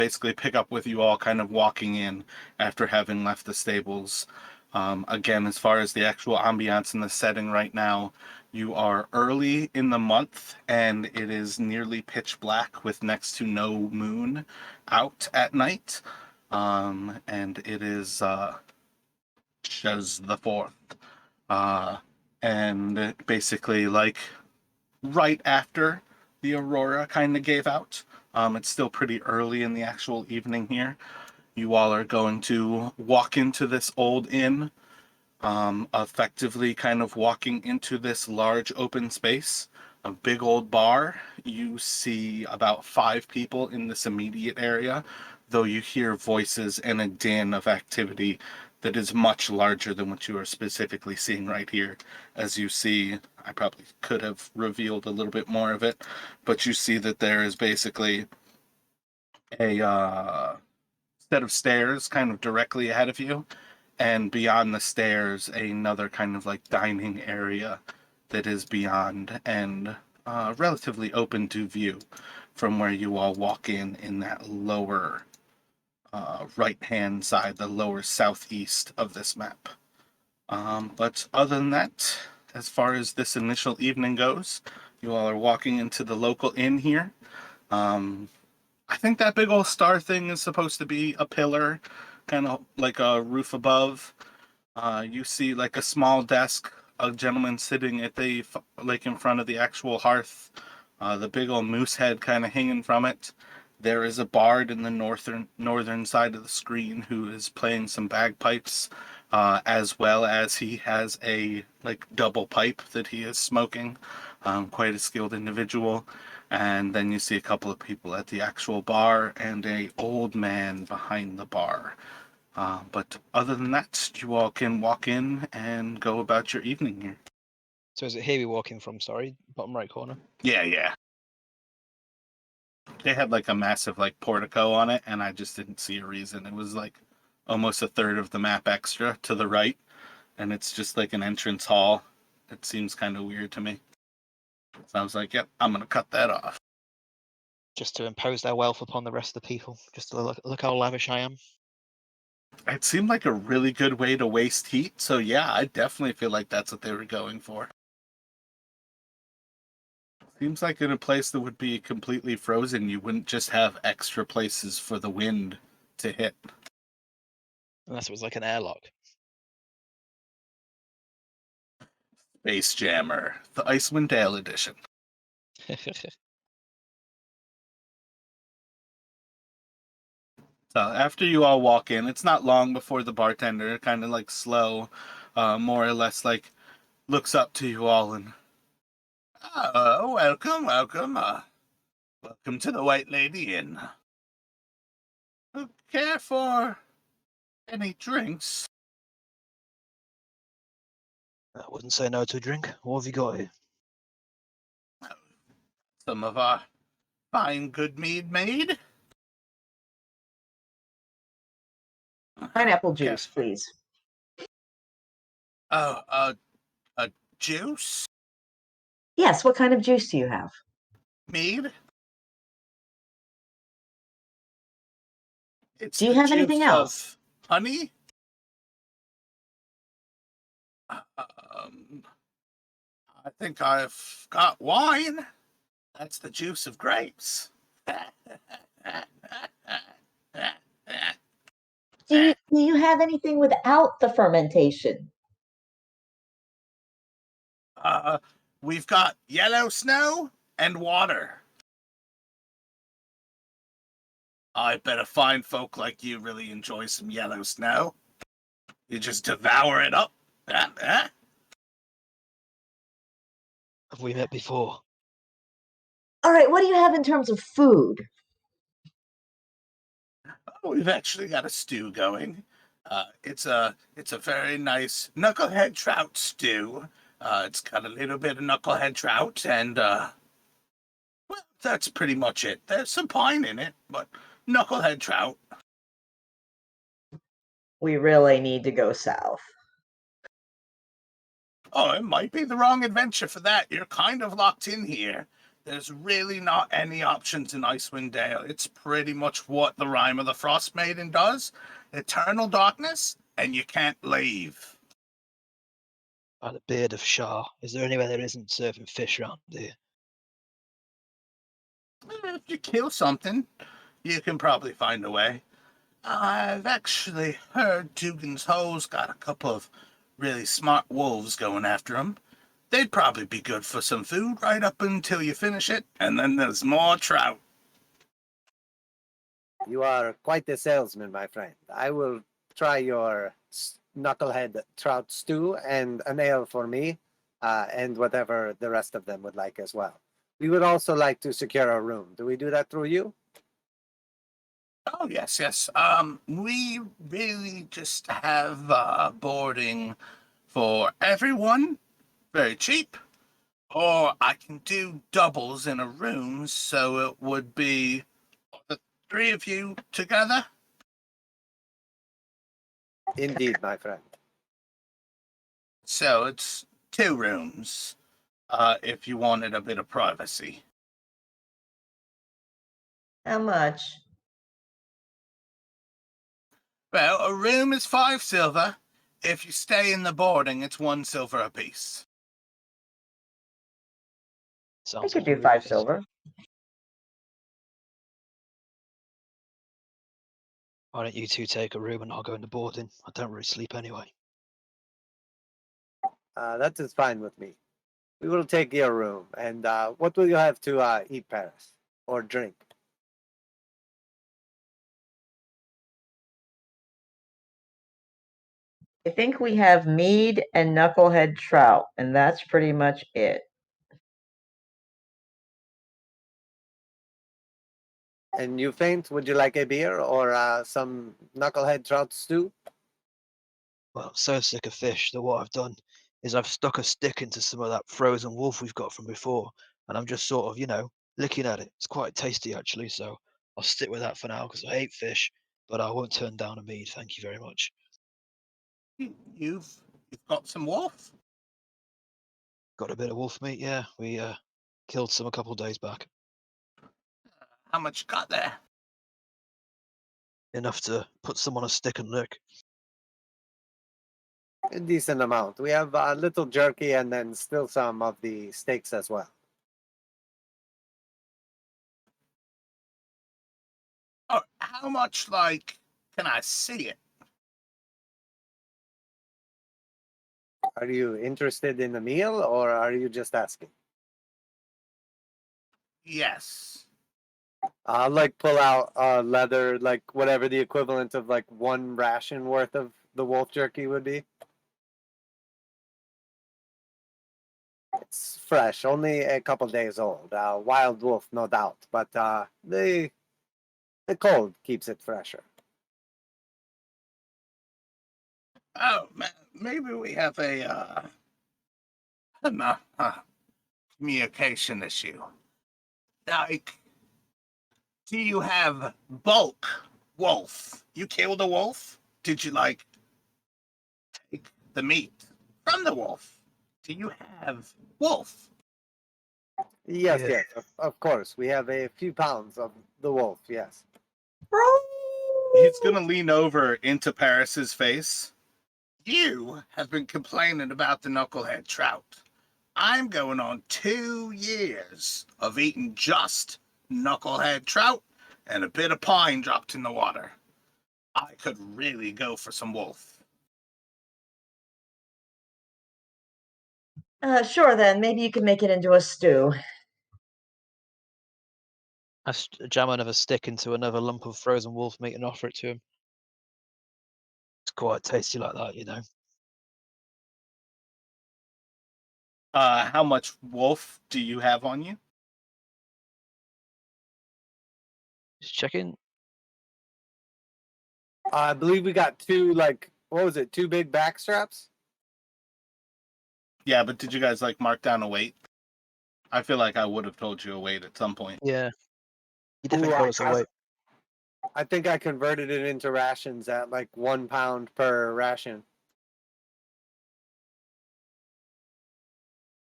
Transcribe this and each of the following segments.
basically pick up with you all kind of walking in after having left the stables. Again, as far as the actual ambiance and the setting right now, you are early in the month and it is nearly pitch black with next to no moon out at night. And it is just the 4th. And basically, like, right after the aurora kind of gave out, it's still pretty early in the actual evening here. You all are going to walk into this old inn, effectively kind of walking into this large open space, a big old bar. You see about 5 people in this immediate area, though you hear voices and a din of activity that is much larger than what you are specifically seeing right here. As you see, I probably could have revealed a little bit more of it, but you see that there is basically a set of stairs kind of directly ahead of you, and beyond the stairs another kind of like dining area that is beyond and relatively open to view from where you all walk in that lower right hand side, the lower southeast of this map. But other than that, as far as this initial evening goes, you all are walking into the local inn here. I think that big old star thing is supposed to be a pillar, kind of like a roof above. You see like a small desk, a gentleman sitting at the like in front of the actual hearth, the big old moose head kind of hanging from it. There is a bard in the northern side of the screen who is playing some bagpipes, as well as he has a like double pipe that he is smoking. Quite a skilled individual. And then you see a couple of people at the actual bar and a old man behind the bar. But other than that, you all can walk in and go about your evening here. So is it here we're walking from? Sorry, bottom right corner. Yeah. They had like a massive like portico on it, and I just didn't see a reason. It was like almost a third of the map extra to the right, and it's just like an entrance hall. It seems kind of weird to me. So I was like, yep, I'm gonna cut that off. Just to impose their wealth upon the rest of the people. Just to look how lavish I am. It seemed like a really good way to waste heat, so yeah, I definitely feel like that's what they were going for. Seems like in a place that would be completely frozen, you wouldn't just have extra places for the wind to hit. Unless it was like an airlock. Space Jammer, the Icewind Dale edition. So after you all walk in, it's not long before the bartender, kind of like slow, more or less like looks up to you all and, welcome. Welcome to the White Lady Inn. Care for any drinks? I wouldn't say no to a drink. What have you got here? Some of our fine good mead made. Pineapple juice, please. Oh, a juice? Yes, what kind of juice do you have? Mead? Do you have anything else? Of honey? I think I've got wine. That's the juice of grapes. Do you have anything without the fermentation? We've got yellow snow and water. I bet a fine folk like you really enjoy some yellow snow. You just devour it up. Have we met before? All right, what do you have in terms of food? We've actually got a stew going. It's a very nice knucklehead trout stew. It's got a little bit of knucklehead trout, and well, that's pretty much it. There's some pine in it, but knucklehead trout. We really need to go south. Oh, it might be the wrong adventure for that. You're kind of locked in here. there's really not any options in Icewind Dale. It's pretty much what the Rime of the Frost Maiden does. Eternal darkness, and you can't leave. By the beard of Shah, is there anywhere there isn't serving fish around here? If you kill something, you can probably find a way. I've actually heard Dugan's Hole's got a couple of really smart wolves going after him. They'd probably be good for some food right up until you finish it, and then there's more trout. You are quite the salesman, my friend. I will try your knucklehead trout stew and an ale for me, and whatever the rest of them would like as well. We would also like to secure a room. Do we do that through you? Oh, yes, yes. We really just have boarding for everyone, very cheap. Or I can do doubles in a room, so it would be the three of you together. Indeed, my friend. So it's 2 rooms, if you wanted a bit of privacy. How much? Well, a room is 5 silver. If you stay in the boarding, it's 1 silver apiece. I Sounds could like a do 5 ruse. silver. Why don't you two take a room and I'll go into boarding? I don't really sleep anyway. That is fine with me. We will take your room. And what will you have to eat, Paris? Or drink? I think we have mead and knucklehead trout, and that's pretty much it. And you faint, would you like a beer or some knucklehead trout stew? Well, I'm so sick of fish that what I've done is I've stuck a stick into some of that frozen wolf we've got from before, and I'm just sort of, licking at it. It's quite tasty actually, so I'll stick with that for now because I hate fish, but I won't turn down a mead. Thank you very much. You've got some wolf? Got a bit of wolf meat, yeah. We killed some a couple days back. How much you got there? Enough to put some on a stick and lick. A decent amount. We have a little jerky and then still some of the steaks as well. Oh, how much, can I see it? Are you interested in the meal or are you just asking? Yes. I'll pull out leather, whatever the equivalent of one ration worth of the wolf jerky would be. It's fresh, only a couple days old. Wild wolf, no doubt, but the cold keeps it fresher. Oh, maybe we have a communication issue. Do you have bulk wolf? You killed a wolf? Did you take the meat from the wolf? Do you have wolf? Yes, Yeah. yes, of course. We have a few pounds of the wolf, yes. He's gonna lean over into Paris's face. You have been complaining about the knucklehead trout. I'm going on 2 years of eating just knucklehead trout and a bit of pine dropped in the water. I could really go for some wolf. Sure then, maybe you can make it into a stew. I jam another stick into another lump of frozen wolf meat and offer it to him. It's quite tasty like that. How much wolf do you have on you? Just checking. I believe we got two, what was it, two big back straps? Yeah, but did you guys mark down a weight? I feel like I would have told you a weight at some point. Yeah. You definitely Ooh, told us a weight. I think I converted it into rations at 1 pound per ration.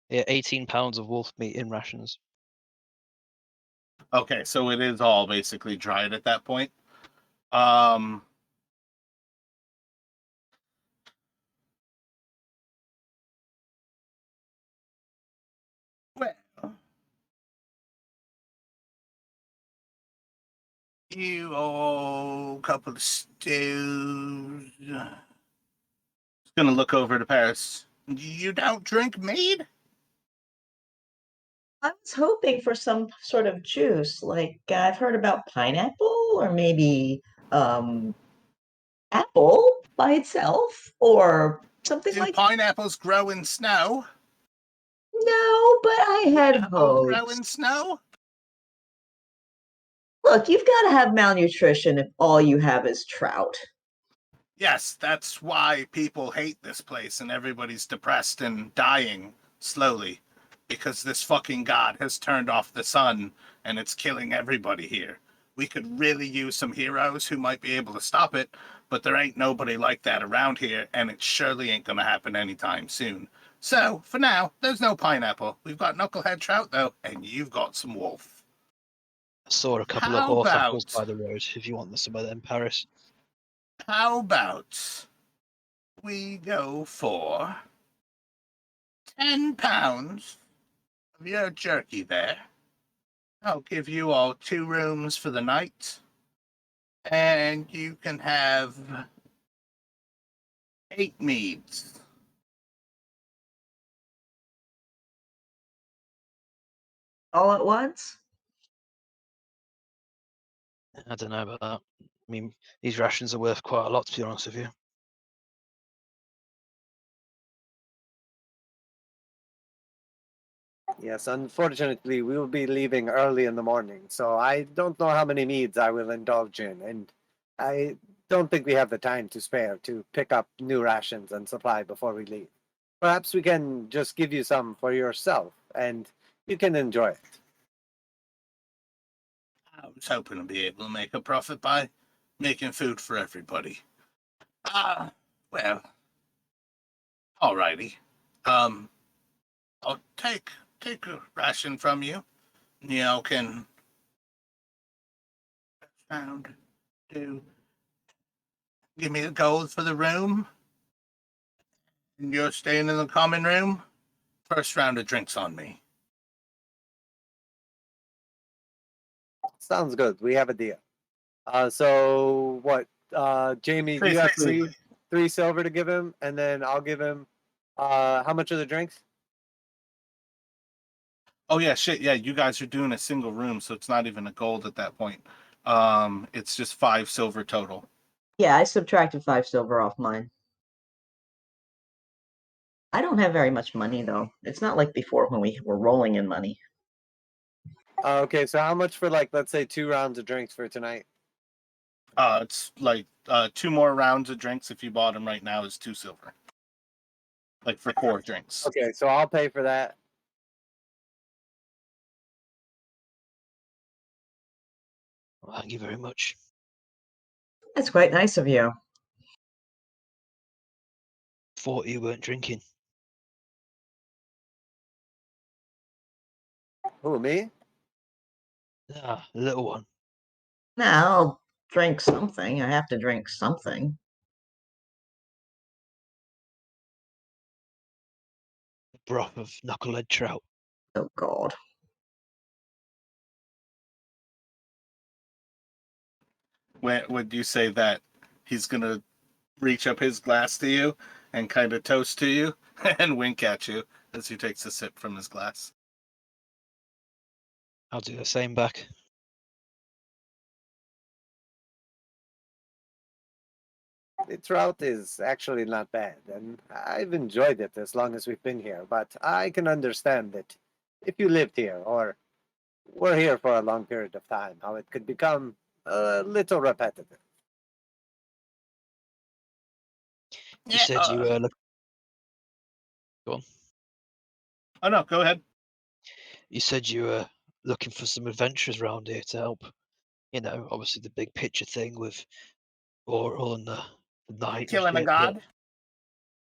Yeah, 18 pounds of wolf meat in rations. Okay, so it is all basically dried at that point. Well, you old couple of stews. Just gonna look over to Paris. You don't drink mead? I was hoping for some sort of juice, like I've heard about pineapple or maybe um apple by itself or something Do like. pineapples grow in snow? No, but I had Apples grow hopes. in snow? Look, you've got to have malnutrition if all you have is trout. Yes, that's why people hate this place and everybody's depressed and dying slowly. Because this fucking god has turned off the sun and it's killing everybody here. We could really use some heroes who might be able to stop it, but there ain't nobody like that around here, and it surely ain't gonna happen anytime soon. So, for now, there's no pineapple. We've got knucklehead trout, though, and you've got some wolf. I saw a couple of How horse apples about, by the road. If you want some of them, Paris. how about we go for 10 pounds of your jerky there? I'll give you all 2 rooms for the night, and you can have 8 meads. All at once? I don't know about that. I mean, these rations are worth quite a lot, to be honest with you. Yes, unfortunately, we will be leaving early in the morning, so I don't know how many meads I will indulge in, and I don't think we have the time to spare to pick up new rations and supply before we leave. Perhaps we can just give you some for yourself, and you can enjoy it. I was hoping to be able to make a profit by making food for everybody. Well, alrighty. I'll take a ration from you. You can pound to give me the gold for the room. And you're staying in the common room. First round of drinks on me. Sounds good. We have a deal. So what? Jamie, do you have 360. three silver to give him, and then I'll give him. How much are the drinks? Oh yeah, shit. Yeah, you guys are doing a single room, so it's not even a gold at that point. It's just 5 silver total. Yeah, I subtracted 5 silver off mine. I don't have very much money though. It's not like before when we were rolling in money. Okay, so how much for like let's say 2 rounds of drinks for tonight? It's like 2 more rounds of drinks if you bought them right now is 2 silver. Like for 4 drinks. Okay, so I'll pay for that. Well, thank you very much. That's quite nice of you. Thought you weren't drinking. Who, me? Ah, the little one. Now I'll drink something. I have to drink something. The broth of knucklehead trout. Oh God. When would you say that he's gonna reach up his glass to you and kind of toast to you and wink at you as he takes a sip from his glass? I'll do the same back. The trout is actually not bad, and I've enjoyed it as long as we've been here. But I can understand that if you lived here or were here for a long period of time, how it could become a little repetitive. You said you were Go on. Oh no, go ahead. You said you were looking for some adventures around here to help. You know, obviously the big picture thing with Oral and the night and Killing a shit. But god.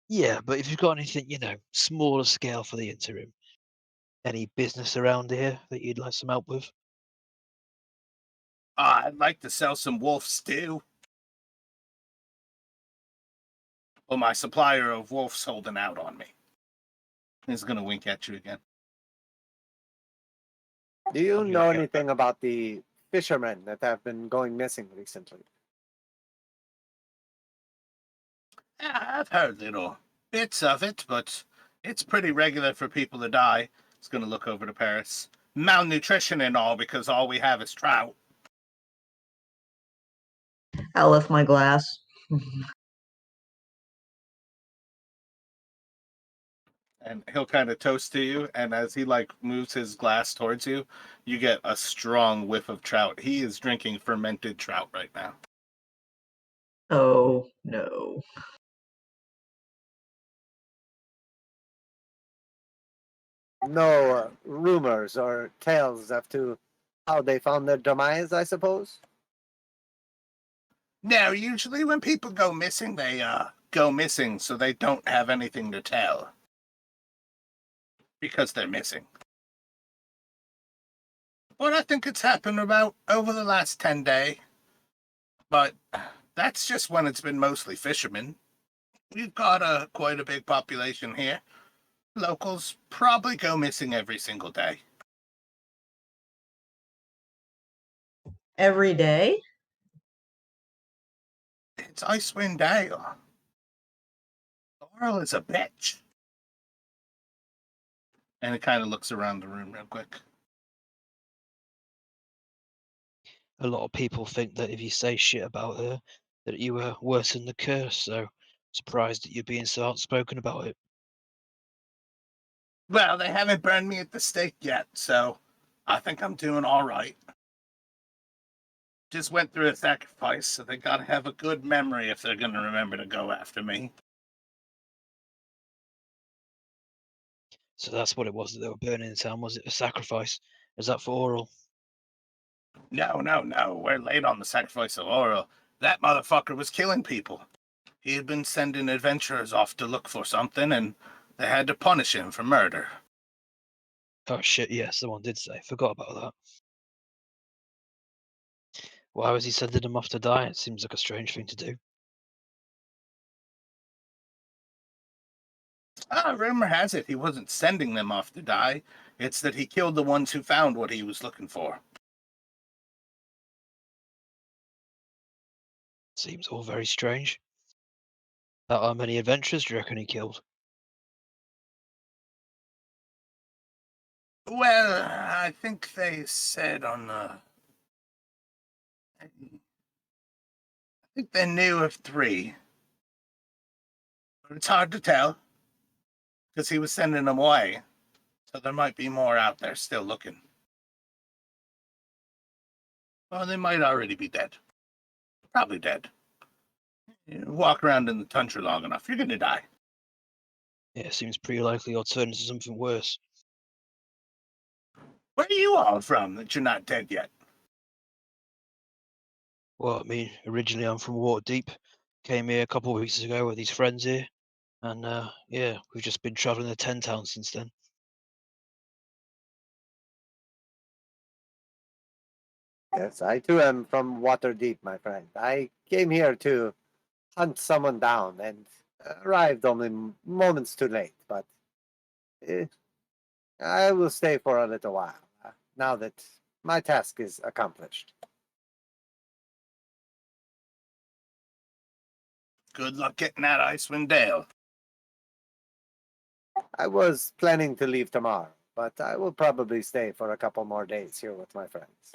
yeah, but if you've got anything, smaller scale for the interim, any business around here that you'd like some help with? I'd like to sell some wolf stew. Well, my supplier of wolf's holding out on me. He's gonna wink at you again. Do you I'm know gonna get anything about the fishermen that have been going missing recently? I've heard little bits of it, but it's pretty regular for people to die. He's gonna look over to Paris. Malnutrition and all, because all we have is trout. I'll lift my glass. And he'll kind of toast to you, and as he like moves his glass towards you, you get a strong whiff of trout. He is drinking fermented trout right now. Oh, no. No rumors or tales as to how they found their demise, I suppose? No, usually when people go missing, they go missing so they don't have anything to tell. Because they're missing. Well, I think it's happened about over the last 10 days. But that's just when it's been mostly fishermen. We've got quite a big population here. Locals probably go missing every single day. Every day? It's Icewind Dale. Laurel is a bitch. And it kind of looks around the room real quick. A lot of people think that if you say shit about her, that you were worse than the curse. So surprised that you're being so outspoken about it. Well, they haven't burned me at the stake yet, so I think I'm doing all right. Just went through a sacrifice, so they gotta have a good memory if they're gonna remember to go after me. So that's what it was that they were burning in town. Was it a sacrifice? Is that for oral? No. We're late on the sacrifice of Oro. That motherfucker was killing people. He had been sending adventurers off to look for something, and they had to punish him for murder. Oh shit! Yes, someone did say. Forgot about that. Why was he sending them off to die? It seems like a strange thing to do. Rumor has it he wasn't sending them off to die. It's that he killed the ones who found what he was looking for. Seems all very strange. How many adventurers do you reckon he killed? Well, I think they said on the... I think they knew of 3. But it's hard to tell, because he was sending them away. So there might be more out there still looking. Well, they might already be dead. Probably dead. You walk around in the tundra long enough, you're gonna die. Yeah, it seems pretty likely I'll turn into something worse. Where are you all from that you're not dead yet? Well, I mean, originally I'm from Waterdeep. Came here a couple of weeks ago with these friends here, and yeah, we've just been traveling the 10 towns since then. Yes, I too am from Waterdeep, my friend. I came here to hunt someone down and arrived only moments too late, but eh, I will stay for a little while now that my task is accomplished. Good luck getting that Icewind Dale. I was planning to leave tomorrow, but I will probably stay for a couple more days here with my friends.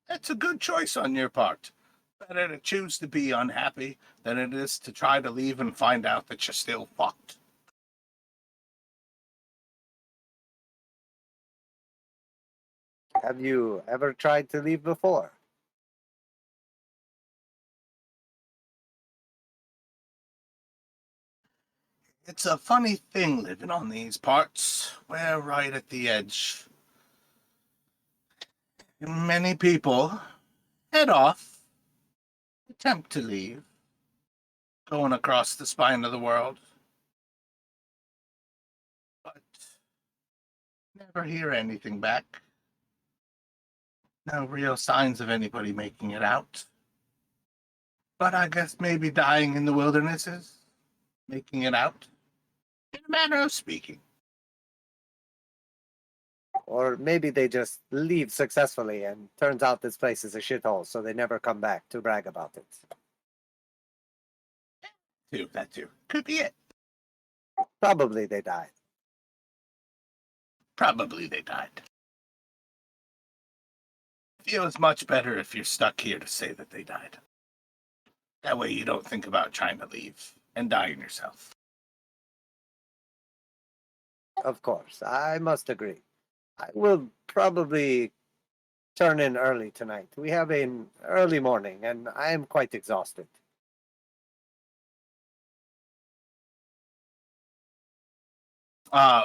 That's a good choice on your part. Better to choose to be unhappy than it is to try to leave and find out that you're still fucked. Have you ever tried to leave before? It's a funny thing living on these parts. We're right at the edge. Many people head off, attempt to leave, going across the spine of the world, but never hear anything back. No real signs of anybody making it out. But I guess maybe dying in the wilderness is making it out, in a manner of speaking. Or maybe they just leave successfully and turns out this place is a shithole, so they never come back to brag about it. That too. Could be it. Probably they died. Probably they died. Feels much better if you're stuck here to say that they died. That way you don't think about trying to leave and dying yourself. Of course, I must agree. I will probably turn in early tonight. We have an early morning, and I am quite exhausted.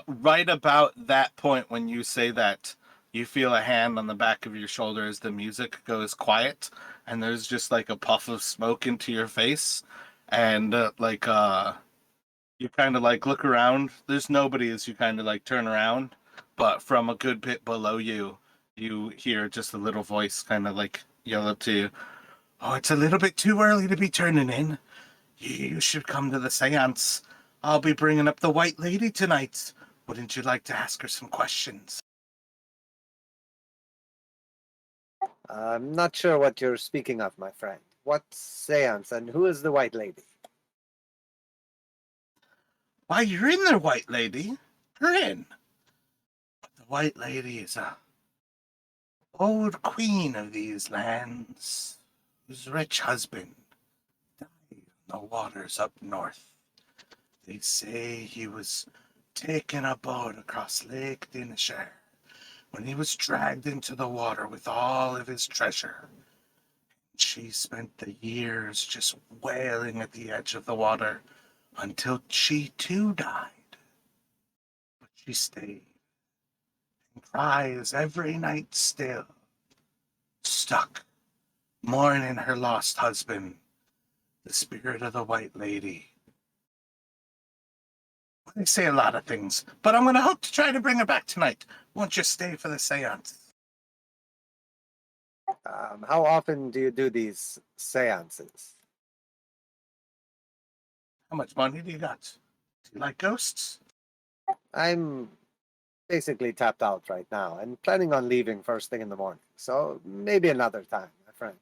Right about that point when you say that, you feel a hand on the back of your shoulder as the music goes quiet, and there's just like a puff of smoke into your face, and you kind of like look around. There's nobody as you kind of like turn around, but from a good bit below you, you hear just a little voice kind of like yell up to you. Oh, it's a little bit too early to be turning in. You should come to the seance. I'll be bringing up the White Lady tonight. Wouldn't you like to ask her some questions? I'm not sure what you're speaking of, my friend. What seance, and who is the White Lady? Why, you're in there, White Lady. You're in. But the White Lady is a old queen of these lands, whose rich husband died in the waters up north. They say he was taken aboard across Lake Dineshire when he was dragged into the water with all of his treasure. She spent the years just wailing at the edge of the water until she too died. But she stayed and cries every night still, stuck, mourning her lost husband, the spirit of the White Lady. They say a lot of things, but I'm going to hope to try to bring her back tonight. Won't you stay for the seance? How often do you do these seances? How much money do you got? Do you like ghosts? I'm basically tapped out right now and planning on leaving first thing in the morning, so maybe another time, my friend.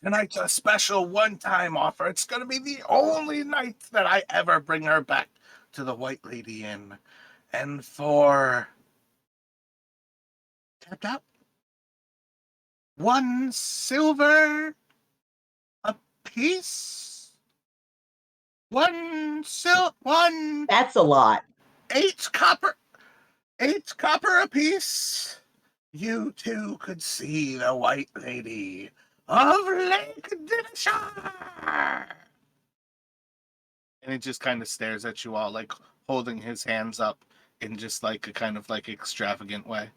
Tonight's a special one-time offer. It's going to be the only night that I ever bring her back to the White Lady Inn. And for... tapped out? 1 silver a piece? One... That's a lot. 8 copper... 8 copper a piece? You too could see the White Lady of Lake Dineshire. And he just kind of stares at you all, like holding his hands up in just like a kind of like extravagant way.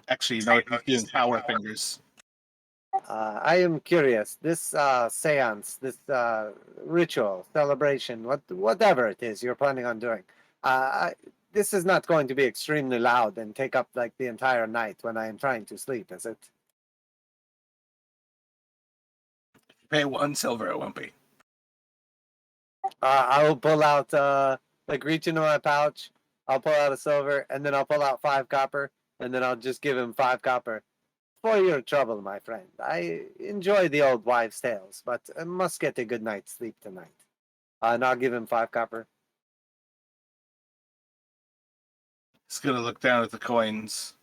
Actually, you know what? He's doing power fingers. I am curious. This seance, this ritual, celebration, whatever it is you're planning on doing, this is not going to be extremely loud and take up like the entire night when I am trying to sleep, is it? If you pay 1 silver, it won't be. I will pull out, like reach into my pouch. I'll pull out a silver, and then I'll pull out 5 copper, and then I'll just give him 5 copper. For your trouble, my friend. I enjoy the old wives' tales, but I must get a good night's sleep tonight. And I'll give him 5 copper. He's gonna look down at the coins.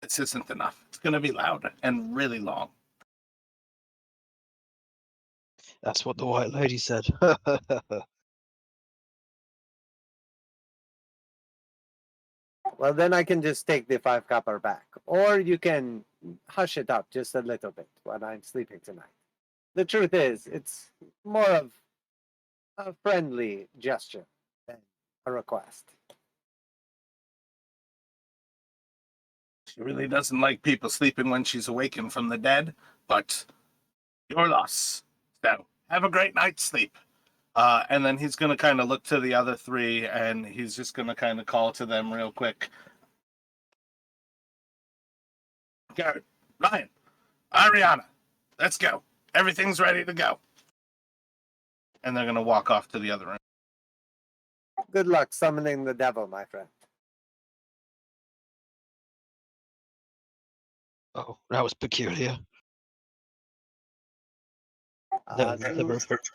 This isn't enough. It's gonna be loud and really long. That's what the White Lady said. Well, then I can just take the 5 copper back. Or you can hush it up just a little bit when I'm sleeping tonight. The truth is, it's more of a friendly gesture than a request. She really doesn't like people sleeping when she's awakened from the dead, but your loss. So, have a great night's sleep. And then he's going to kind of look to the other 3, and he's just going to kind of call to them real quick. Garrett, Ryan, Ariana, let's go. Everything's ready to go. And they're going to walk off to the other room. Good luck summoning the devil, my friend. Oh, that was peculiar. Uh, Never do, approached.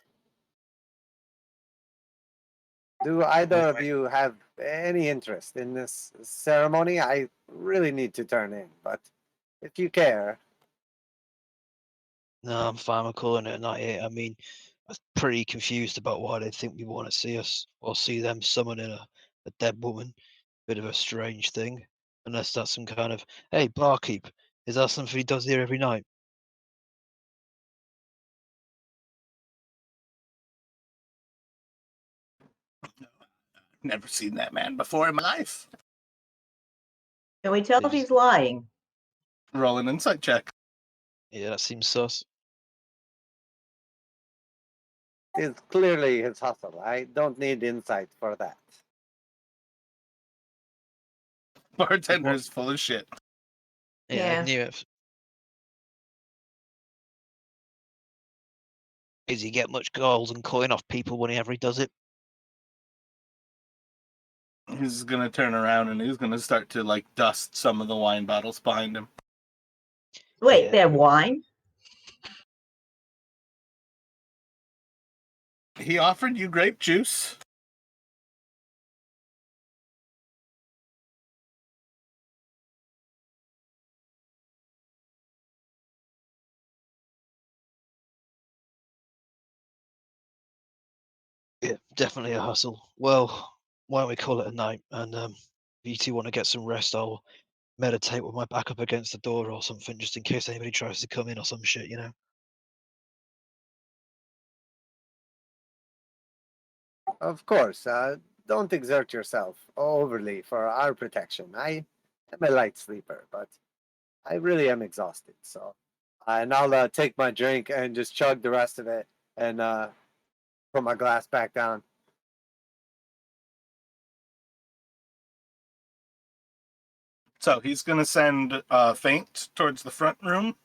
do either of you have any interest in this ceremony? I really need to turn in, but if you care, No, I'm fine with calling it a night here. I mean, I was pretty confused about why they think we want to see us or see them summoning a dead woman. Bit of a strange thing. Unless that's some kind of, hey, barkeep, is that something he does here every night? Never seen that man before in my life. Can we tell if he's lying? Roll an insight check. Yeah, that seems sus. it's clearly his hustle. I don't need insight for that. Bartender's full of shit. Yeah, Yeah. I knew it. Does he get much gold and coin off people whenever he does it? He's going to turn around and he's going to start to like dust some of the wine bottles behind him. Wait, Yeah. they have wine? He offered you grape juice. Yeah, definitely a hustle. Well, why don't we call it a night? And if you two want to get some rest, I'll meditate with my back up against the door or something, just in case anybody tries to come in or some shit, you know? Of course, don't exert yourself overly for our protection. I am a light sleeper, but I really am exhausted. So, and I'll take my drink and just chug the rest of it and put my glass back down. So he's going to send Faint towards the front room,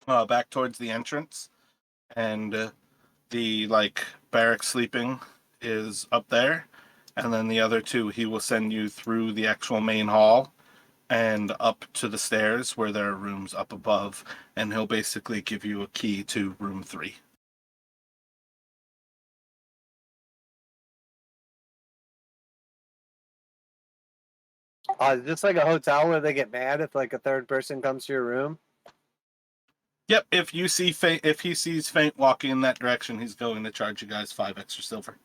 back towards the entrance. And the like barrack sleeping is up there. And then the other two, he will send you through the actual main hall and up to the stairs where there are rooms up above. And he'll basically give you a key to room 3. Is this like a hotel where they get mad if like a third person comes to your room? Yep, if you see Faint, if he sees Faint walking in that direction, he's going to charge you guys 5 extra silver.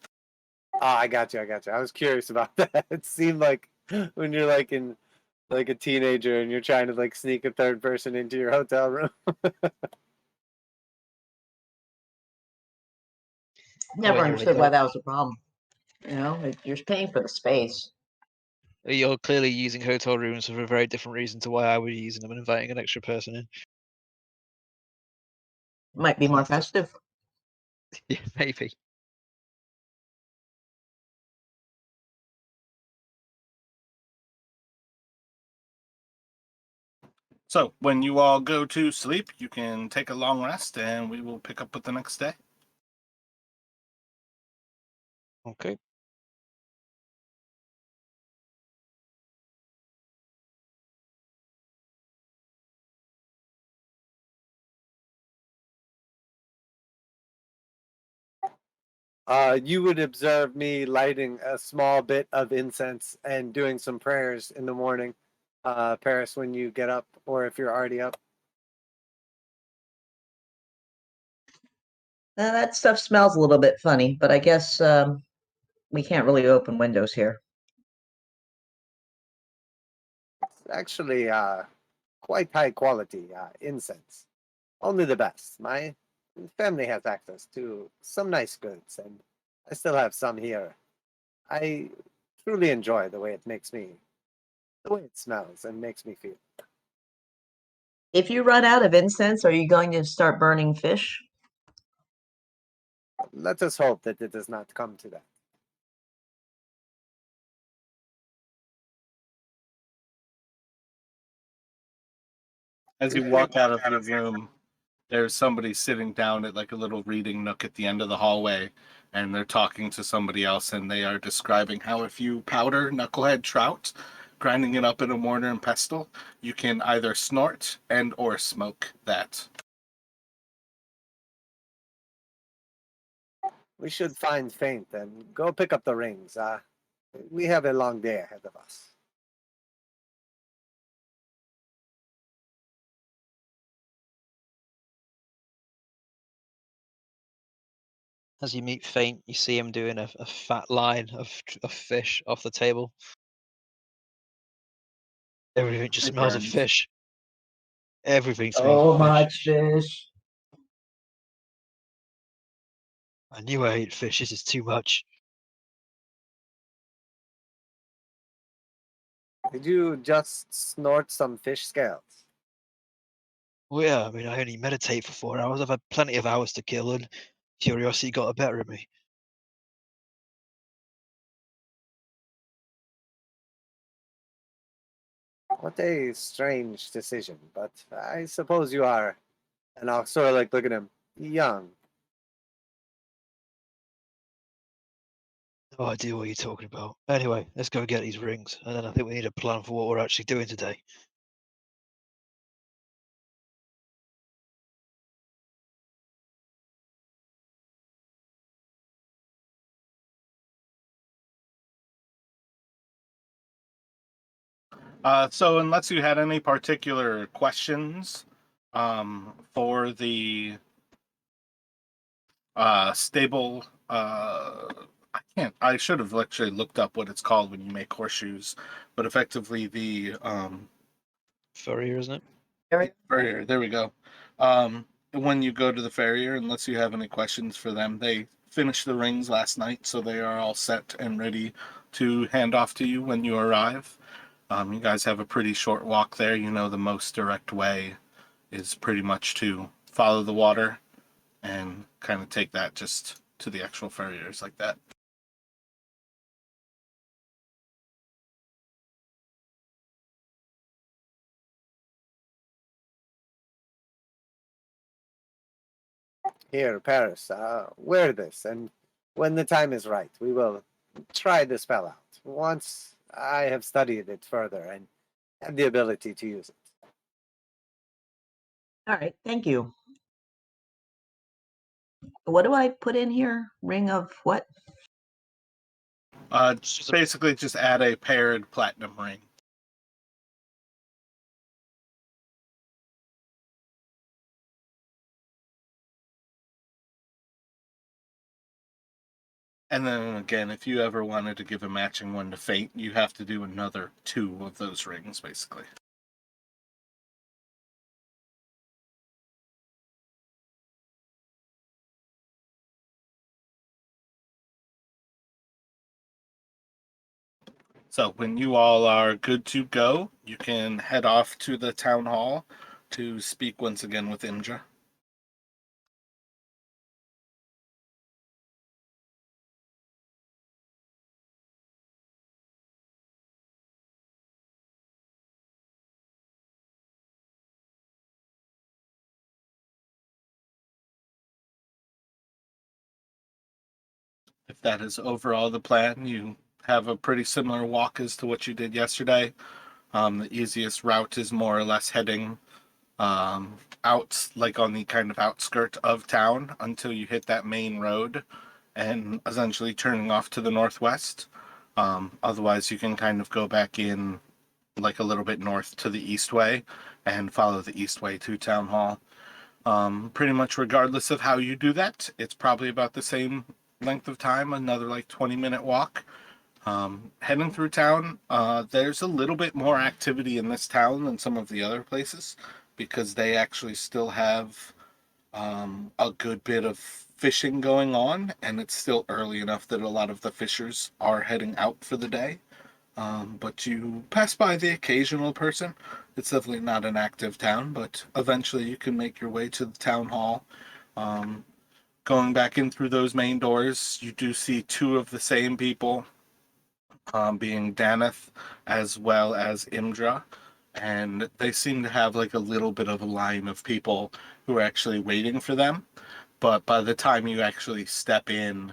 I got you. I was curious about that. It seemed like when you're like in like a teenager and you're trying to like sneak a third person into your hotel room. Never Well, here we understood why go. that was a problem. You know, you're paying for the space. You're clearly using hotel rooms for a very different reason to why I would be using them and inviting an extra person in. Might be more festive. Yeah, maybe. So when you all go to sleep, you can take a long rest, and we will pick up with the next day. Okay. You would observe me lighting a small bit of incense and doing some prayers in the morning, Paris, when you get up or if you're already up. That stuff smells a little bit funny, but I guess we can't really open windows here. It's actually quite high quality incense. Only the best. My family has access to some nice goods, and I still have some here. I truly enjoy the way the way it smells and makes me feel. If you run out of incense, are you going to start burning fish? Let us hope that it does not come to that. As you walk out of the room, there's somebody sitting down at like a little reading nook at the end of the hallway, and they're talking to somebody else, and they are describing how if you powder knucklehead trout, grinding it up in a mortar and pestle, you can either snort and or smoke that. We should find Faint and go pick up the rings. We have a long day ahead of us. As you meet Faint, you see him doing a fat line of fish off the table. Everything just Hey, smells of friends. fish. Everything smells So of fish. much fish. I knew I ate fish. This is too much. Did you just snort some fish scales? Well, yeah, I mean, I only meditate for 4 hours. I've had plenty of hours to kill, and curiosity got the better of me. What a strange decision, but I suppose you are. And I'll sort of like look at him. Young. No idea what you're talking about. Anyway, let's go get these rings, and then I think we need a plan for what we're actually doing today. So unless you had any particular questions for the stable, I should have actually looked up what it's called when you make horseshoes, but effectively the Furrier, isn't it? farrier, there we go. When you go to the farrier, unless you have any questions for them, they finished the rings last night, so they are all set and ready to hand off to you when you arrive. You guys have a pretty short walk there. You know the most direct way is pretty much to follow the water and kind of take that just to the actual farriers like that. Here, Paris, wear this, and when the time is right, we will try the spell out. Once I have studied it further and have the ability to use it. All right, thank you. What do I put in here? Ring of what? Basically, just add a paired platinum ring. And then again, if you ever wanted to give a matching one to Fate, you have to do another 2 of those rings, basically. So when you all are good to go, you can head off to the town hall to speak once again with Imdra. If that is overall the plan, you have a pretty similar walk as to what you did yesterday. The easiest route is more or less heading out, like on the kind of outskirt of town until you hit that main road and essentially turning off to the northwest. Otherwise, you can kind of go back in like a little bit north to the east way and follow the east way to town hall. Pretty much regardless of how you do that, it's probably about the same length of time, another like 20-minute walk. Heading through town, there's a little bit more activity in this town than some of the other places because they actually still have a good bit of fishing going on, and it's still early enough that a lot of the fishers are heading out for the day. But you pass by the occasional person. It's definitely not an active town, but eventually you can make your way to the town hall. Going back in through those main doors, you do see 2 of the same people, being Daneth as well as Imdra. and they seem to have like a little bit of a line of people who are actually waiting for them. But by the time you actually step in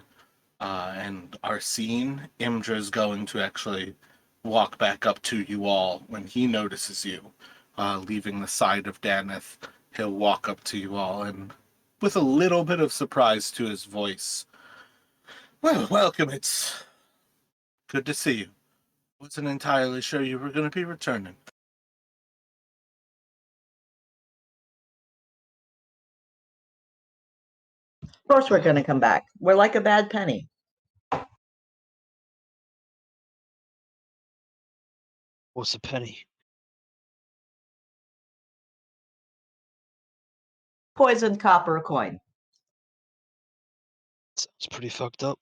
and are seen, Imdra's going to actually walk back up to you all when he notices you, leaving the side of Daneth. He'll walk up to you all and, with a little bit of surprise to his voice, "Well, welcome. It's good to see you. Wasn't entirely sure you were going to be returning." Of course we're going to come back. We're like a bad penny. What's a penny? Poisoned copper coin. Sounds pretty fucked up.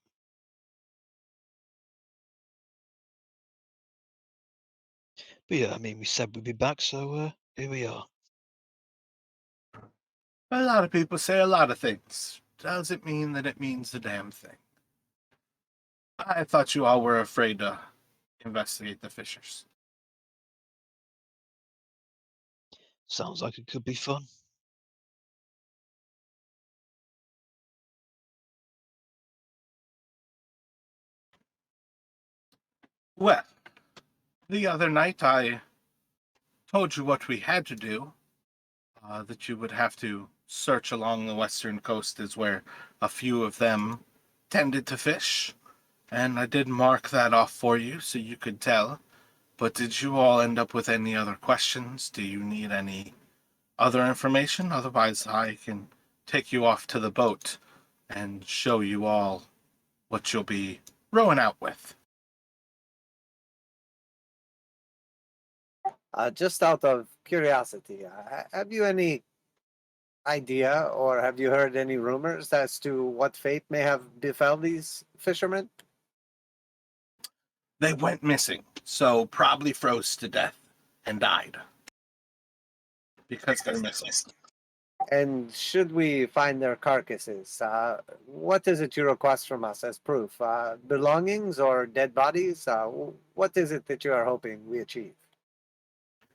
But yeah, I mean, we said we'd be back, so here we are. A lot of people say a lot of things. Doesn't mean that it means a damn thing. I thought you all were afraid to investigate the fishers. Sounds like it could be fun. Well, the other night I told you what we had to do. That you would have to search along the western coast is where a few of them tended to fish. And I did mark that off for you so you could tell. But did you all end up with any other questions? Do you need any other information? Otherwise, I can take you off to the boat and show you all what you'll be rowing out with. Just out of curiosity, have you any idea or have you heard any rumors as to what fate may have befell these fishermen? They went missing, so probably froze to death and died. Because they're missing. And should we find their carcasses, what is it you request from us as proof? Belongings or dead bodies? What is it that you are hoping we achieve?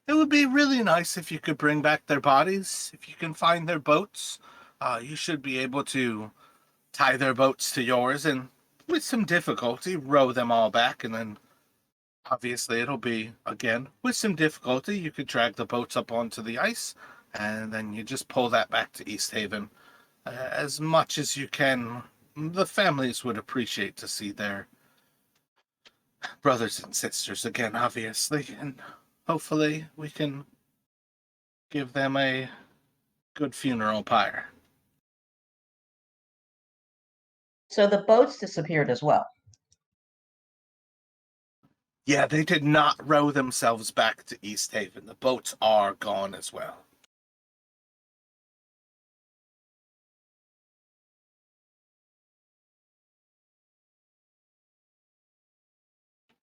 It would be really nice if you could bring back their bodies. If you can find their boats, you should be able to tie their boats to yours and, with some difficulty, row them all back. And then, obviously, it'll be, again, with some difficulty, you could drag the boats up onto the ice, and then you just pull that back to Easthaven. As much as you can, the families would appreciate to see their brothers and sisters again, obviously, and hopefully we can give them a good funeral pyre. So the boats disappeared as well. Yeah, they did not row themselves back to Easthaven. The boats are gone as well.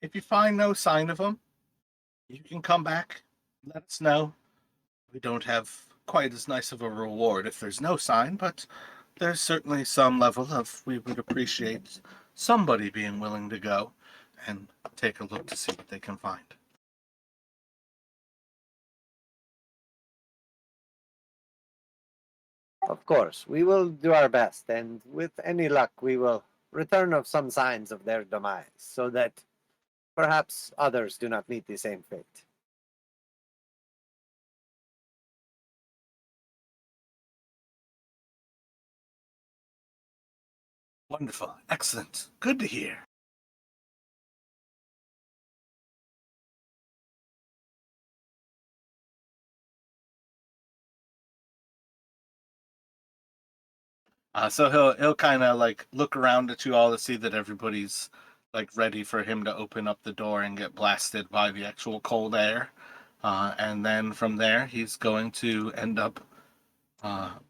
If you find no sign of them, you can come back. Let us know. We don't have quite as nice of a reward if there's no sign, but there's certainly some level of we would appreciate somebody being willing to go and take a look to see what they can find. Of course, we will do our best, and with any luck, we will return of some signs of their demise, so that perhaps others do not meet the same fate. Wonderful. Excellent. Good to hear. So he'll kind of like look around at you all to see that everybody's like ready for him to open up the door and get blasted by the actual cold air. And then from there, he's going to end up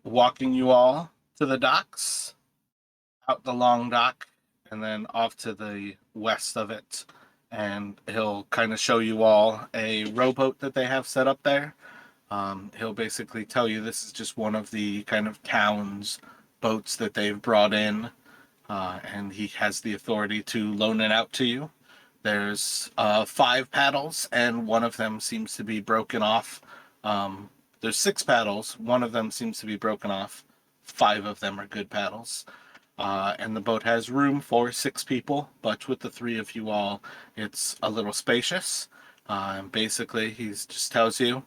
walking you all to the docks, out the long dock, and then off to the west of it. And he'll kind of show you all a rowboat that they have set up there. He'll basically tell you this is just one of the kind of town's boats that they've brought in, and he has the authority to loan it out to you. There's 5 paddles, and one of them seems to be broken off. There's 6 paddles. One of them seems to be broken off. 5 of them are good paddles. And the boat has room for 6 people, but with the 3 of you all, it's a little spacious. And basically, he just tells you,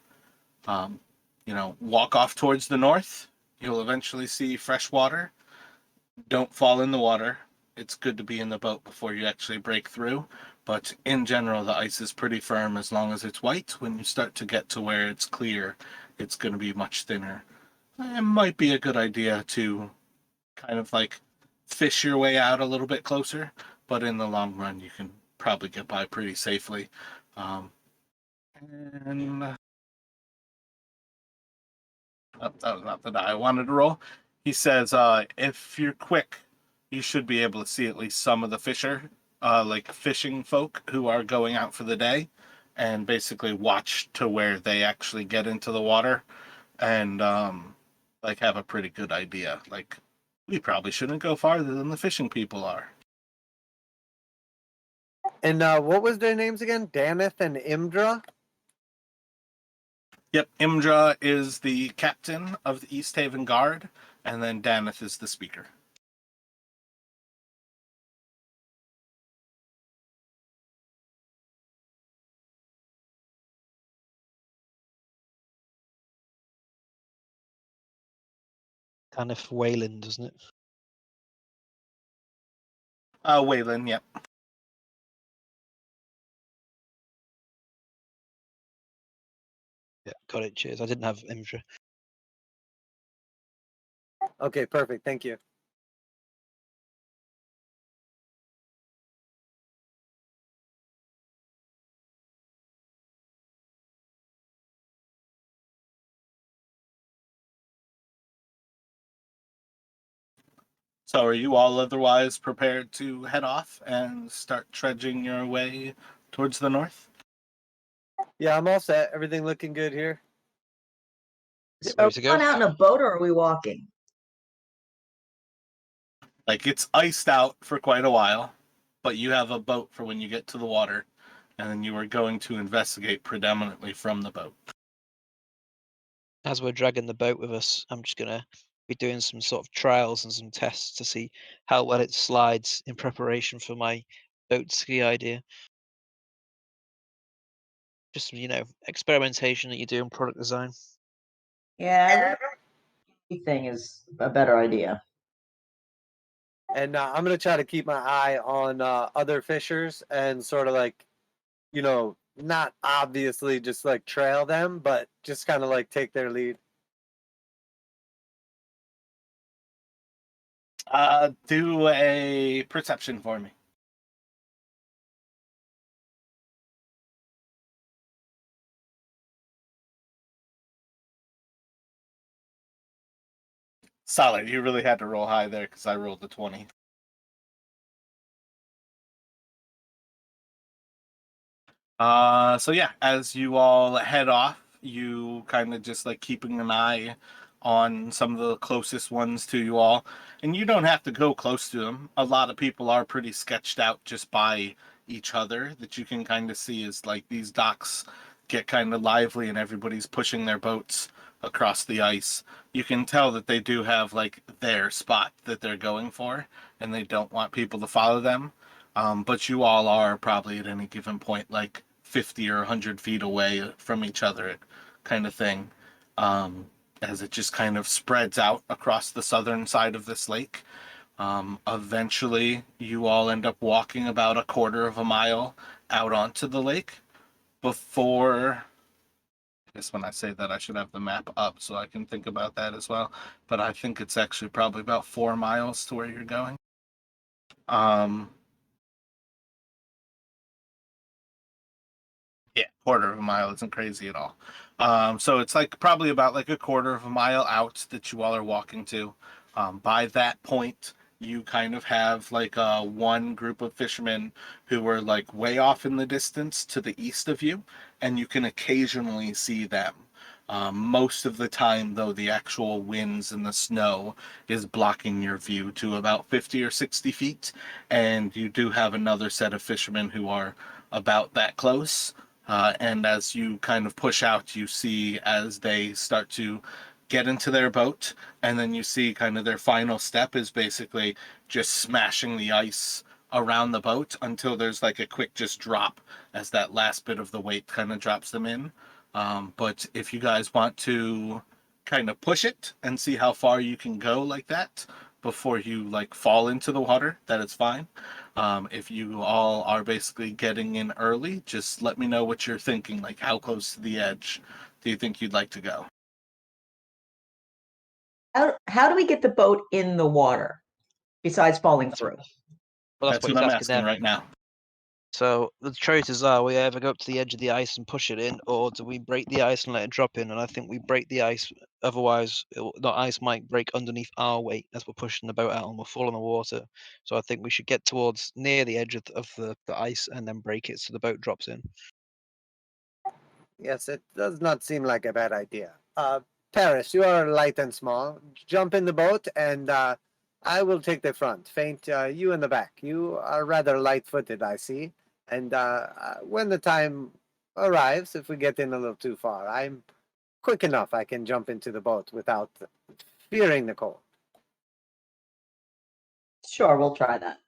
walk off towards the north. You'll eventually see fresh water. Don't fall in the water. It's good to be in the boat before you actually break through. But in general, the ice is pretty firm as long as it's white. When you start to get to where it's clear, it's going to be much thinner. It might be a good idea to kind of like fish your way out a little bit closer, but in the long run, you can probably get by pretty safely. And that was not the die I wanted to roll. He says, if you're quick, you should be able to see at least some of the fishing folk who are going out for the day, and basically watch to where they actually get into the water, and have a pretty good idea. Like, we probably shouldn't go farther than the fishing people are. And what was their names again? Daneth and Imdra? Yep, Imdra is the captain of the Easthaven Guard, and then Daneth is the speaker. Kind of Wayland, doesn't it? Waylon, yep. Yeah, got it. Cheers. I didn't have Imdra. Okay, perfect. Thank you. So are you all otherwise prepared to head off and start trudging your way towards the north? Yeah, I'm all set. Everything looking good here. Are Ready to we go? going out in a boat or are we walking? Like, it's iced out for quite a while, but you have a boat for when you get to the water, and then you are going to investigate predominantly from the boat. As we're dragging the boat with us, I'm just gonna be doing some sort of trials and some tests to see how well it slides in preparation for my boat ski idea. Just experimentation that you do in product design. Yeah, the thing is a better idea. And I'm going to try to keep my eye on other fishers and sort of not obviously just like trail them, but just kind of like take their lead. Do a perception for me. Solid. You really had to roll high there because I rolled a 20. So yeah, as you all head off, you kind of just like keeping an eye on some of the closest ones to you all. And you don't have to go close to them. A lot of people are pretty sketched out just by each other that you can kind of see as like these docks get kind of lively and everybody's pushing their boats across the ice. You can tell that they do have like their spot that they're going for and they don't want people to follow them. But you all are probably at any given point like 50 or 100 feet away from each other, kind of thing, as it just kind of spreads out across the southern side of this lake. Eventually, you all end up walking about a quarter of a mile out onto the lake before. I guess when I say that, I should have the map up so I can think about that as well. But I think it's actually probably about 4 miles to where you're going. Yeah, quarter of a mile isn't crazy at all. So it's like probably about like a quarter of a mile out that you all are walking to. By that point, you kind of have like one group of fishermen who are like way off in the distance to the east of you, and you can occasionally see them. Most of the time, though, the actual winds and the snow is blocking your view to about 50 or 60 feet, and you do have another set of fishermen who are about that close. And as you kind of push out, you see as they start to get into their boat, and then you see kind of their final step is basically just smashing the ice around the boat until there's like a quick just drop as that last bit of the weight kind of drops them in. But if you guys want to kind of push it and see how far you can go like that before you like fall into the water, that is fine. If you all are basically getting in early, just let me know what you're thinking. Like, how close to the edge do you think you'd like to go? How do we get the boat in the water besides falling through? Well, that's That's what what he's I'm asking asking them. right now. So the choices are: we either go up to the edge of the ice and push it in, or do we break the ice and let it drop in? And I think we break the ice. Otherwise, the ice might break underneath our weight as we're pushing the boat out and we'll fall in the water. So I think we should get towards near the edge of the ice and then break it so the boat drops in. Yes, it does not seem like a bad idea. Paris, you are light and small. Jump in the boat, and I will take the front. Faint, you in the back. You are rather light-footed, I see. And when the time arrives, if we get in a little too far, I'm quick enough. I can jump into the boat without fearing the cold. Sure, we'll try that.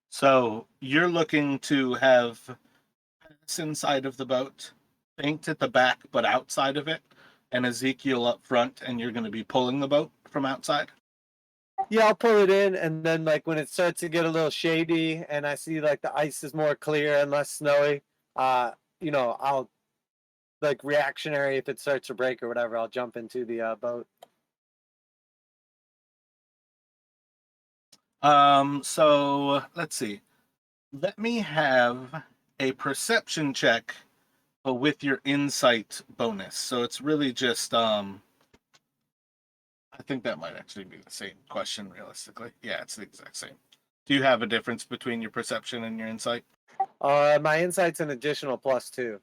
So you're looking to have Pass inside of the boat, Faint at the back, but outside of it, and Ezekiel up front, and you're going to be pulling the boat from outside. Yeah, I'll pull it in, and then like when it starts to get a little shady, and I see like the ice is more clear and less snowy, I'll like reactionary if it starts to break or whatever. I'll jump into the boat. So let's see. Let me have a perception check, but with your insight bonus. So it's really just I think that might actually be the same question realistically. Yeah, it's the exact same. Do you have a difference between your perception and your insight? My insight's an additional +2.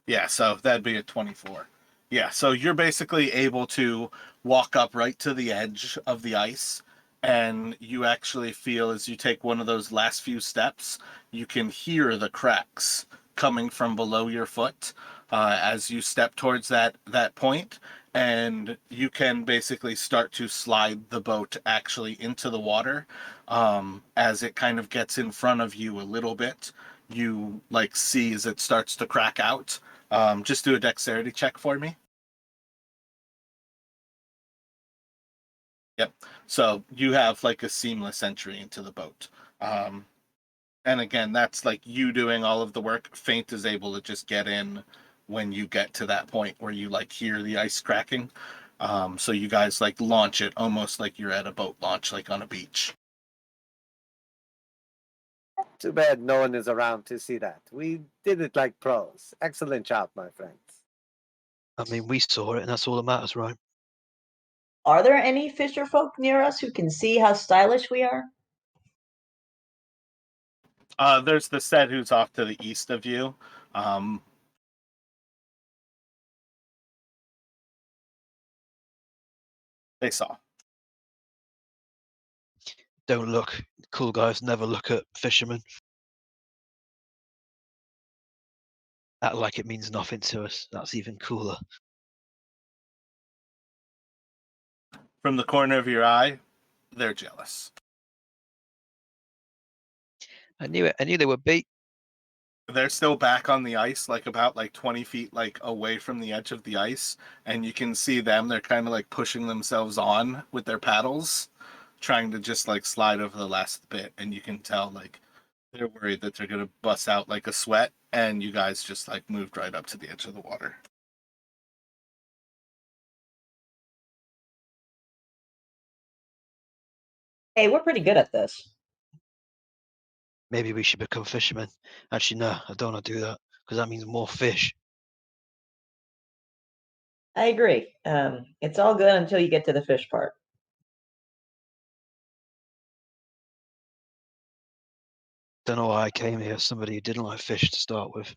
Yeah, so that'd be a 24. Yeah, so you're basically able to walk up right to the edge of the ice, and you actually feel as you take one of those last few steps, you can hear the cracks coming from below your foot as you step towards that point, and you can basically start to slide the boat actually into the water as it kind of gets in front of you a little bit. You like see as it starts to crack out. Just do a dexterity check for me. Yep. So you have like a seamless entry into the boat. Um, and again, that's like you doing all of the work. Faint is able to just get in when you get to that point where you like hear the ice cracking. So you guys like launch it almost like you're at a boat launch, like on a beach. Too bad no one is around to see that. We did it like pros. Excellent job, my friends. I mean, we saw it, and that's all that matters, right? Are there any fisher folk near us who can see how stylish we are? There's the set who's off to the east of you. Um, they saw. Don't look. Cool guys never look at fishermen. Act like it means nothing to us. That's even cooler. From the corner of your eye, they're jealous. I knew it. I knew they would be. They're still back on the ice, like about like 20 feet like away from the edge of the ice, and you can see them. They're kind of like pushing themselves on with their paddles, trying to just like slide over the last bit, and you can tell like they're worried that they're gonna bust out like a sweat, and you guys just like moved right up to the edge of the water. Hey, we're pretty good at this. Maybe we should become fishermen. Actually, no, I don't want to do that because that means more fish. I agree. It's all good until you get to the fish part. Don't know why I came here. Somebody who didn't like fish to start with.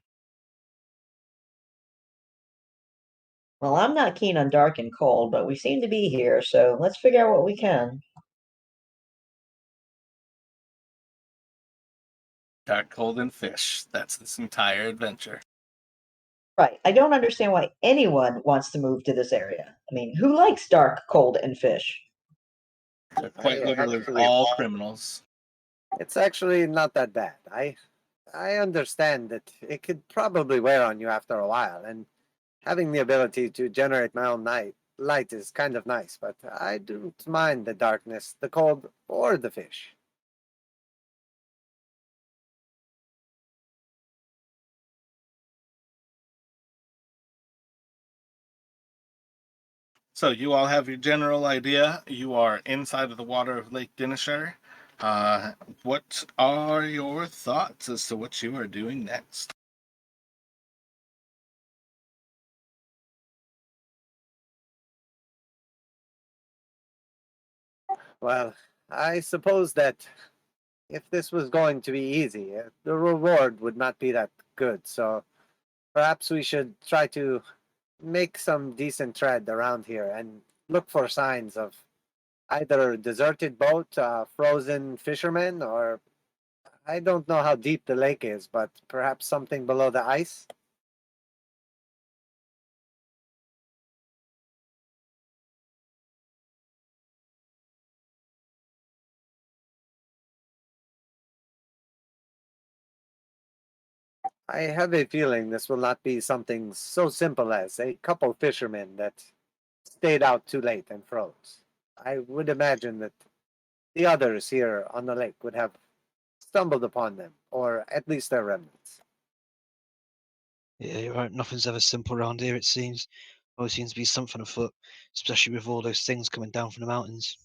Well, I'm not keen on dark and cold, but we seem to be here, so let's figure out what we can. Dark, cold, and fish. That's this entire adventure. Right. I don't understand why anyone wants to move to this area. I mean, who likes dark, cold, and fish? They're quite literally actually- all criminals. It's actually not that bad. I understand that it could probably wear on you after a while, and having the ability to generate my own light is kind of nice, but I don't mind the darkness, the cold, or the fish. So you all have your general idea. You are inside of the water of Lake Dineshire. What are your thoughts as to what you are doing next? Well, I suppose that if this was going to be easy, the reward would not be that good. So perhaps we should try to make some decent tread around here and look for signs of either a deserted boat, frozen fishermen, or I don't know how deep the lake is, but perhaps something below the ice. I have a feeling this will not be something so simple as a couple fishermen that stayed out too late and froze. I would imagine that the others here on the lake would have stumbled upon them, or at least their remnants. Yeah, you're right. Nothing's ever simple around here, it seems. Always seems to be something afoot, especially with all those things coming down from the mountains.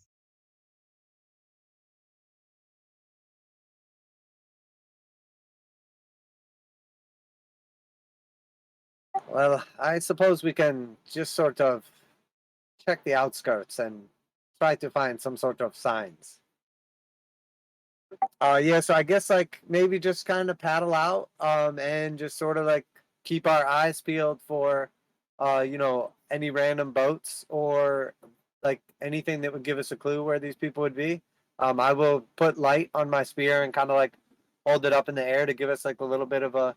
Well, I suppose we can just sort of check the outskirts and try to find some sort of signs. Yeah, so I guess like maybe just kind of paddle out, and just sort of like keep our eyes peeled for, any random boats or like anything that would give us a clue where these people would be. I will put light on my spear and kind of like hold it up in the air to give us like a little bit of a,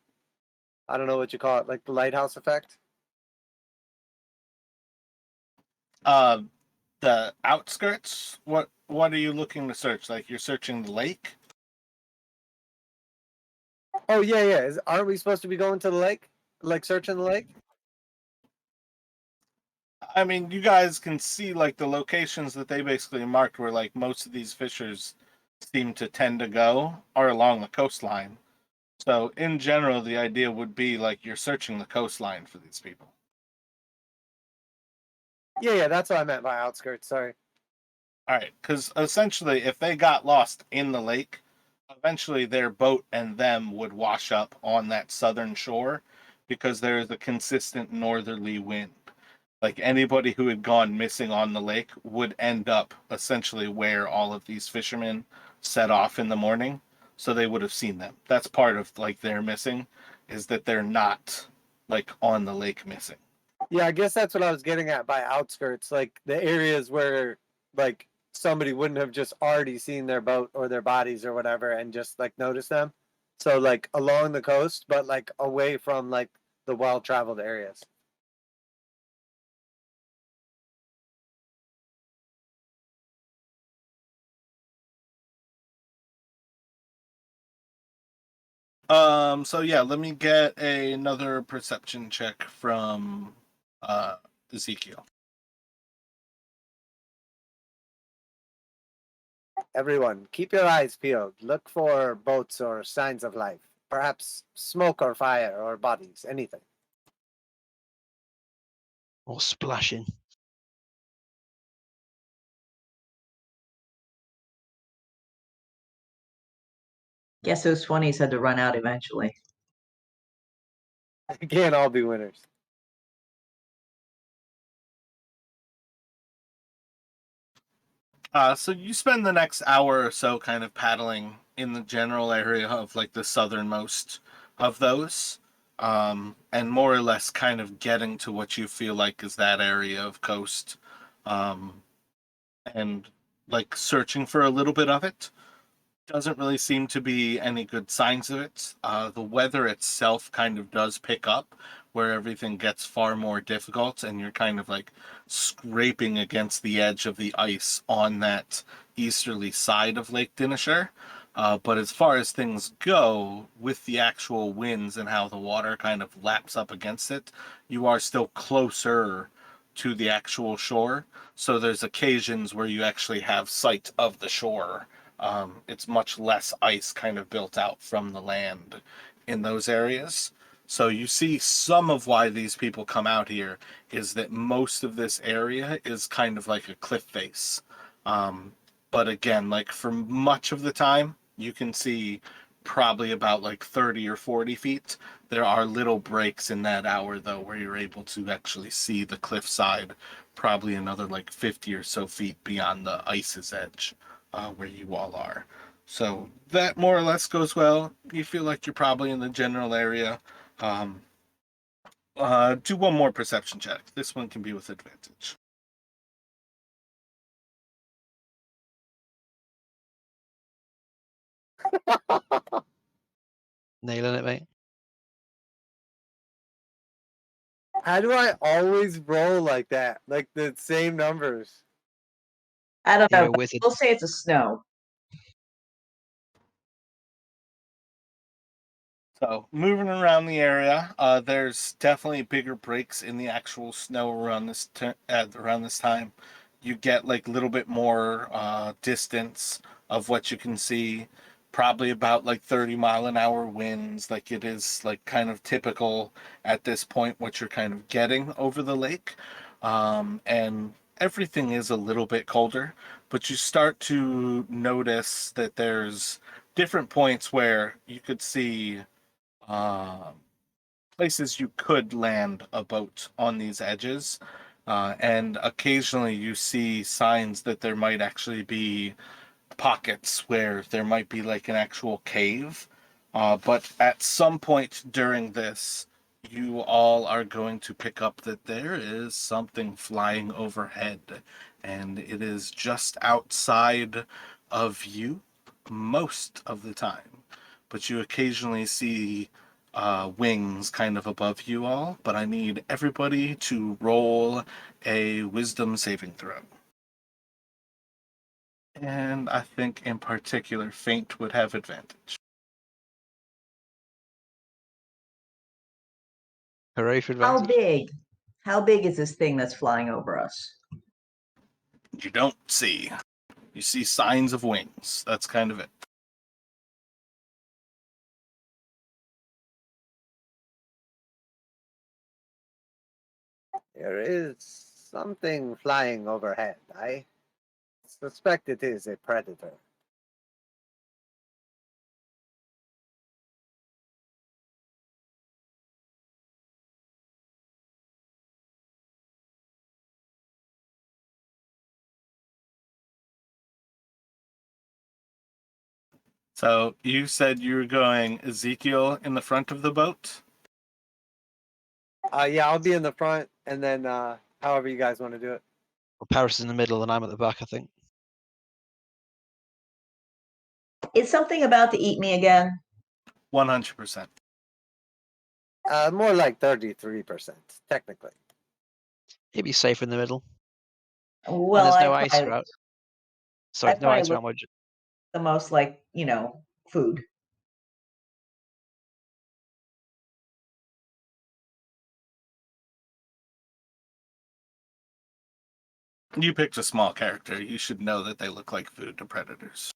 I don't know what you call it, like the lighthouse effect. Uh, the outskirts. What are you looking to search? Like you're searching the lake? Oh yeah, yeah. Aren't we supposed to be going to the lake, like searching the lake? I mean, you guys can see like the locations that they basically marked where like most of these fishers seem to tend to go are along the coastline. So in general, the idea would be like you're searching the coastline for these people. Yeah, yeah. That's what I meant by outskirts. Sorry. All right, because essentially, if they got lost in the lake, eventually their boat and them would wash up on that southern shore because there is a consistent northerly wind. Like anybody who had gone missing on the lake would end up essentially where all of these fishermen set off in the morning. So they would have seen them. That's part of like their missing is that they're not like on the lake missing. Yeah, I guess that's what I was getting at by outskirts, like the areas where like somebody wouldn't have just already seen their boat or their bodies or whatever and just like noticed them. So like along the coast, but like away from like the well-traveled areas. So yeah, let me get another perception check from Ezekiel. Everyone, keep your eyes peeled. Look for boats or signs of life. Perhaps smoke or fire or bodies, anything. Or splashing. Guess those 20s had to run out eventually. They can't all be winners. So you spend the next hour or so kind of paddling in the general area of like the southernmost of those. and more or less kind of getting to what you feel like is that area of coast, and like searching for a little bit of it. Doesn't really seem to be any good signs of it. The weather itself kind of does pick up where everything gets far more difficult and you're kind of like scraping against the edge of the ice on that easterly side of Lake Dinishar. But as far as things go, with the actual winds and how the water kind of laps up against it, you are still closer to the actual shore. So there's occasions where you actually have sight of the shore. It's much less ice kind of built out from the land in those areas. So you see some of why these people come out here is that most of this area is kind of like a cliff face. But again, like for much of the time, you can see probably about like 30 or 40 feet. There are little breaks in that hour though where you're able to actually see the cliffside probably another like 50 or so feet beyond the ice's edge where you all are. So that more or less goes well. You feel like you're probably in the general area. Um, do one more perception check. This one can be with advantage. Nailing it, mate. How do I always roll like that? Like the same numbers? I don't You're know, a but wizard. we'll say it's a snow. So moving around the area, there's definitely bigger breaks in the actual snow around around this time. You get like a little bit more distance of what you can see. Probably about like 30-mile-an-hour winds, like it is like kind of typical at this point what you're kind of getting over the lake. And everything is a little bit colder, but you start to notice that there's different points where you could see uh, places you could land a boat on these edges. And occasionally you see signs that there might actually be pockets where there might be like an actual cave. But at some point during this, you all are going to pick up that there is something flying overhead, and it is just outside of you most of the time. But you occasionally see wings kind of above you all. But I need everybody to roll a wisdom saving throw. And I think in particular, Faint would have advantage. Hooray for How advantage. big? How big is this thing that's flying over us? You don't see. You see signs of wings. That's kind of it. There is something flying overhead. I suspect it is a predator. So you said you were going Ezekiel in the front of the boat? Yeah, I'll be in the front, and then however you guys want to do it. Well, Paris is in the middle and I'm at the back, I think. Is something about to eat me again? 100%. More like 33%, technically. He'd be safe in the middle. And Well, there's no ice throughout. Sorry, I no ice probably around look my the most like, food. You picked a small character. You should know that they look like food to predators.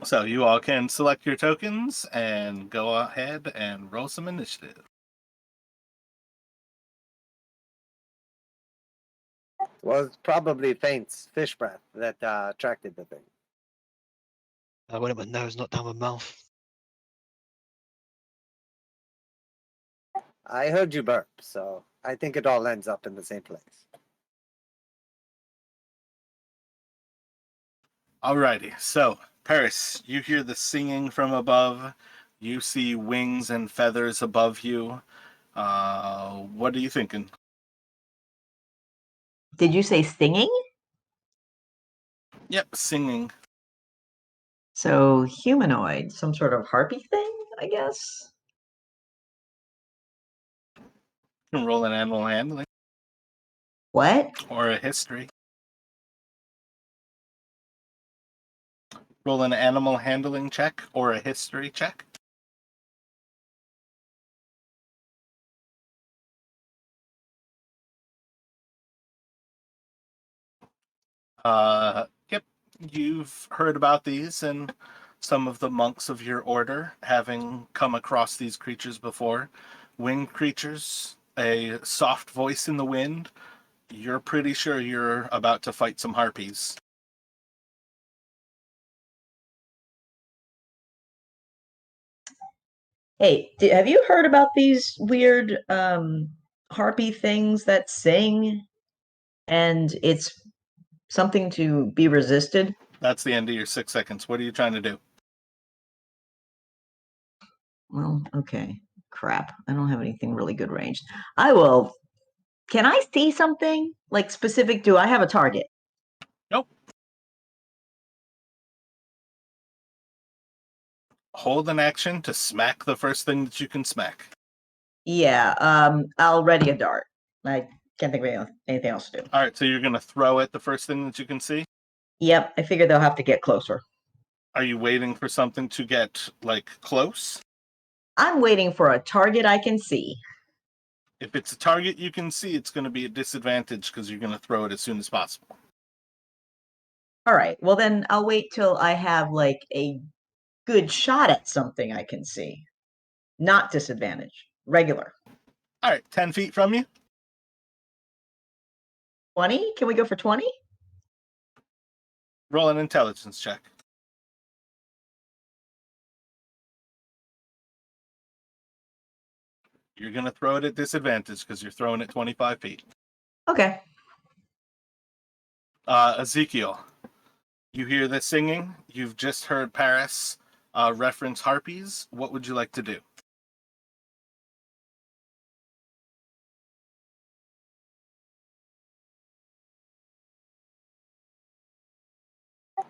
So you all can select your tokens and go ahead and roll some initiative. Was probably Faint's fish breath that attracted the thing. I went up my nose, not down my mouth. I heard you burp, so I think it all ends up in the same place. Alrighty, so Paris, you hear the singing from above. You see wings and feathers above you. What are you thinking? Did you say singing? Yep, singing. So humanoid, some sort of harpy thing, I guess. You can roll an animal handling What? or a history. Roll an animal handling check or a history check. Yep, you've heard about these and some of the monks of your order having come across these creatures before. Winged creatures, a soft voice in the wind. You're pretty sure you're about to fight some harpies. Hey, have you heard about these weird harpy things that sing and it's something to be resisted? That's the end of your 6 seconds. What are you trying to do? Well, okay. Crap. I don't have anything really good ranged. I will. Can I see something? Like specific, do I have a target? Nope. Hold an action to smack the first thing that you can smack. Yeah, I'll ready a dart. I can't think of anything else to do. All right, so you're going to throw at the first thing that you can see? Yep, I figure they'll have to get closer. Are you waiting for something to get, like, close? I'm waiting for a target I can see. If it's a target you can see, it's going to be a disadvantage because you're going to throw it as soon as possible. All right, well then I'll wait till I have like a good shot at something I can see. Not disadvantage, regular. All right, 10 feet from you. 20? Can we go for 20? Roll an intelligence check. You're going to throw it at disadvantage because you're throwing it 25 feet. Okay. Ezekiel, you hear the singing. You've just heard Paris reference harpies. What would you like to do?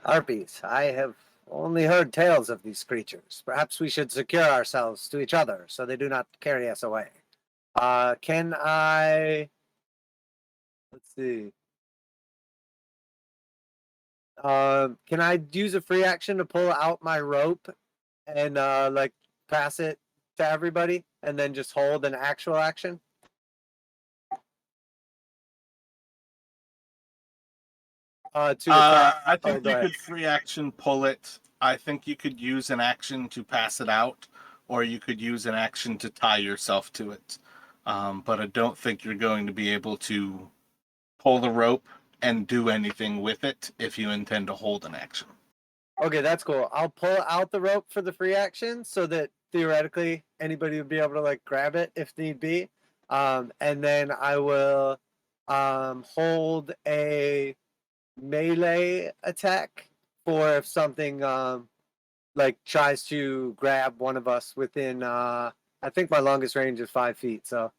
Harpies. I have only heard tales of these creatures. Perhaps we should secure ourselves to each other so they do not carry us away. Can I? Let's see. Can I use a free action to pull out my rope and like pass it to everybody, and then just hold an actual action? To attack. I think go you ahead. could free action pull it. I think you could use an action to pass it out, or you could use an action to tie yourself to it. But I don't think you're going to be able to pull the rope and do anything with it if you intend to hold an action. Okay, that's cool. I'll pull out the rope for the free action so that theoretically anybody would be able to like grab it if need be. And then I will hold a melee attack for if something like tries to grab one of us within I think my longest range is 5 feet. So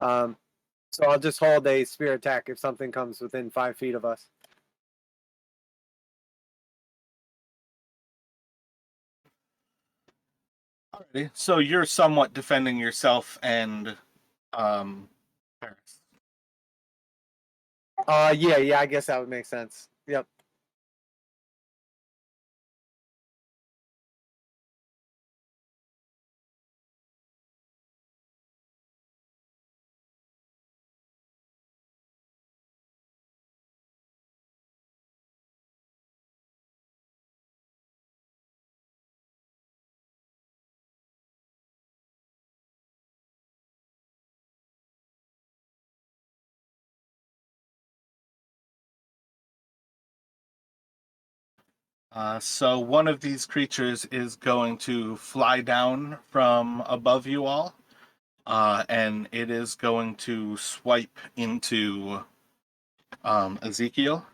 I'll just hold a spear attack if something comes within 5 feet of us. Alrighty. So you're somewhat defending yourself and Paris. Yeah, I guess that would make sense. Yep. So one of these creatures is going to fly down from above you all, and it is going to swipe into Ezekiel.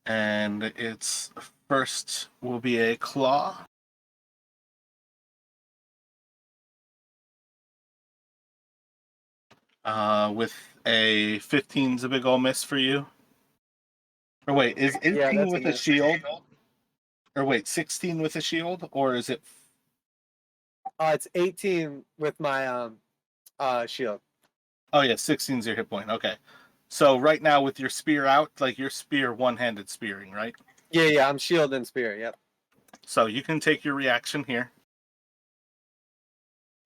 And its first will be a claw. With a 15's a big ol' miss for you. Or wait, is 18 that's with a a miss. shield? Or wait, 16 with a shield? Or is it... It's 18 with my shield. Oh yeah, 16's your hit point. Okay. So right now with your spear out, like your spear one-handed spearing, right? Yeah, I'm shield and spear. Yep. So you can take your reaction here.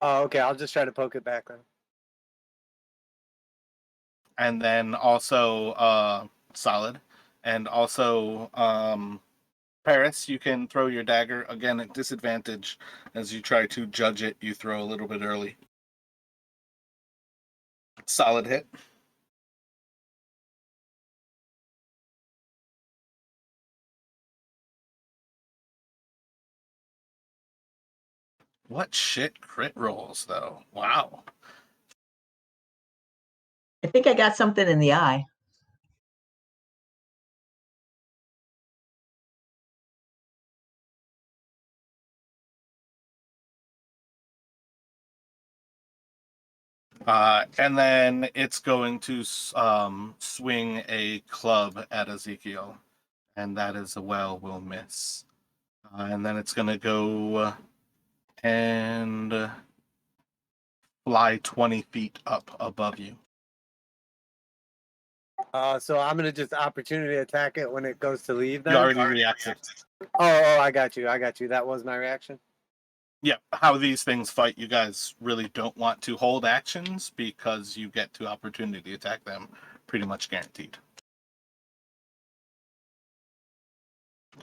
Oh, okay. I'll just try to poke it back then. And then also solid. And also Paris, you can throw your dagger again at disadvantage as you try to judge it. You throw a little bit early. Solid hit. What shit crit rolls though? Wow. I think I got something in the eye. And then it's going to swing a club at Ezekiel, and that is a will miss. And then it's going to go and fly 20 feet up above you. So I'm gonna just opportunity attack it when it goes to leave. Then You already reacted. Oh, I got you. That was my reaction. Yeah, how these things fight, you guys really don't want to hold actions because you get to opportunity attack them pretty much guaranteed.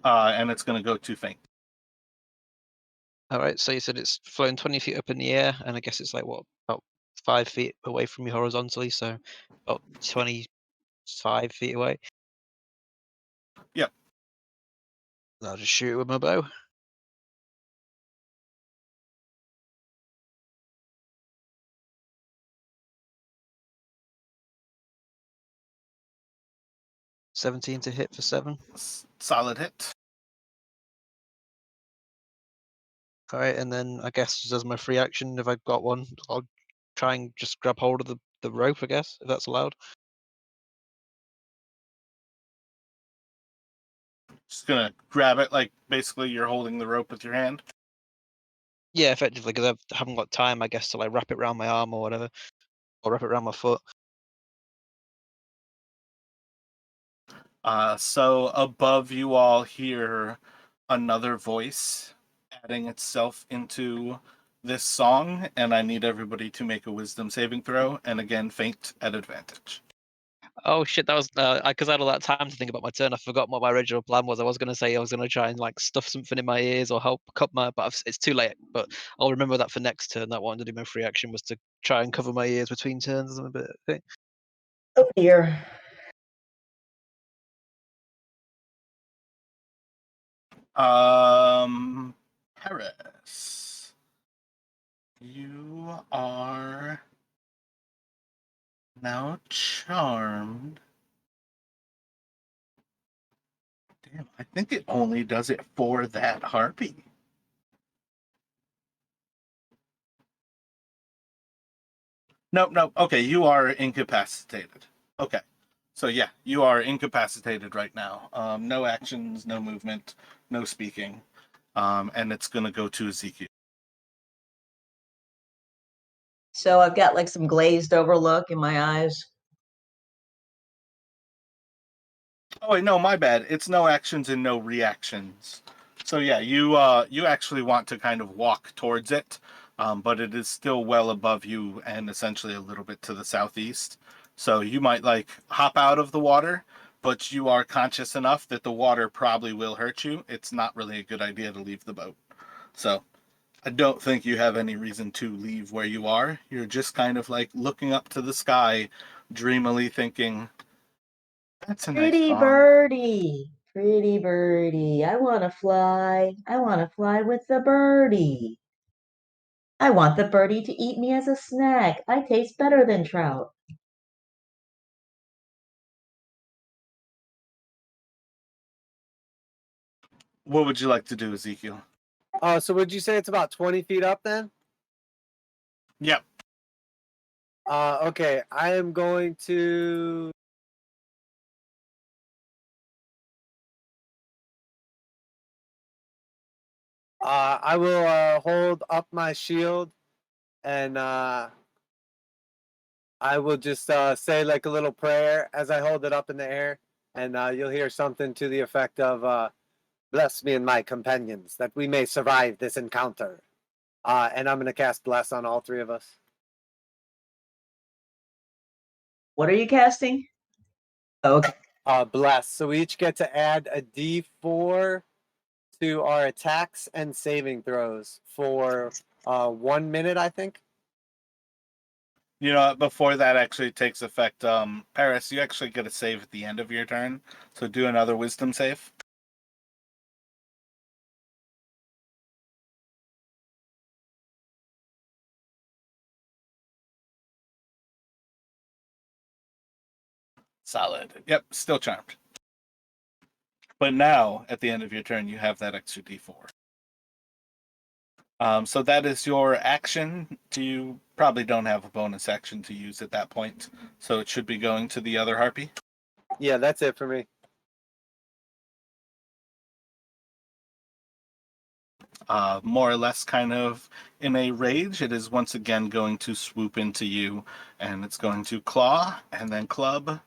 And it's going to go to Feint. All right, so you said it's flown 20 feet up in the air, and I guess it's like, what, about 5 feet away from you horizontally, so about 25 feet away? Yep. I'll just shoot it with my bow. $17 to hit for 7. Solid hit. All right, and then I guess just as my free action, if I've got one, I'll try and just grab hold of the rope, I guess, if that's allowed. Just going to grab it like basically you're holding the rope with your hand. Yeah, effectively, because I haven't got time, I guess, to like wrap it around my arm or whatever, or wrap it around my foot. So above you all hear another voice adding itself into this song, and I need everybody to make a wisdom saving throw, and again, Feint at advantage. Oh shit, that was because I had all that time to think about my turn. I forgot what my original plan was. I was going to say I was going to try and like stuff something in my ears or help cut my, but it's too late. But I'll remember that for next turn. That one to do my free action was to try and cover my ears between turns or something. But Oh dear. Paris, you are now charmed. Damn, I think it only does it for that harpy. Nope. Okay, you are incapacitated. Okay. So yeah, you are incapacitated right now. No actions, no movement, no speaking. And it's gonna go to Ezekiel. So I've got like some glazed over look in my eyes. Oh wait, no, my bad. It's no actions and no reactions. So yeah, you actually want to kind of walk towards it, but it is still well above you and essentially a little bit to the southeast. So you might like hop out of the water, but you are conscious enough that the water probably will hurt you. It's not really a good idea to leave the boat. So I don't think you have any reason to leave where you are. You're just kind of like looking up to the sky, dreamily thinking, that's a nice Pretty song. birdie, pretty birdie. I want to fly. I want to fly with the birdie. I want the birdie to eat me as a snack. I taste better than trout. What would you like to do, Ezekiel? Oh, so would you say it's about 20 feet up then? Yep. Okay, I am going to. I will hold up my shield, and I will just say like a little prayer as I hold it up in the air, and you'll hear something to the effect of "Bless me and my companions, that we may survive this encounter." And I'm going to cast Bless on all three of us. What are you casting? Okay. Bless. So we each get to add a D4 to our attacks and saving throws for 1 minute, I think. You know, before that actually takes effect, Paris, you actually get a save at the end of your turn. So do another wisdom save. Solid. Yep, still charmed. But now, at the end of your turn, you have that extra D4. So that is your action. You probably don't have a bonus action to use at that point. So it should be going to the other harpy. Yeah, that's it for me. More or less kind of in a rage, it is once again going to swoop into you, and it's going to claw and then club.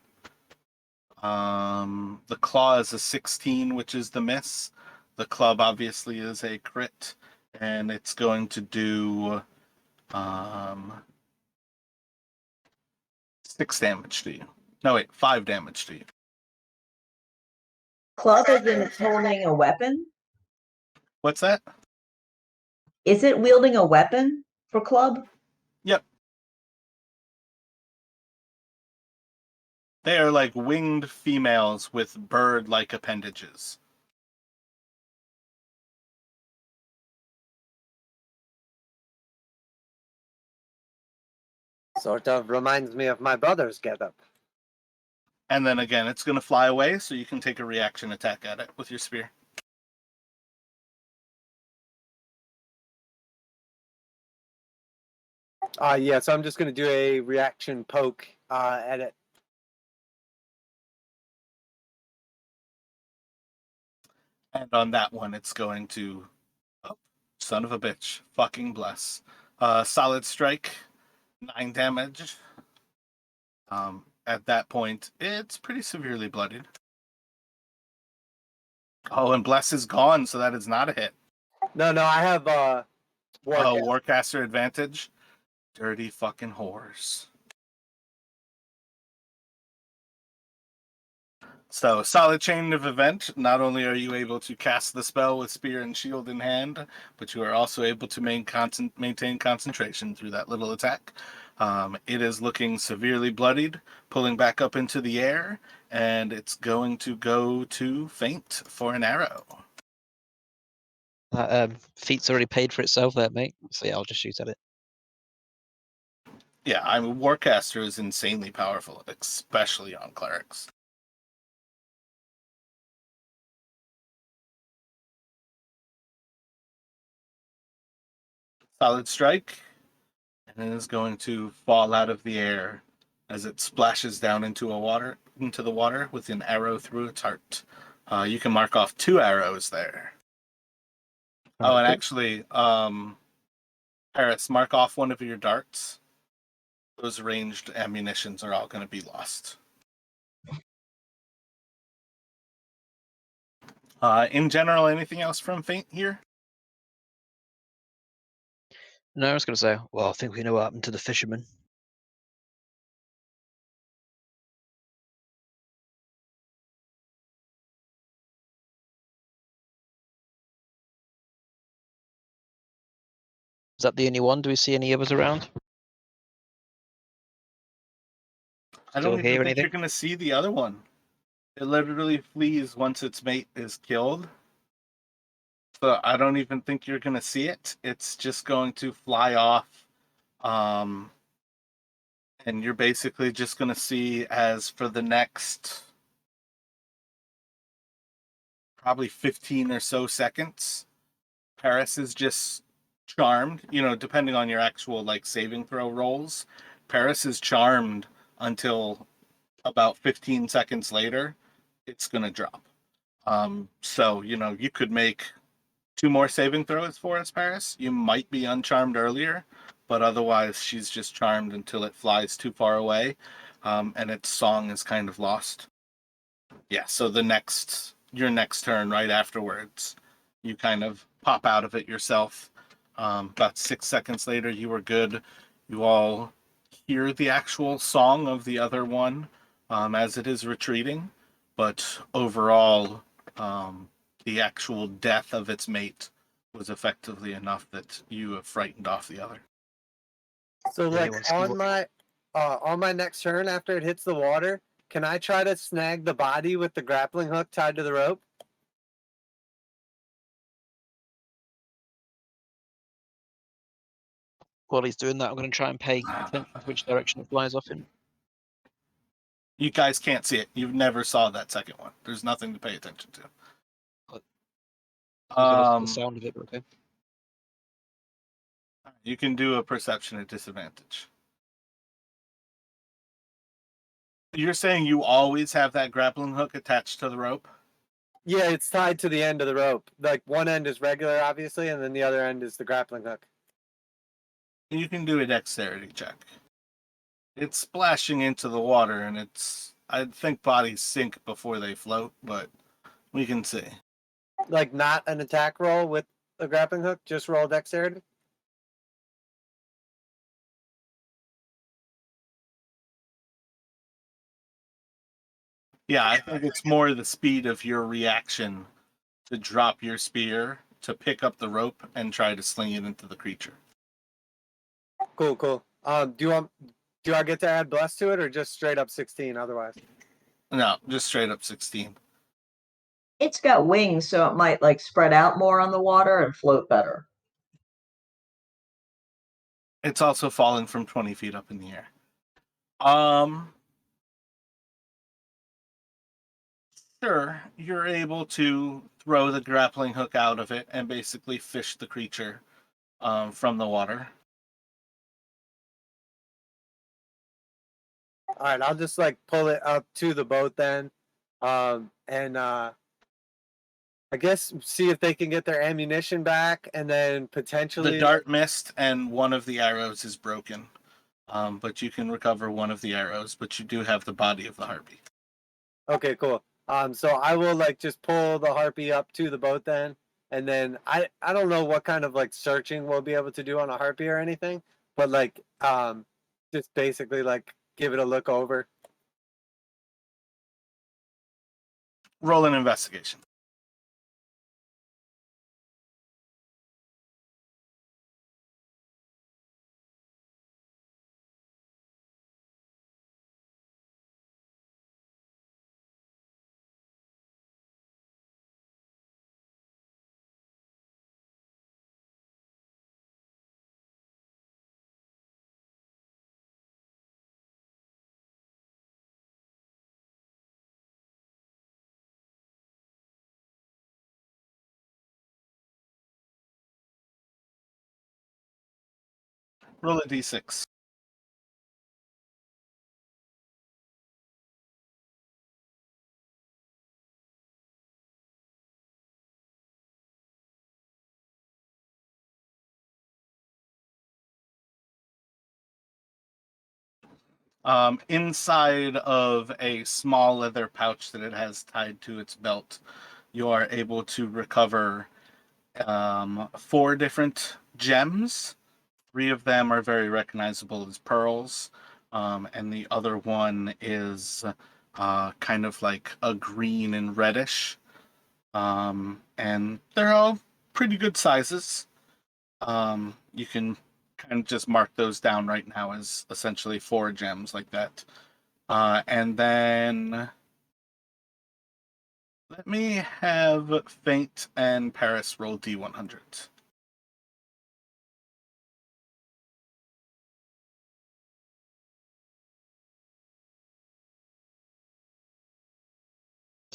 The claw is a 16, which is the miss. The club obviously is a crit, and it's going to do 6 damage to you. No, wait, 5 damage to you. Club is in it's holding a weapon. What's that? Is it wielding a weapon for club? Yep. They are like winged females with bird-like appendages. Sort of reminds me of my brother's getup. And then again, it's going to fly away, so you can take a reaction attack at it with your spear. Yeah, so I'm just going to do a reaction poke at it. And on that one, it's going to... Oh, son of a bitch. Fucking bless. Solid strike. 9 damage. At that point, it's pretty severely bloodied. Oh, and bless is gone, so that is not a hit. No, I have Warcaster advantage. Dirty fucking whores. So, solid chain of event. Not only are you able to cast the spell with spear and shield in hand, but you are also able to maintain concentration through that little attack. It is looking severely bloodied, pulling back up into the air, and it's going to go to feint for an arrow. Feat's already paid for itself there, mate. So yeah, I'll just shoot at it. Yeah, I mean, Warcaster is insanely powerful, especially on clerics. Solid strike, and it is going to fall out of the air as it splashes down into the water with an arrow through its heart. You can mark off 2 arrows there. All right, And cool. actually, Paris, mark off one of your darts. Those ranged ammunitions are all going to be lost. In general, anything else from Feint here? No, I was going to say, well, I think we know what happened to the fisherman. Is that the only one? Do we see any others around? I Still don't even hear think anything? you're going to see the other one. It literally flees once its mate is killed. So I don't even think you're going to see it. It's just going to fly off. And you're basically just going to see as for the next probably 15 or so seconds. Paris is just charmed, depending on your actual like saving throw rolls. Paris is charmed until about 15 seconds later, it's going to drop. So, you could make 2 more saving throws for us, Paris. You might be uncharmed earlier, but otherwise she's just charmed until it flies too far away, and its song is kind of lost. Yeah, so your next turn right afterwards, you kind of pop out of it yourself. About 6 seconds later, you were good. You all hear the actual song of the other one as it is retreating, but overall, the actual death of its mate was effectively enough that you have frightened off the other. So like Anyone see what? on my next turn after it hits the water, can I try to snag the body with the grappling hook tied to the rope? While he's doing that, I'm going to try and pay attention to which direction it flies off in. You guys can't see it. You never saw that second one. There's nothing to pay attention to. You got the sound of it, okay? You can do a perception at disadvantage. You're saying you always have that grappling hook attached to the rope? Yeah, it's tied to the end of the rope. Like one end is regular, obviously, and then the other end is the grappling hook. You can do a dexterity check. It's splashing into the water, and I think bodies sink before they float, but we can see. Like not an attack roll with a grappling hook, just roll dexterity. Yeah, I think it's more the speed of your reaction to drop your spear, to pick up the rope, and try to sling it into the creature. Cool. Do I get to add bless to it or just straight up 16 otherwise? No, just straight up 16. It's got wings, so it might like spread out more on the water and float better. It's also falling from 20 feet up in the air. Sure, you're able to throw the grappling hook out of it and basically fish the creature from the water. All right, I'll just like pull it up to the boat then, and I guess see if they can get their ammunition back, and then potentially The dart missed, and one of the arrows is broken. But you can recover one of the arrows, but you do have the body of the harpy. Okay, cool. So I will like just pull the harpy up to the boat then, and then I don't know what kind of like searching we'll be able to do on a harpy or anything, but like just basically like give it a look over. Roll an investigation. Roll a d6. Inside of a small leather pouch that it has tied to its belt, you are able to recover 4 different gems. 3 of them are very recognizable as pearls, and the other one is kind of like a green and reddish. And they're all pretty good sizes. You can kind of just mark those down right now as essentially 4 gems like that. And then let me have Faint and Paris roll D100.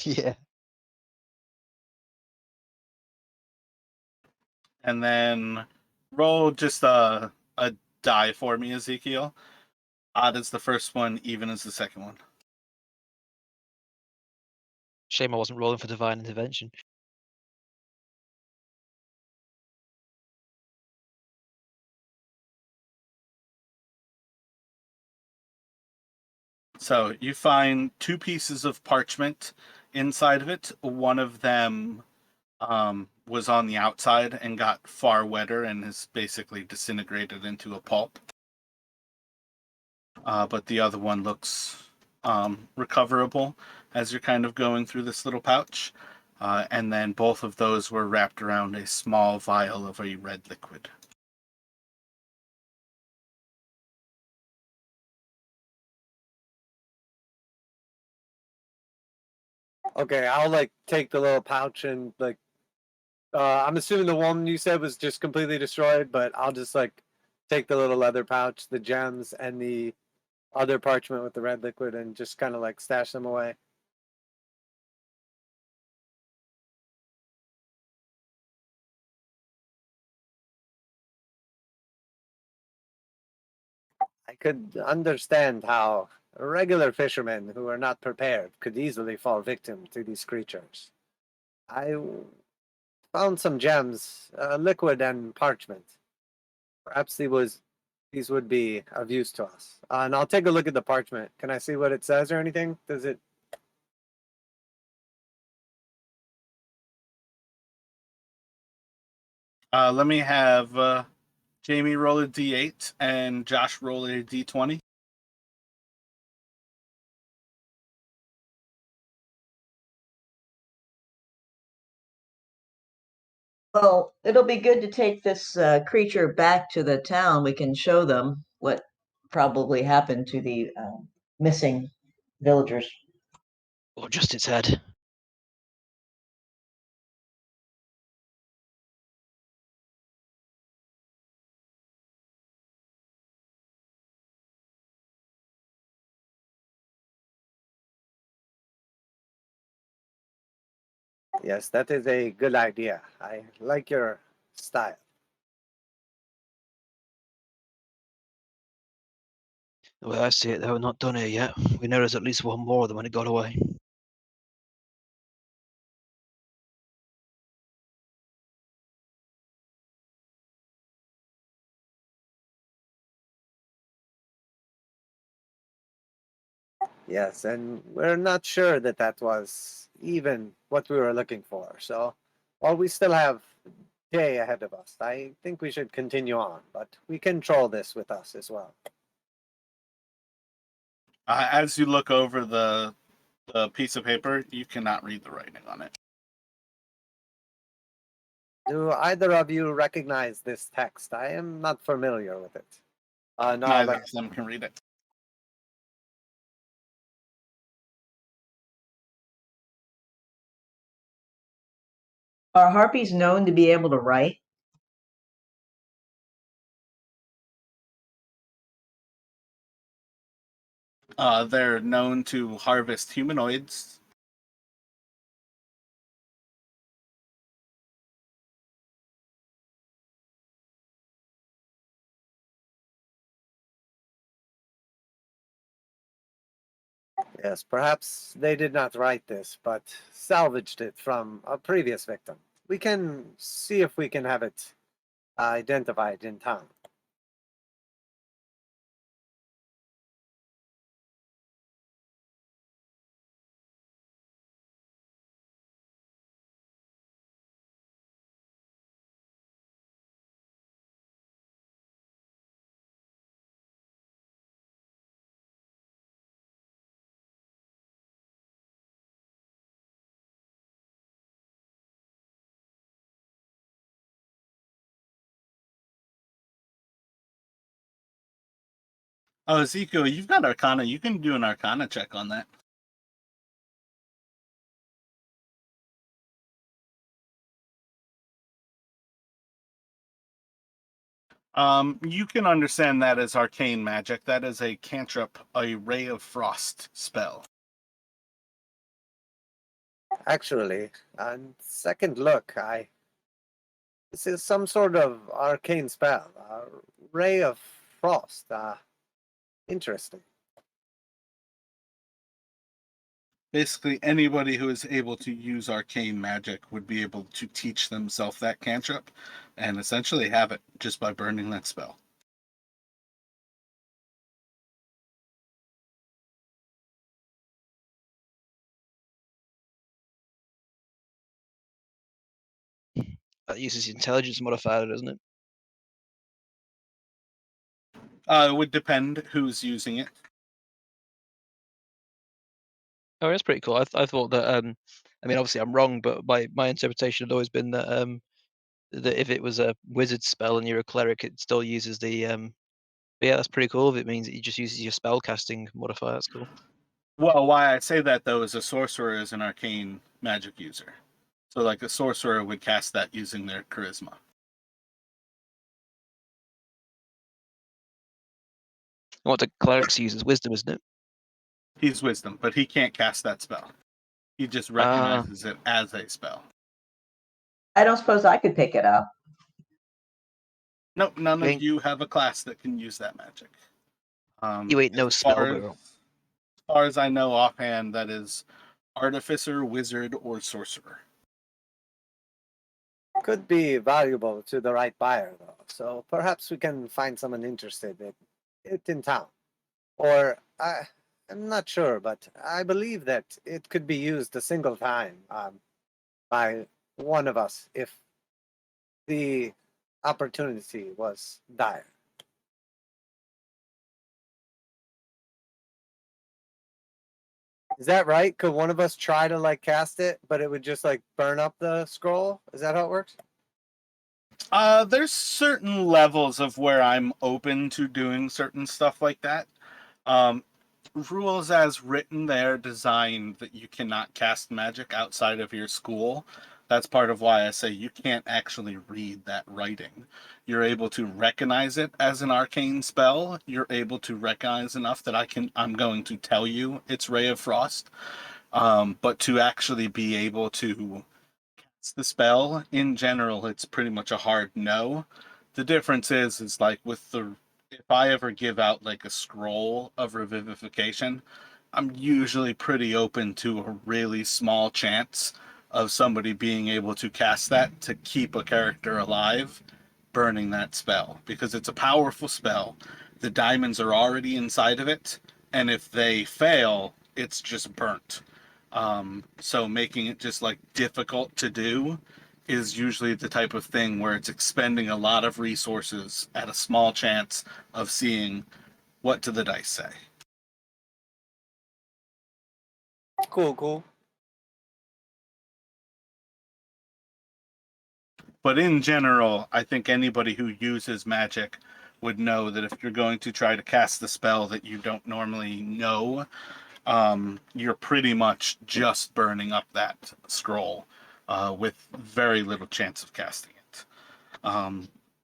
Yeah. And then roll just a die for me, Ezekiel. Odd is the first one, even is the second one. Shame I wasn't rolling for divine intervention. So you find two pieces of parchment inside of it. One of them was on the outside and got far wetter and is basically disintegrated into a pulp. But the other one looks recoverable as you're kind of going through this little pouch. And then both of those were wrapped around a small vial of a red liquid. Okay, I'll like take the little pouch and like I'm assuming the one you said was just completely destroyed, but I'll just like take the little leather pouch, the gems, and the other parchment with the red liquid and just kind of like stash them away. I could understand how regular fishermen who are not prepared could easily fall victim to these creatures. I found some gems, liquid and parchment. Perhaps these would be of use to us. And I'll take a look at the parchment. Can I see what it says or anything? Does it? Let me have Jamie roll a d8 and Josh roll a d20. Well, it'll be good to take this creature back to the town. We can show them what probably happened to the missing villagers. Or just its head. Yes, that is a good idea. I like your style. The way I see it, though, we're not done here yet. We know there's at least one more of them when it got away. Yes, and we're not sure that that was even what we were looking for. So while we still have day ahead of us, I think we should continue on, but we control this with us as well. As you look over the piece of paper, you cannot read the writing on it. Do either of you recognize this text? I am not familiar with it. No, Neither like of them can read it. Are harpies known to be able to write? They're known to harvest humanoids. yes, perhaps they did not write this, but salvaged it from a previous victim. We can see if we can have it identified in time. Oh, Ezekiel, you've got Arcana. You can do an Arcana check on that. You can understand that as arcane magic. That is a cantrip, a ray of frost spell. Actually, on second look, I This is some sort of arcane spell. Ray of Frost. Interesting. Basically, anybody who is able to use arcane magic would be able to teach themselves that cantrip and essentially have it just by burning that spell. That uses the intelligence modifier, doesn't it? It would depend who's using it. Oh, that's pretty cool. I thought that I mean, obviously I'm wrong, but my interpretation had always been that that if it was a wizard spell and you're a cleric, it still uses the but yeah, that's pretty cool. If it means that you just uses your spell casting modifier, that's cool. Well, why I say that though is a sorcerer is an arcane magic user. So like a sorcerer would cast that using their charisma. What the clerics use is wisdom, isn't it? He's wisdom, but he can't cast that spell. He just recognizes it as a spell. I don't suppose I could pick it up. Nope, none You of ain't, you have a class that can use that magic. you ain't no As spell far girl. as far as I know offhand, that is artificer, wizard, or sorcerer. Could be valuable to the right buyer, though. So perhaps we can find someone interested in it in town. Or I'm not sure, but I believe that it could be used a single time by one of us if the opportunity was dire. Is that right? Could one of us try to like cast it, but it would just like burn up the scroll? Is that how it works? There's certain levels of where I'm open to doing certain stuff like that. Um, Rules as written, they're designed that you cannot cast magic outside of your school. That's part of why I say you can't actually read that writing. You're able to recognize it as an arcane spell. You're able to recognize enough that I'm going to tell you it's Ray of Frost. But to actually be able to cast the spell in general, it's pretty much a hard no. The difference is like with the if I ever give out like a scroll of revivification, I'm usually pretty open to a really small chance of somebody being able to cast that to keep a character alive, burning that spell because it's a powerful spell. The diamonds are already inside of it, and if they fail, it's just burnt. So making it just like difficult to do is usually the type of thing where it's expending a lot of resources at a small chance of seeing what do the dice say. Cool. But in general, I think anybody who uses magic would know that if you're going to try to cast the spell that you don't normally know, you're pretty much just burning up that scroll with very little chance of casting it.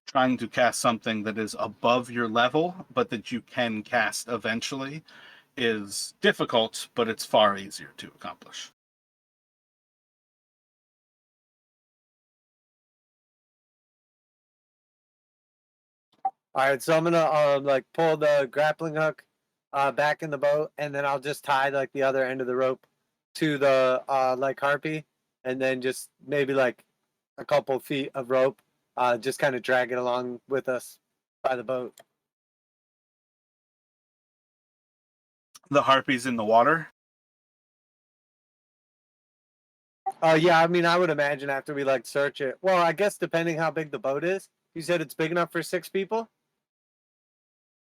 Trying to cast something that is above your level, but that you can cast eventually, is difficult, but it's far easier to accomplish. All right, so I'm gonna like pull the grappling hook back in the boat, and then I'll just tie like the other end of the rope to the like harpy, and then just maybe like a couple feet of rope, just kind of drag it along with us by the boat. The harpies in the water. Yeah, I mean, I would imagine after we like search it. Well, I guess depending how big the boat is. You said it's big enough for 6 people.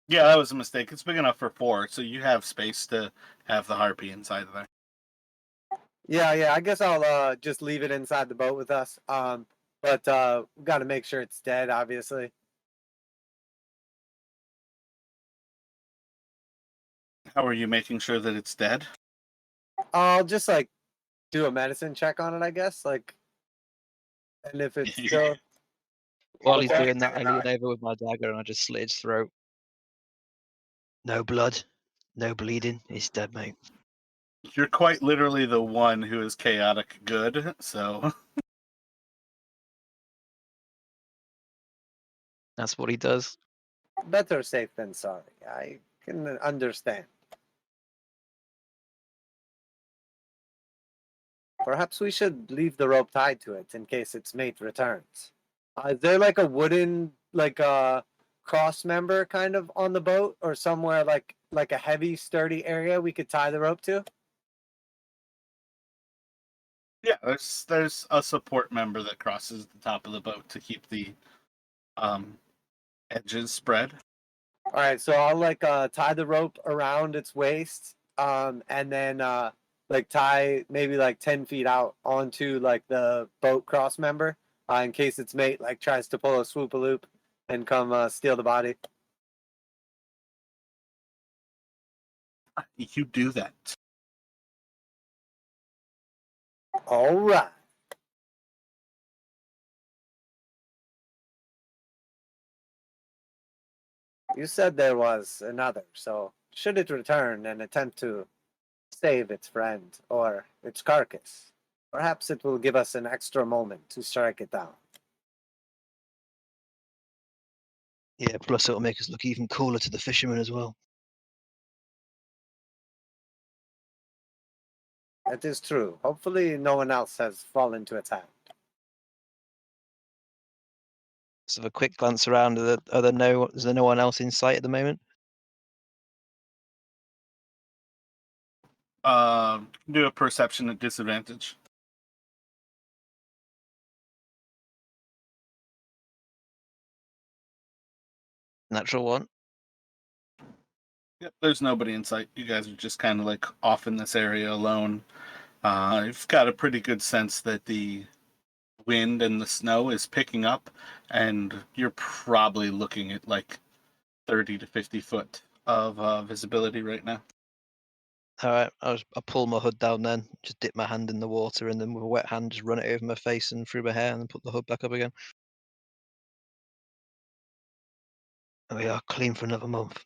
Yeah, that was a mistake. It's big enough for 4, so you have space to have the harpy inside of there. Yeah. I guess I'll just leave it inside the boat with us. But we got to make sure it's dead, obviously. How are you making sure that it's dead? I'll just like do a medicine check on it, I guess. Like, and if it's still While he's doing that, I lean over with my dagger and I just slit his throat. No blood, no bleeding. He's dead, mate. You're quite literally the one who is chaotic good, so That's what he does. Better safe than sorry. I can understand. Perhaps we should leave the rope tied to it in case its mate returns. Is there like a wooden, like a cross member kind of on the boat, or somewhere like a heavy, sturdy area we could tie the rope to? Yeah, there's a support member that crosses the top of the boat to keep the um, edges spread. All right, so I'll like tie the rope around its waist, and then like tie maybe like 10 feet out onto like the boat cross member, in case its mate like tries to pull a swoop a loop and come steal the body. You do that. All right. You said there was another, so should it return and attempt to save its friend or its carcass, perhaps it will give us an extra moment to strike it down. Yeah, plus it'll make us look even cooler to the fishermen as well. That is true. Hopefully no one else has fallen to its hand. So have a quick glance around. Is there no one else in sight at the moment? Do a perception at disadvantage. Natural one. Yep, there's nobody in sight. You guys are just kind of like off in this area alone. You've got a pretty good sense that the wind and the snow is picking up, and you're probably looking at like 30 to 50 foot of visibility right now. All right, I'll pull my hood down then, just dip my hand in the water, and then with a wet hand just run it over my face and through my hair, and then put the hood back up again. And we are clean for another month.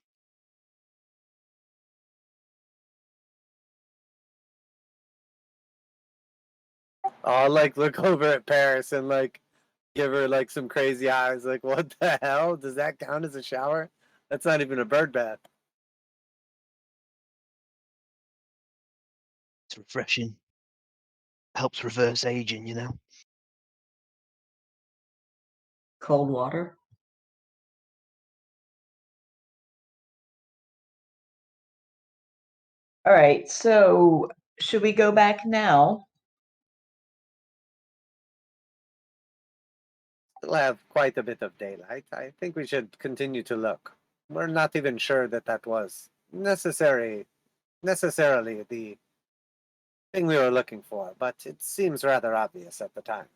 I'll like look over at Paris and like give her like some crazy eyes. Like, what the hell? Does that count as a shower? That's not even a bird bath. It's refreshing. Helps reverse aging, you know. Cold water. All right, so should we go back now? Still have quite a bit of daylight. I think we should continue to look. We're not even sure that that was necessarily the thing we were looking for, but it seems rather obvious at the time.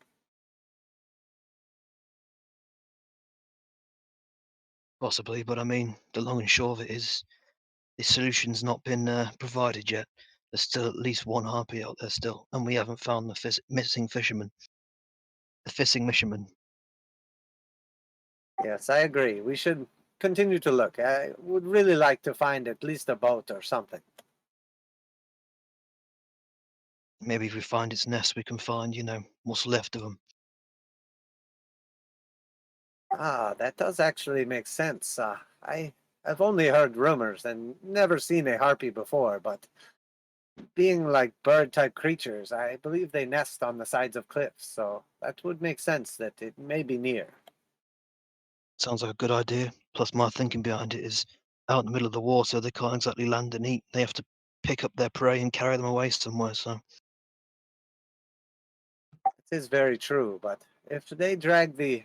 Possibly, but I mean, the long and short of it is, the solution's not been provided yet. There's still at least one harpy out there still, and we haven't found the missing fisherman. The fishing fisherman. Yes, I agree. We should continue to look. I would really like to find at least a boat or something. Maybe if we find its nest, we can find, what's left of them. Ah, that does actually make sense. I've only heard rumors and never seen a harpy before, but being like bird-type creatures, I believe they nest on the sides of cliffs, so that would make sense that it may be near. Sounds like a good idea. Plus, my thinking behind it is, out in the middle of the water, they can't exactly land and eat. They have to pick up their prey and carry them away somewhere. So It is very true, but if they drag the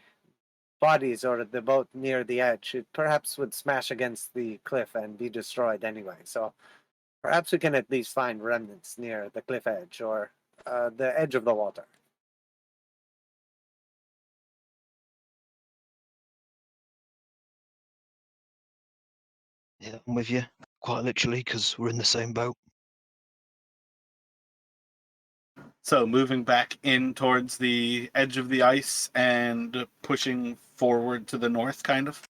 bodies or the boat near the edge, it perhaps would smash against the cliff and be destroyed anyway. So perhaps we can at least find remnants near the cliff edge or the edge of the water. yeah, I'm with you, quite literally, because we're in the same boat. So moving back in towards the edge of the ice and pushing forward to the north, kind of.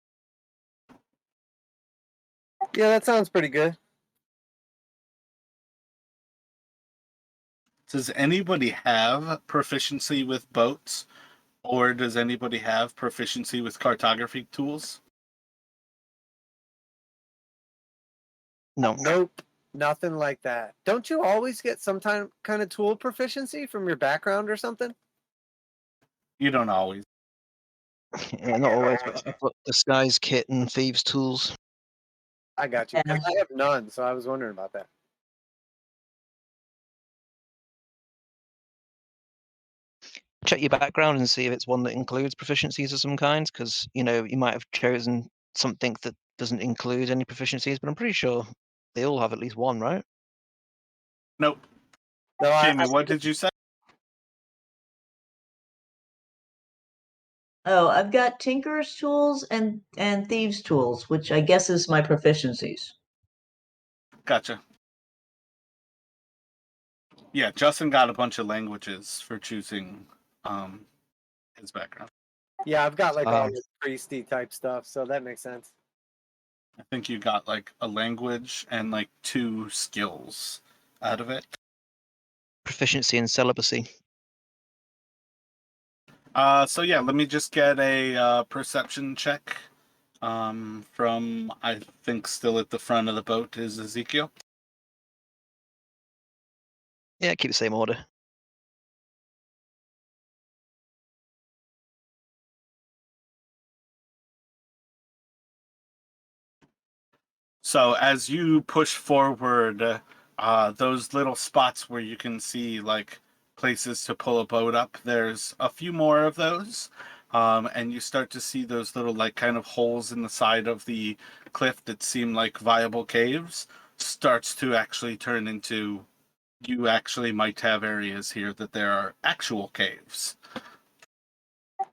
Yeah, that sounds pretty good. Does anybody have proficiency with boats Or does anybody have proficiency with cartography tools? No. Nope, nothing like that. Don't you always get some kind of tool proficiency from your background or something? You don't always. Yeah, not always, but I've got disguise kit and thieves' tools. I got you. 'Cause Yeah. I have none, so I was wondering about that. Check your background and see if it's one that includes proficiencies of some kind, because you might have chosen something that doesn't include any proficiencies, but I'm pretty sure they all have at least one, right? Nope. No, Jamie, what did you say? Oh, I've got tinker's tools and thieves' tools, which I guess is my proficiencies. Gotcha. Yeah, Justin got a bunch of languages for choosing his background. yeah, I've got like all Um, this priesty type stuff, so that makes sense. I think you got like a language and like 2 skills out of it. Proficiency in celibacy. So yeah, let me just get a perception check from, I think, still at the front of the boat is Ezekiel. Yeah, keep the same order. So as you push forward, those little spots where you can see like places to pull a boat up, there's a few more of those. And you start to see those little like kind of holes in the side of the cliff that seem like viable caves starts to actually turn into, you actually might have areas here that there are actual caves.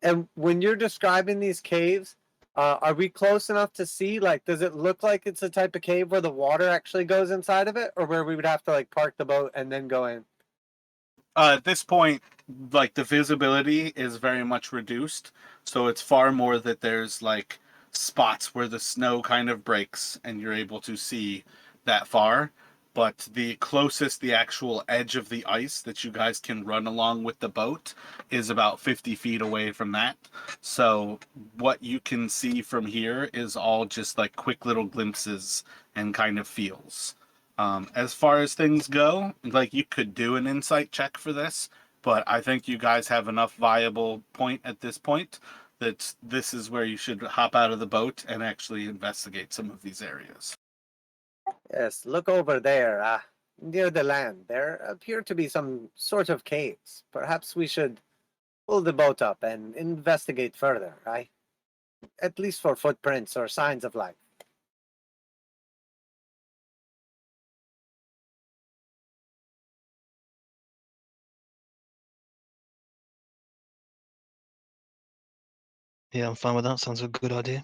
And when you're describing these caves, are we close enough to see? Like, does it look like it's a type of cave where the water actually goes inside of it, or where we would have to like park the boat and then go in? At this point, like the visibility is very much reduced, so it's far more that there's like spots where the snow kind of breaks and you're able to see that far. But the closest the actual edge of the ice that you guys can run along with the boat is about 50 feet away from that. So what you can see from here is all just like quick little glimpses and kind of feels. As far as things go, like you could do an insight check for this, but I think you guys have enough viable point at this point that this is where you should hop out of the boat and actually investigate some of these areas. Yes, look over there, near the land. There appear to be some sort of caves. Perhaps we should pull the boat up and investigate further, right? At least for footprints or signs of life. Yeah, I'm fine with that. Sounds a good idea.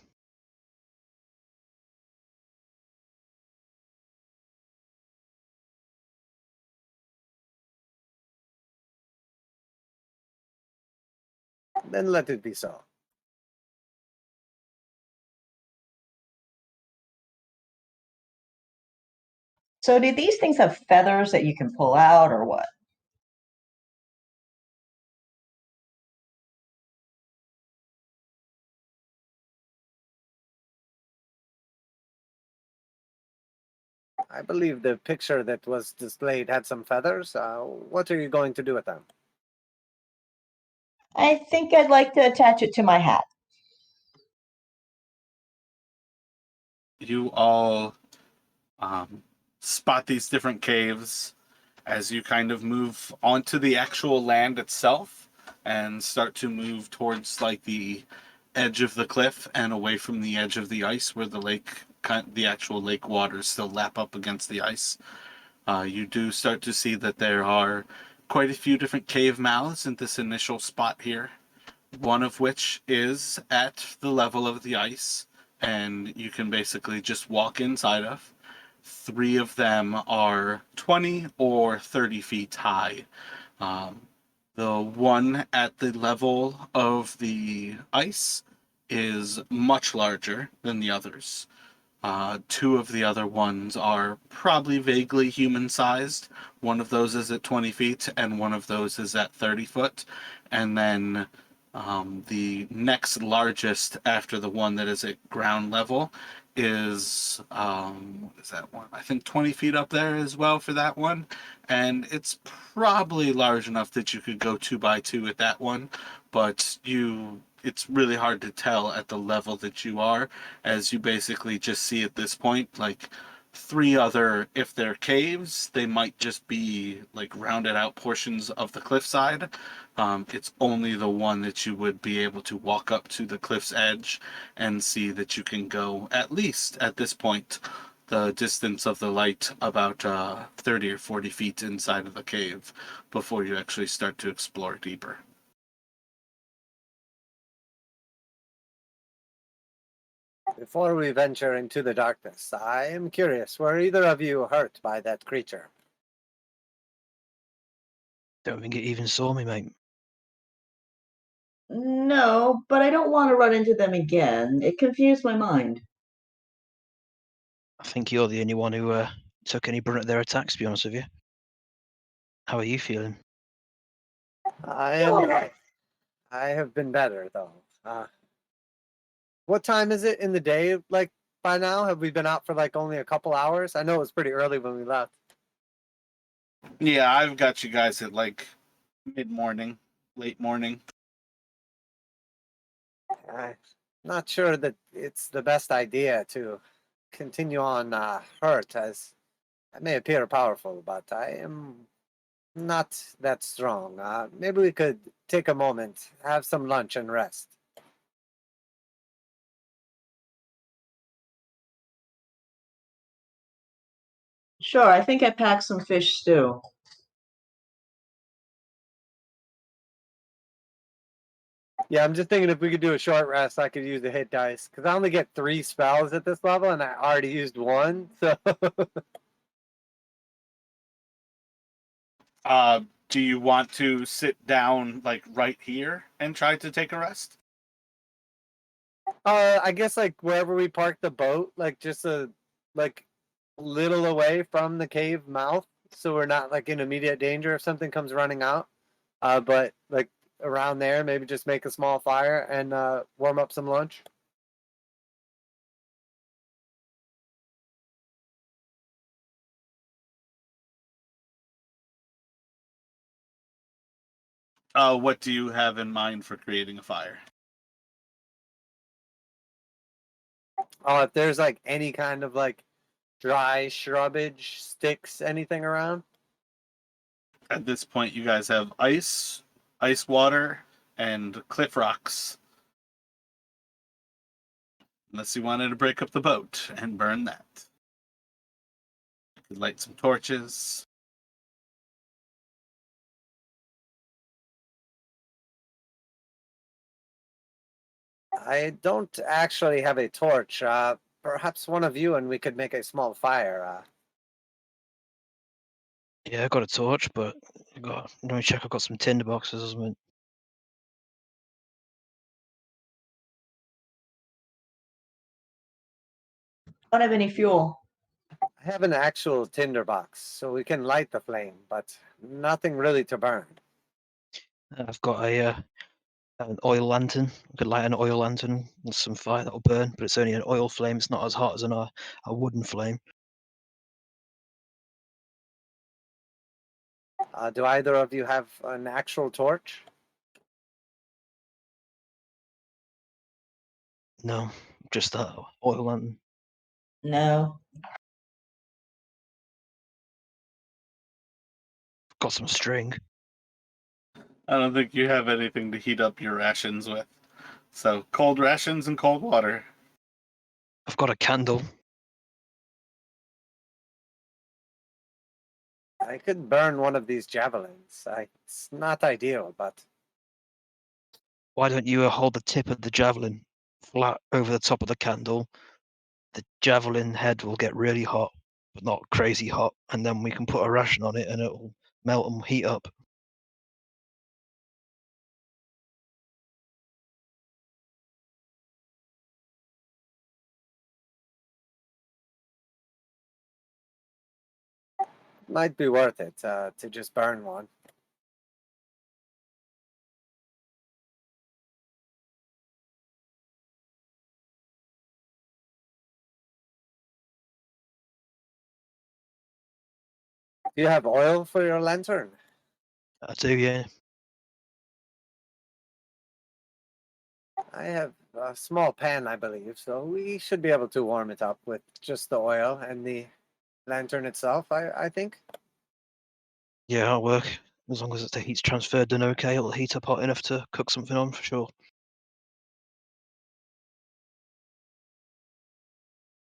Then let it be so. So do these things have feathers that you can pull out or what? I believe the picture that was displayed had some feathers. What are you going to do with them? I think I'd like to attach it to my hat. You all spot these different caves as you kind of move onto the actual land itself and start to move towards like the edge of the cliff and away from the edge of the ice where the actual lake waters still lap up against the ice. You do start to see that there are quite a few different cave mouths in this initial spot here, one of which is at the level of the ice and you can basically just walk inside of. 3 of them are 20 or 30 feet high. The one at the level of the ice is much larger than the others. 2 of the other ones are probably vaguely human sized. One of those is at 20 feet, and one of those is at 30 foot. And then The next largest after the one that is at ground level is what is that one? I think 20 feet up there as well for that one, and it's probably large enough that you could go 2 by 2 at that one, but it's really hard to tell at the level that you are, as you basically just see at this point like three other, if they're caves, they might just be like rounded out portions of the cliffside. It's only the one that you would be able to walk up to the cliff's edge and see that you can go, at least at this point, the distance of the light about 30 or 40 feet inside of the cave before you actually start to explore deeper. Before we venture into the darkness, I am curious, were either of you hurt by that creature? Don't think it even saw me, mate. No, but I don't want to run into them again. It confused my mind. I think you're the only one who took any brunt of their attacks, to be honest with you. How are you feeling? I am. I have been better though. What time is it in the day? Like by now, have we been out for like only a couple hours? I know it was pretty early when we left. Yeah, I've got you guys at like mid-morning, late morning. I'm not sure that it's the best idea to continue on hurt, as I may appear powerful, but I am not that strong. Maybe we could take a moment, have some lunch, and rest. Sure, I think I packed some fish stew. Yeah, I'm just thinking if we could do a short rest, I could use the hit dice because I only get 3 spells at this level, and I already used one. So Do you want to sit down like right here and try to take a rest? I guess like wherever we park the boat, like just a like little away from the cave mouth, so we're not like in immediate danger if something comes running out. But like around there, maybe just make a small fire and warm up some lunch. What do you have in mind for creating a fire? Oh, if there's like any kind of like dry shrubbage, sticks, anything around. At this point, you guys have ice water, and cliff rocks. Unless you wanted to break up the boat and burn that. You could light some torches. I don't actually have a torch. Perhaps one of you and we could make a small fire. Yeah, I got a torch, but let me check. I've got some tinder boxes or something. Don't have any fuel. I have an actual tinder box, so we can light the flame, but nothing really to burn. I've got an oil lantern. I could light an oil lantern and some fire that'll burn, but it's only an oil flame. It's not as hot as a wooden flame. Do either of you have an actual torch? No, just that oil lantern. No. Got some string. I don't think you have anything to heat up your rations with. So, cold rations and cold water. I've got a candle. I could burn one of these javelins. It's not ideal, but Why don't you hold the tip of the javelin flat over the top of the candle? The javelin head will get really hot, but not crazy hot, and then we can put a ration on it and it'll melt and heat up. might be worth it to just burn one. Do you have oil for your lantern? I do, yeah. I have a small pan, I believe, so we should be able to warm it up with just the oil and the lantern itself, I think. Yeah, I'll work. As long as the heat's transferred, then okay. It'll heat up hot enough to cook something on for sure.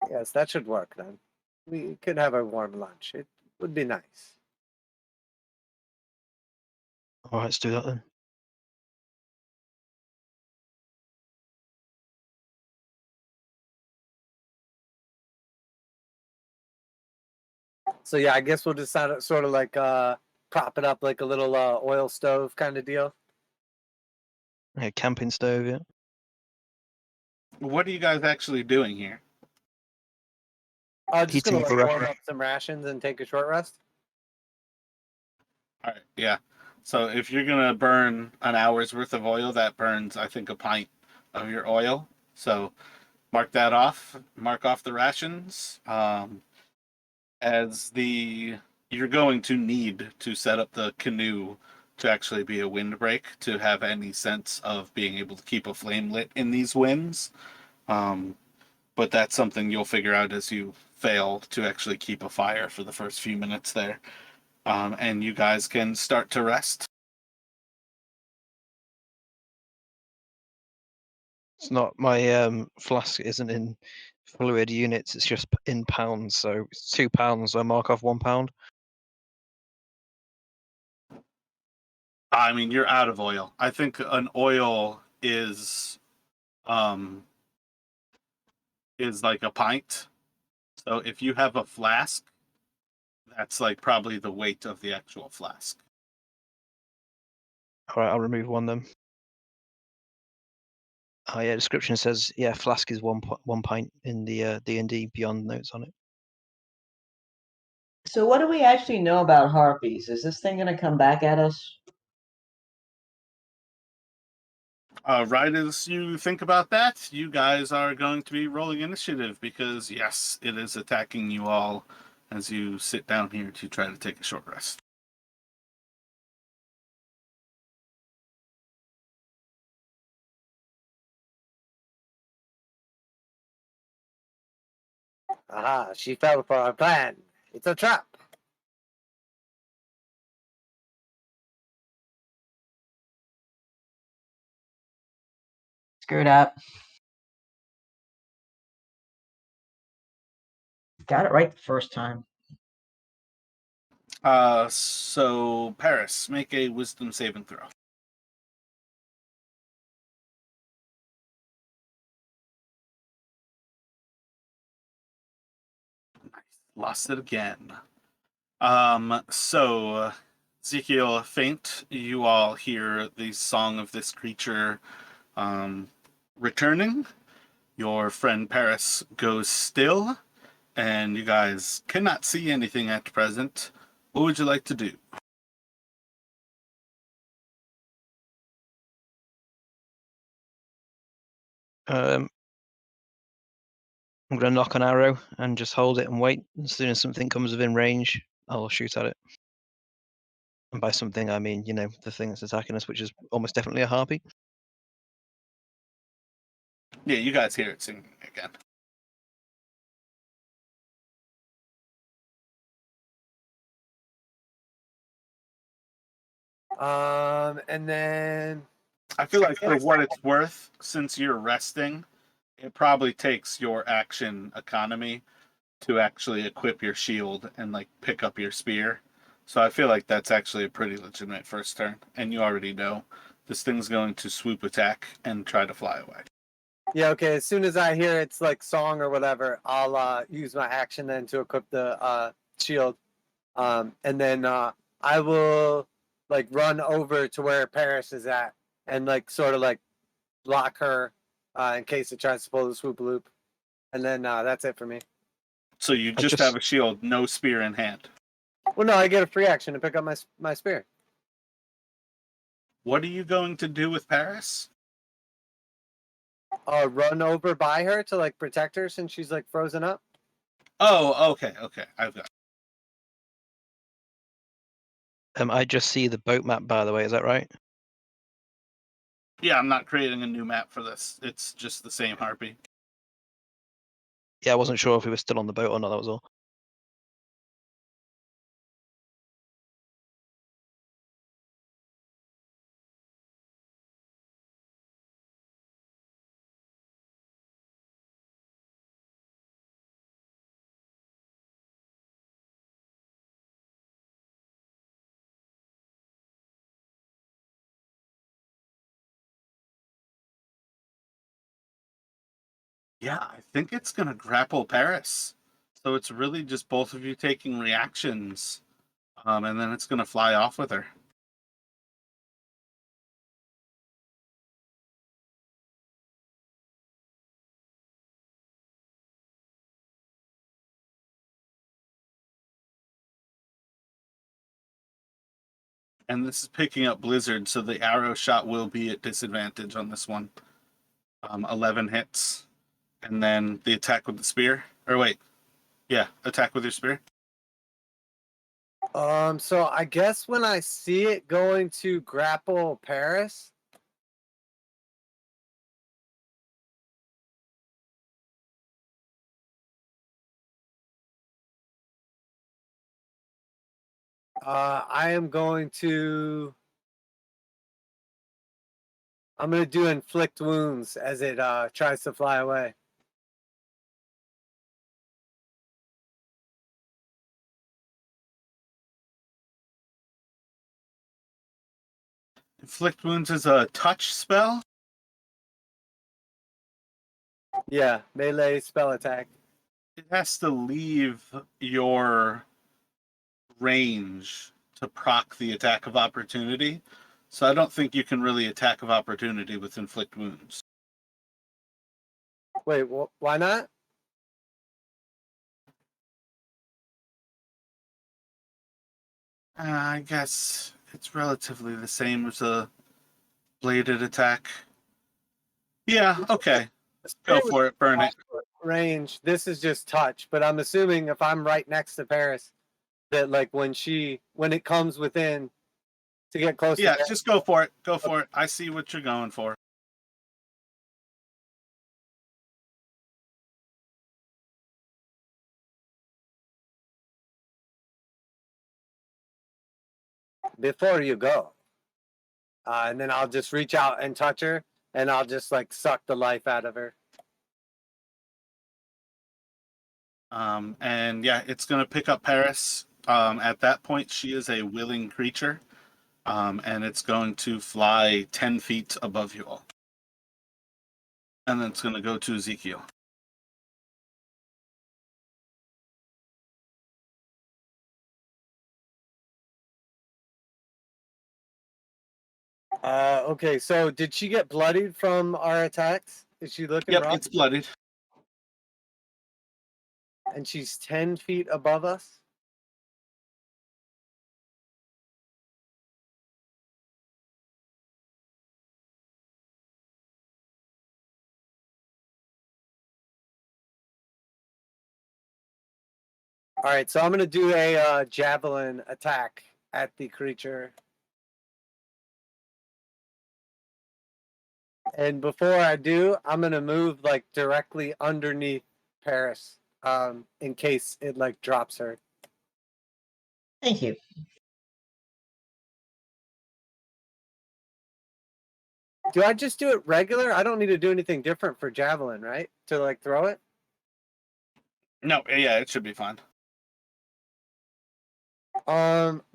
Yes, that should work then. We could have a warm lunch. It would be nice. All right, let's do that then. So yeah, I guess we'll just sort of like prop it up like a little oil stove kind of deal. Yeah, camping stove, yeah. What are you guys actually doing here? Just Heating gonna up a like warm ration. up some rations and take a short rest. All right, yeah. So if you're gonna burn an hour's worth of oil, that burns, I think, a pint of your oil. So mark that off. Mark off the rations. As the You're going to need to set up the canoe to actually be a windbreak to have any sense of being able to keep a flame lit in these winds. But that's something you'll figure out as you fail to actually keep a fire for the first few minutes there. And you guys can start to rest. It's not my flask isn't in fluid units. It's just in pounds. So it's £2. So I mark off £1. I mean, you're out of oil. I think an oil um is like a pint. So if you have a flask, that's like probably the weight of the actual flask. All right, I'll remove one then. Oh yeah, description says flask is one pint in the D&D Beyond notes on it. So what do we actually know about harpies? Is this thing gonna come back at us? Right as you think about that, you guys are going to be rolling initiative because, yes, it is attacking you all as you sit down here to try to take a short rest. Aha, she fell for our plan. It's a trap. Screwed up. Got it right the first time. So Paris, make a wisdom saving throw. Nice. Lost it again. So Ezekiel faint, you all hear the song of this creature returning. Your friend Paris goes still, and you guys cannot see anything at present. What would you like to do? I'm gonna knock an arrow and just hold it and wait. As soon as something comes within range, I'll shoot at it. And by something, I mean, the thing that's attacking us, which is almost definitely a harpy. Yeah, you guys hear it singing again. And then I feel like for what it's worth, since you're resting, it probably takes your action economy to actually equip your shield and like pick up your spear. So I feel like that's actually a pretty legitimate first turn. And you already know this thing's going to swoop attack and try to fly away. yeah, okay. As soon as I hear it's like song or whatever, I'll use my action then to equip the shield. And then I will like run over to where Paris is at and like sort of like block her in case it tries to pull the swoop loop. And then that's it for me. So you I just just have a shield, no spear in hand. Well, no, I get a free action to pick up my spear. What are you going to do with Paris? Run over by her to like protect her since she's like frozen up. Oh, okay. I've got it. I just see the boat map, by the way. Is that right? Yeah, I'm not creating a new map for this. It's just the same harpy. Yeah, I wasn't sure if we were still on the boat or not. That was all. Yeah, I think it's gonna grapple Paris. So it's really just both of you taking reactions, and then it's gonna fly off with her. And this is picking up Blizzard, so the arrow shot will be at disadvantage on this one. 11 hits, and then the attack with the spear. Or wait, yeah, attack with your spear. So I guess when I see it going to grapple Paris, I am going to. I'm going to do inflict wounds as it tries to fly away. Inflict wounds is a touch spell. Yeah, melee spell attack. It has to leave your range to proc the attack of opportunity. So I don't think you can really attack of opportunity with inflict wounds. Wait, why not? I guess it's relatively the same as a bladed attack. Yeah, okay. Go for it. Burn it. Range. This is just touch, but I'm assuming if I'm right next to Paris, that like when it comes within to get close Yeah, to just go for it. Go for it. I see what you're going for. before you go. And then I'll just reach out and touch her, and I'll just like suck the life out of her. And yeah, it's going to pick up Paris. At that point, she is a willing creature, and it's going to fly 10 feet above you all. And then it's going to go to Ezekiel. Okay, so did she get bloodied from our attacks? Is she looking Yep, rough? it's bloodied. And she's 10 feet above us? All right, so I'm going to do a javelin attack at the creature. And before I do, I'm going to move like directly underneath Paris in case it like drops her. Thank you. Do I just do it regular? I don't need to do anything different for javelin, right? To like throw it? No, yeah, it should be fine.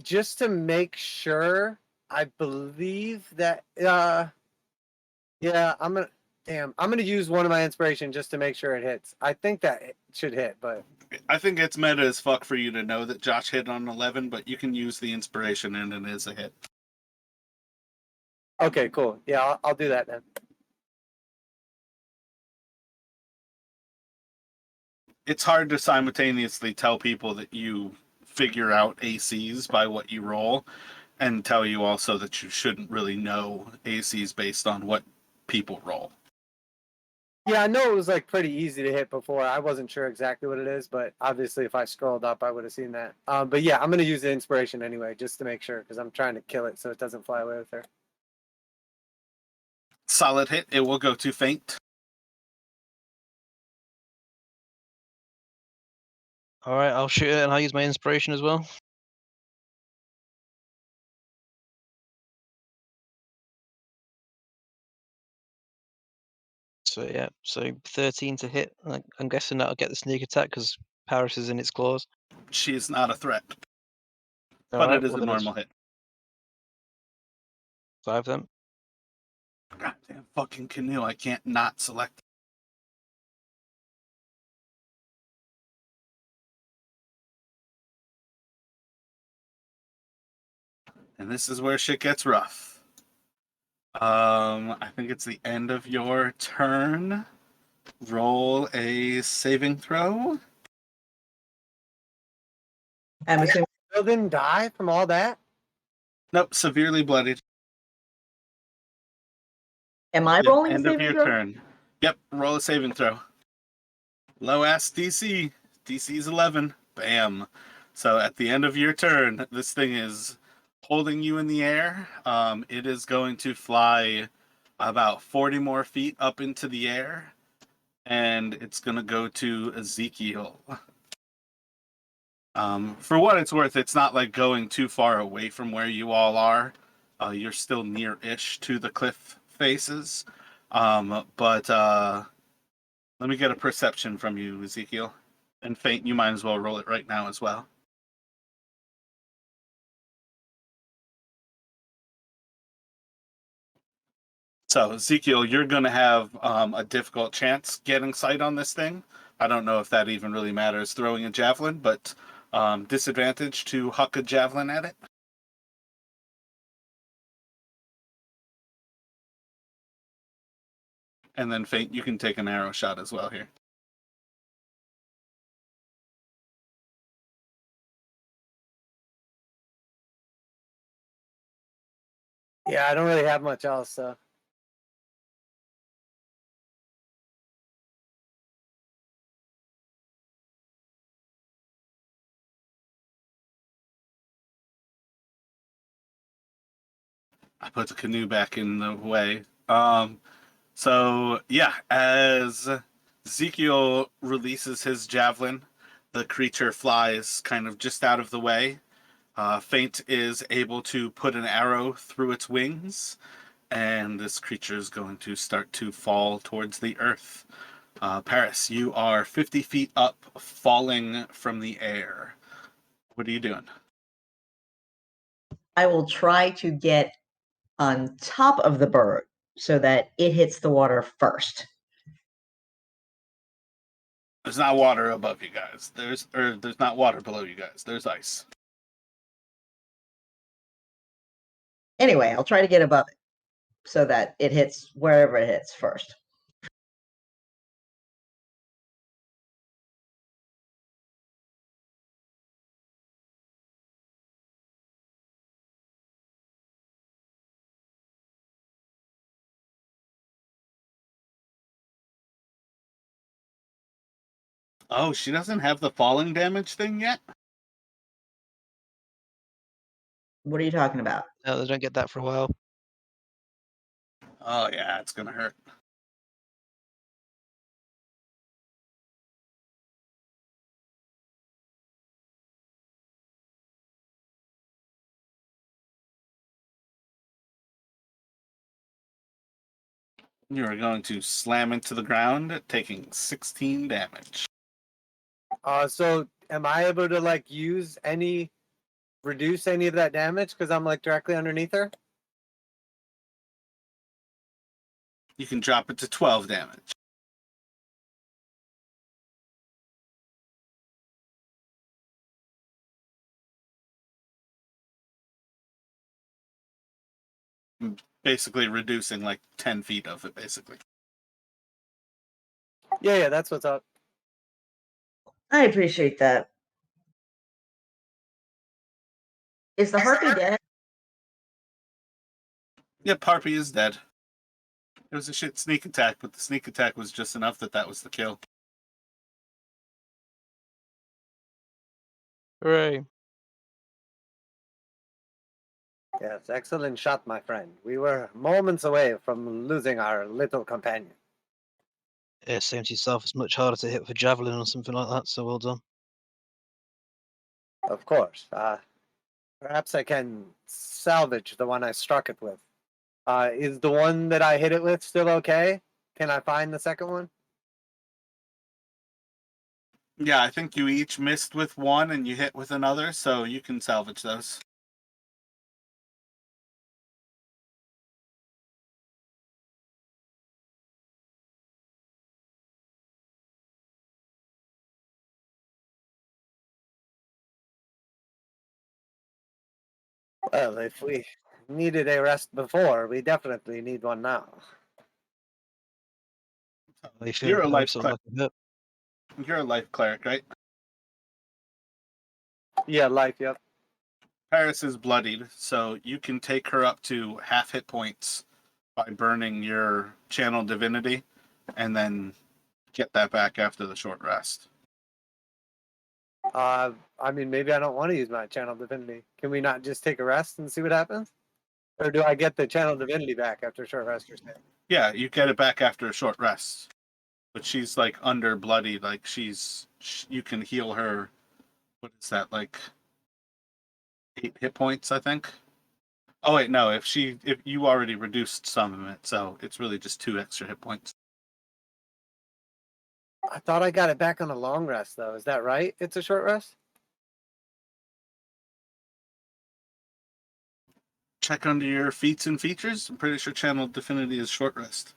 Just to make sure, I believe that yeah, I'm gonna use one of my inspiration just to make sure it hits. I think that it should hit, but I think it's meta as fuck for you to know that Josh hit on 11, but you can use the inspiration and it is a hit. okay, cool. Yeah, I'll do that then. It's hard to simultaneously tell people that you figure out ACs by what you roll and tell you also that you shouldn't really know ACs based on what people roll. Yeah, I know it was like pretty easy to hit before. I wasn't sure exactly what it is, but obviously if I scrolled up, I would have seen that. But yeah, I'm gonna use the inspiration anyway, just to make sure, because I'm trying to kill it so it doesn't fly away with her. Solid hit. It will go to faint. All right, I'll shoot it and I'll use my inspiration as well. So yeah, so 13 to hit. I'm guessing that'll get the sneak attack because Paris is in its claws. She is not a threat, All but right, it is well a then it's normal hit. 5 then. Goddamn fucking canoe! I can't not select. And this is where shit gets rough. I think it's the end of your turn. Roll a saving throw. I'm assuming. Still didn't die from all that? Nope, severely bloodied. Am I Yep, rolling a end of saving your throw? turn. Yep, roll a saving throw. Low ass DC. DC's 11. Bam. So at the end of your turn, this thing is holding you in the air. It is going to fly about 40 more feet up into the air, and it's going to go to Ezekiel. For what it's worth, it's not like going too far away from where you all are. You're still near-ish to the cliff faces. But let me get a perception from you, Ezekiel. And faint, you might as well roll it right now as well. So, Ezekiel, you're going to have a difficult chance getting sight on this thing. I don't know if that even really matters throwing a javelin, but disadvantage to huck a javelin at it. And then faint, you can take an arrow shot as well here. Yeah, I don't really have much else, so. I put the canoe back in the way. So yeah, as Ezekiel releases his javelin, the creature flies kind of just out of the way. Faint is able to put an arrow through its wings, and this creature is going to start to fall towards the earth. Paris, you are 50 feet up, falling from the air. What are you doing? I will try to get on top of the bird so that it hits the water first. There's not water above you guys. There's not water below you guys. There's ice. Anyway, I'll try to get above it so that it hits wherever it hits first. Oh, she doesn't have the falling damage thing yet? What are you talking about? No, they don't get that for a while. Oh yeah, it's gonna hurt. You are going to slam into the ground, taking 16 damage. So am I able to like reduce any of that damage because I'm like directly underneath her? You can drop it to 12 damage. Basically reducing like 10 feet of it, basically. Yeah, that's what's up. I appreciate that. Is the harpy dead? Yep, Harpy is dead. It was a shit sneak attack, but the sneak attack was just enough that was the kill. Hooray. Yes, excellent shot, my friend. We were moments away from losing our little companion. Yeah, same to yourself. It's much harder to hit with a javelin or something like that, so well done. Of course. Perhaps I can salvage the one I struck it with. Is the one that I hit it with still okay? Can I find the second one? Yeah, I think you each missed with one and you hit with another, so you can salvage those. Well, if we needed a rest before, we definitely need one now. How you You're a feeling? life Sort of like a bit. You're a life cleric, right? Yeah, life, yep. Paris is bloodied, so you can take her up to half hit points by burning your channel divinity, and then get that back after the short rest. I mean, maybe I don't want to use my channel divinity. Can we not just take a rest and see what happens? Or do I get the channel divinity back after a short rest or something? Yeah, you get it back after a short rest. But she's like under bloody, like you can heal her. What is that, like 8 hit points, I think? Oh wait, no, if you already reduced some of it, so it's really just 2 extra hit points. I thought I got it back on a long rest, though. Is that right? It's a short rest? Check under your feats and features. I'm pretty sure channel divinity is short rest.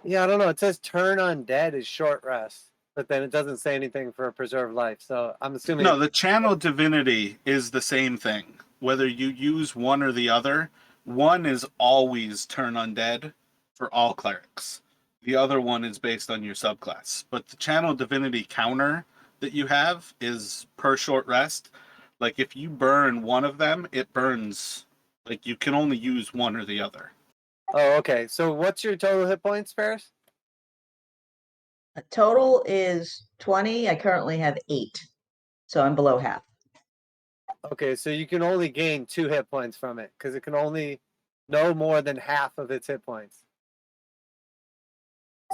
Yeah, I don't know. It says turn undead is short rest, but then it doesn't say anything for a preserved life. So I'm assuming. No, the channel divinity is the same thing. Whether you use one or the other, one is always turn undead for all clerics. The other one is based on your subclass. But the channel divinity counter that you have is per short rest. Like if you burn one of them, it burns. Like you can only use one or the other. Oh, okay. So what's your total hit points, Ferris? Total is 20. I currently have 8. So I'm below half. Okay, so you can only gain 2 hit points from it because it can only no more than half of its hit points.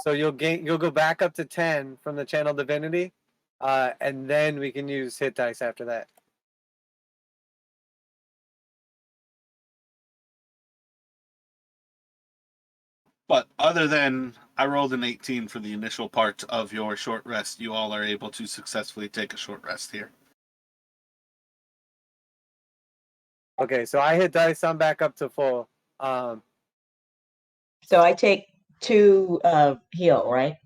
So you'll go back up to 10 from the channel divinity, and then we can use hit dice after that. But other than I rolled an 18 for the initial part of your short rest, you all are able to successfully take a short rest here. Okay, so I hit dice. I'm back up to full. So I take 2 heal, right?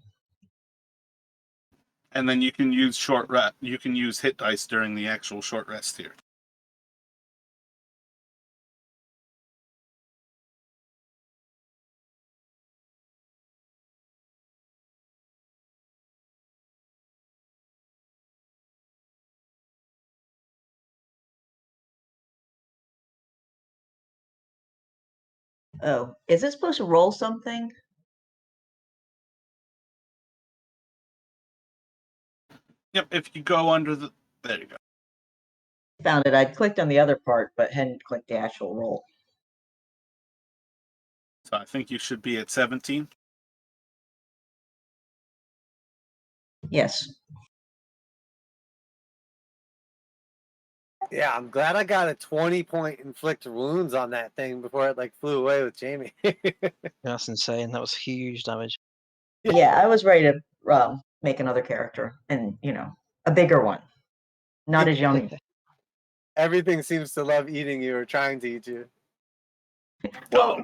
And then you can use short rest. You can use hit dice during the actual short rest here. Oh, is it supposed to roll something? Yep. If you go under the, there you go. Found it. I clicked on the other part, but hadn't clicked the actual roll. So I think you should be at 17. Yes. Yeah, I'm glad I got a 20-point inflict wounds on that thing before it like flew away with Jamie. That's insane. That was huge damage. Yeah, I was ready to make another character and, a bigger one. Not as young. Everything seems to love eating you or trying to eat you. Well,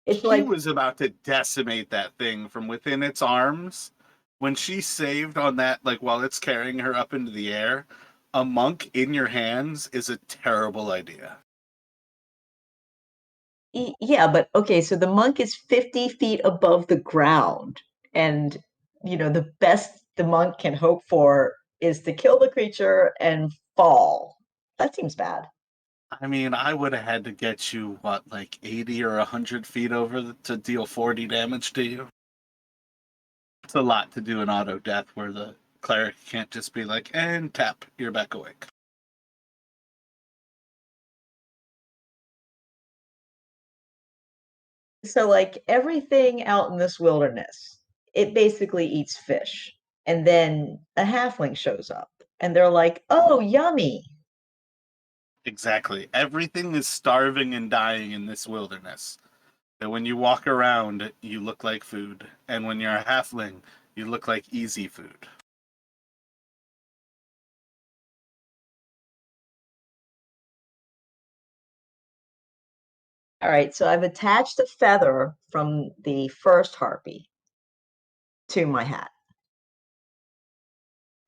it's He like, was about to decimate that thing from within its arms. When she saved on that, like while it's carrying her up into the air, a monk in your hands is a terrible idea. yeah, but okay, so the monk is 50 feet above the ground. And, the best the monk can hope for is to kill the creature and fall. That seems bad. I mean, I would have had to get you, what, like 80 or 100 feet over to deal 40 damage to you. It's a lot to do an auto death where the cleric can't just be like, and tap, you're back awake. So, like everything out in this wilderness, it basically eats fish. And then a halfling shows up and they're like, oh, yummy. Exactly. Everything is starving and dying in this wilderness. And when you walk around, you look like food. And when you're a halfling, you look like easy food. All right, so I've attached a feather from the first harpy to my hat.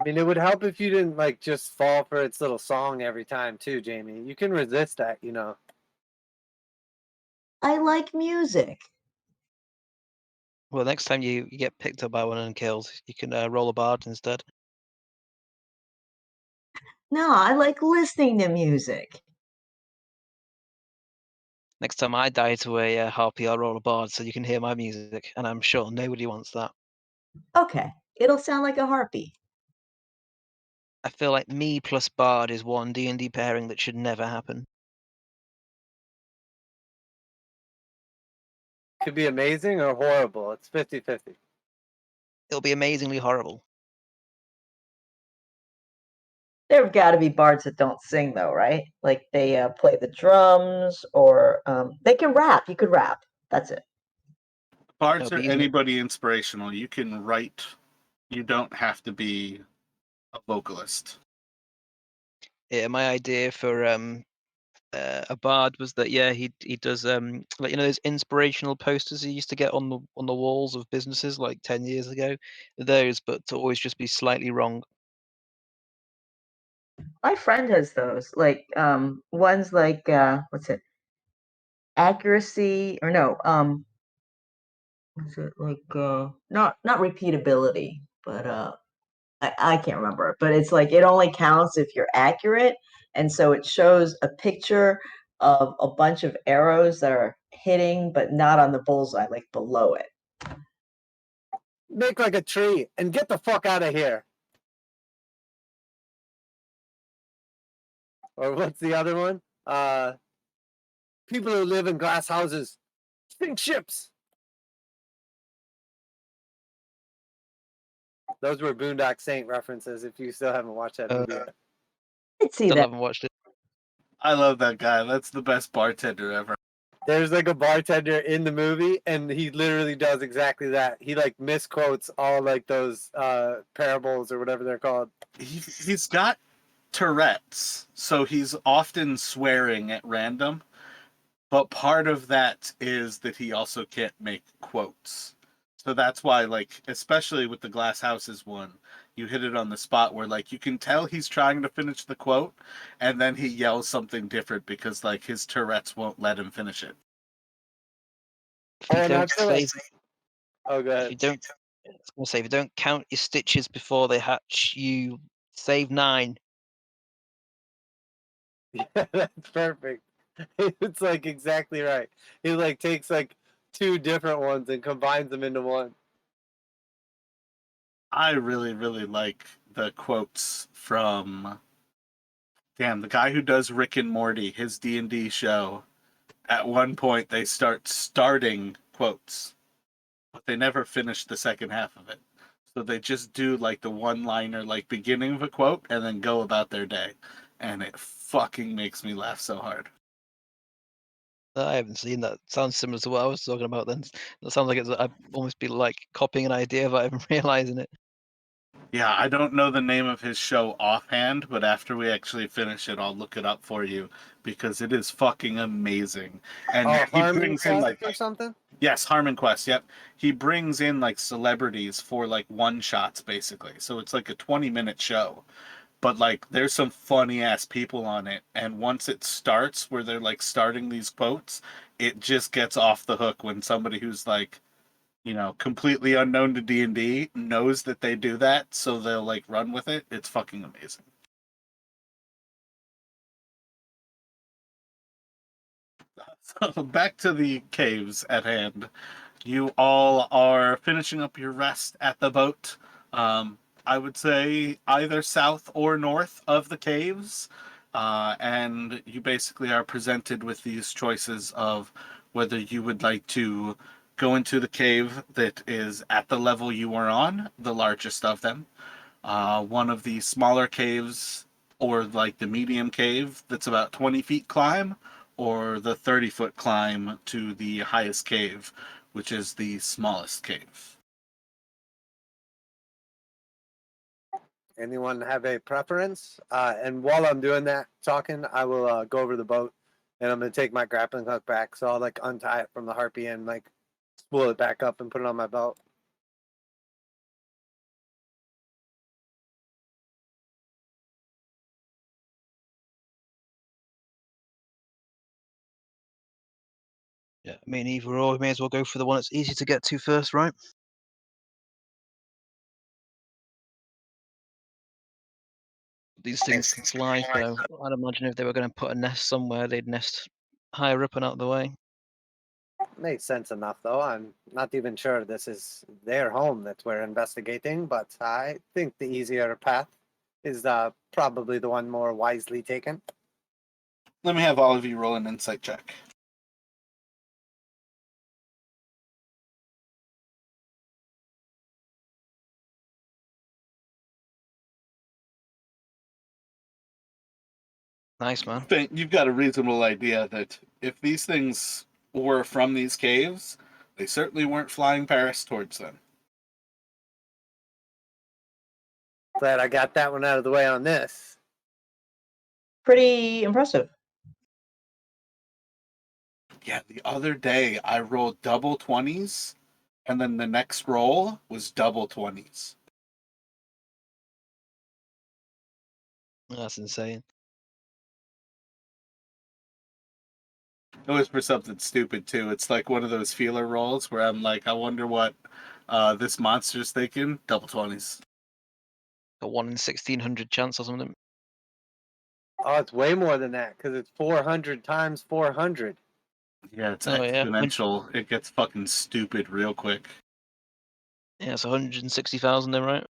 I mean, it would help if you didn't like just fall for its little song every time, too, Jamie. You can resist that, you know. I like music. Well, next time you get picked up by one and killed, you can roll a bard instead. No, I like listening to music. Next time I die to a harpy, I'll roll a bard so you can hear my music, and I'm sure nobody wants that. Okay, it'll sound like a harpy. I feel like me plus bard is one D&D pairing that should never happen. Could be amazing or horrible. It's 50-50. It'll be amazingly horrible. There've got to be bards that don't sing, though, right? Like they play the drums, or they can rap. You could rap. That's it. Bards No, are but using anybody inspirational. You can write. You don't have to be a vocalist. my idea for a bard was that he does like those inspirational posters he used to get on the walls of businesses like 10 years ago, those, but to always just be slightly wrong. My friend has those. Like one's like what's it? Accuracy or no? What's it like? Not repeatability, but I can't remember. But it's like it only counts if you're accurate, and so it shows a picture of a bunch of arrows that are hitting, but not on the bullseye, like below it. Make like a tree and get the fuck out of here. Or what's the other one? People who live in glass houses sink ships. Those were Boondock Saint references. If you still haven't watched that movie yet. I'd see Still that. haven't watched it. I love that guy. That's the best bartender ever. There's like a bartender in the movie, and he literally does exactly that. He like misquotes all like those parables or whatever they're called. He's got Tourette's, so he's often swearing at random. But part of that is that he also can't make quotes. So that's why, like, especially with the Glass Houses one, you hit it on the spot where, like, you can tell he's trying to finish the quote, and then he yells something different because, like, his Tourette's won't let him finish it. If you Oh, and I don't feel like. save, Oh, go if ahead. you don't, I was gonna say, if you don't count your stitches before they hatch, you save 9. Yeah, that's perfect. It's like exactly right. He like takes like 2 different ones and combines them into one. I really, really like the quotes from, damn, the guy who does Rick and Morty, his D&D show. At one point, they starting quotes, but they never finish the second half of it. So they just do like the one-liner, like beginning of a quote, and then go about their day, and it fucking makes me laugh so hard. I haven't seen that. Sounds similar to what I was talking about then. That sounds like I'd almost be like copying an idea without even realizing it. Yeah, I don't know the name of his show offhand, but after we actually finish it, I'll look it up for you because it is fucking amazing. And Oh, he Harmon brings in Quest like, or something? yes, Harmon Quest, yep. He brings in like celebrities for like one shots basically. So it's like a 20-minute show. But like there's some funny ass people on it, and once it starts where they're like starting these quotes, it just gets off the hook when somebody who's like, completely unknown to D&D knows that they do that, so they'll like run with it. It's fucking amazing. So back to the caves at hand. You all are finishing up your rest at the boat. I would say either south or north of the caves. And you basically are presented with these choices of whether you would like to go into the cave that is at the level you are on, the largest of them, one of the smaller caves, or like the medium cave that's about 20 feet climb, or the 30-foot climb to the highest cave, which is the smallest cave. Anyone have a preference? And while I'm doing that, talking, I will go over the boat, and I'm gonna take my grappling hook back. So I'll like untie it from the harpy and like spool it back up and put it on my belt. Yeah, I mean, either or, we may as well go for the one that's easy to get to first, right? These things fly, so I'd imagine if they were going to put a nest somewhere, they'd nest higher up and out of the way. Makes sense enough, though. I'm not even sure this is their home that we're investigating, but I think the easier path is probably the one more wisely taken. Let me have all of you roll an insight check. Nice, man. You've got a reasonable idea that if these things were from these caves, they certainly weren't flying Paris towards them. Glad I got that one out of the way on this. Pretty impressive. Yeah, the other day I rolled double 20s, and then the next roll was double 20s. That's insane. It was for something stupid too. It's like one of those feeler rolls where I'm like, I wonder what this monster's thinking. Double 20s. A 1 in 1,600 chance or something. Oh, it's way more than that because it's 400 times 400. Yeah, it's Oh, yeah. exponential. It gets fucking stupid real quick. Yeah, it's 160,000 then, right?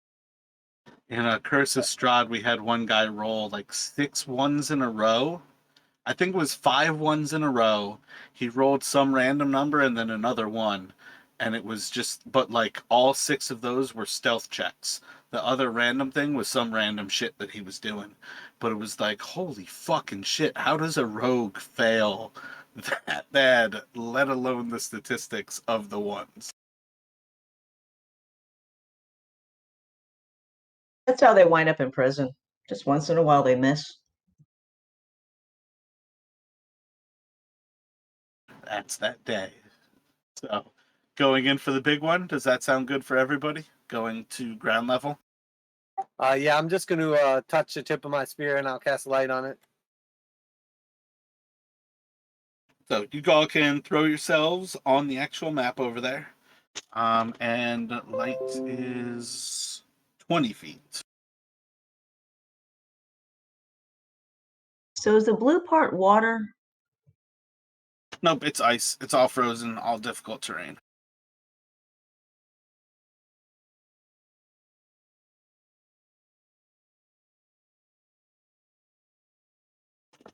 In Curse of Strahd, we had one guy roll like 6 ones in a row. I think it was 5 ones in a row. He rolled some random number and then another one. And it was just, but like all 6 of those were stealth checks. The other random thing was some random shit that he was doing. But it was like, holy fucking shit, how does a rogue fail that bad, let alone the statistics of the ones? That's how they wind up in prison. Just once in a while they miss. That's that day. So, going in for the big one, does that sound good for everybody? Going to ground level? Yeah, I'm just going to touch the tip of my spear and I'll cast light on it. So you all can throw yourselves on the actual map over there. And light is 20 feet. So is the blue part water? Nope, it's ice. It's all frozen, all difficult terrain.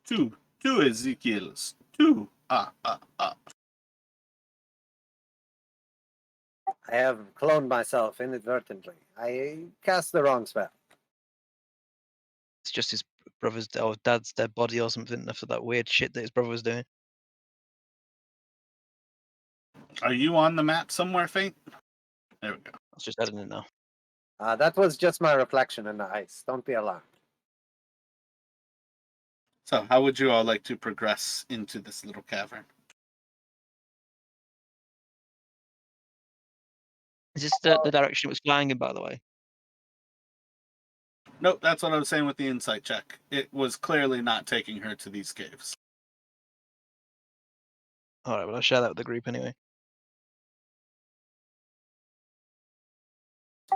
Two Ezekiels. Two. I have cloned myself inadvertently. I cast the wrong spell. It's just his brother's or dad's dead body or something after that weird shit that his brother was doing. Are you on the map somewhere, Faint? There we go. I was just adding it now. That was just my reflection in the ice. Don't be alarmed. So how would you all like to progress into this little cavern? Is this the direction it was flying in, by the way? Nope, that's what I was saying with the insight check. It was clearly not taking her to these caves. All right, well, I'll share that with the group anyway.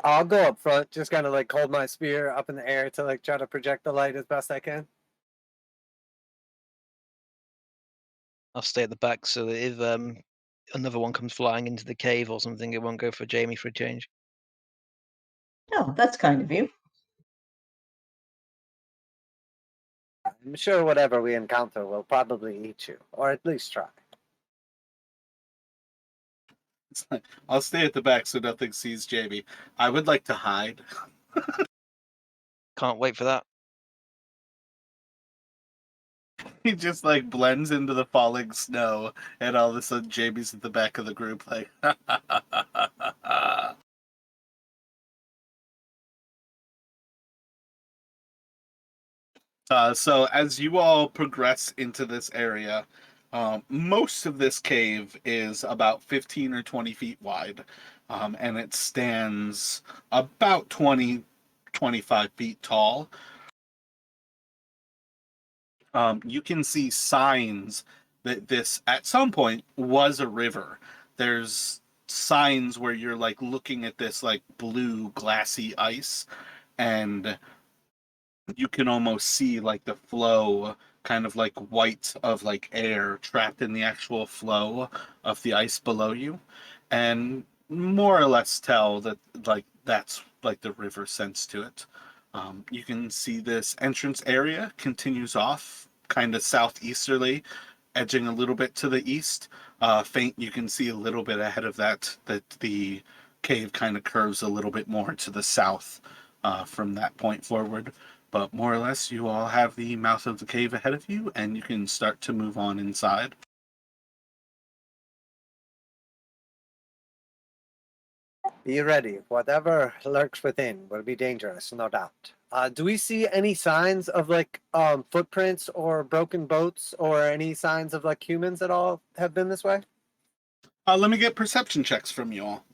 I'll go up front, just kind of like hold my spear up in the air to like try to project the light as best I can. I'll stay at the back so that if another one comes flying into the cave or something, it won't go for Jamie for a change. Oh, that's kind of you. I'm sure whatever we encounter will probably eat you, or at least try. It's like, I'll stay at the back so nothing sees Jamie. I would like to hide. Can't wait for that. He just like blends into the falling snow, and all of a sudden Jamie's at the back of the group, like. So as you all progress into this area, most of this cave is about 15 or 20 feet wide, and it stands about 20, 25 feet tall. You can see signs that this, at some point, was a river. There's signs where you're like looking at this like blue glassy ice, and you can almost see like the flow, kind of like white of like air trapped in the actual flow of the ice below you, and more or less tell that like that's like the river sense to it. You can see this entrance area continues off kind of southeasterly, edging a little bit to the east. Faint, you can see a little bit ahead of that the cave kind of curves a little bit more to the south from that point forward. But more or less, you all have the mouth of the cave ahead of you, and you can start to move on inside. Be ready. Whatever lurks within will be dangerous, no doubt. Do we see any signs of like footprints or broken boats or any signs of like humans at all have been this way? Let me get perception checks from you all.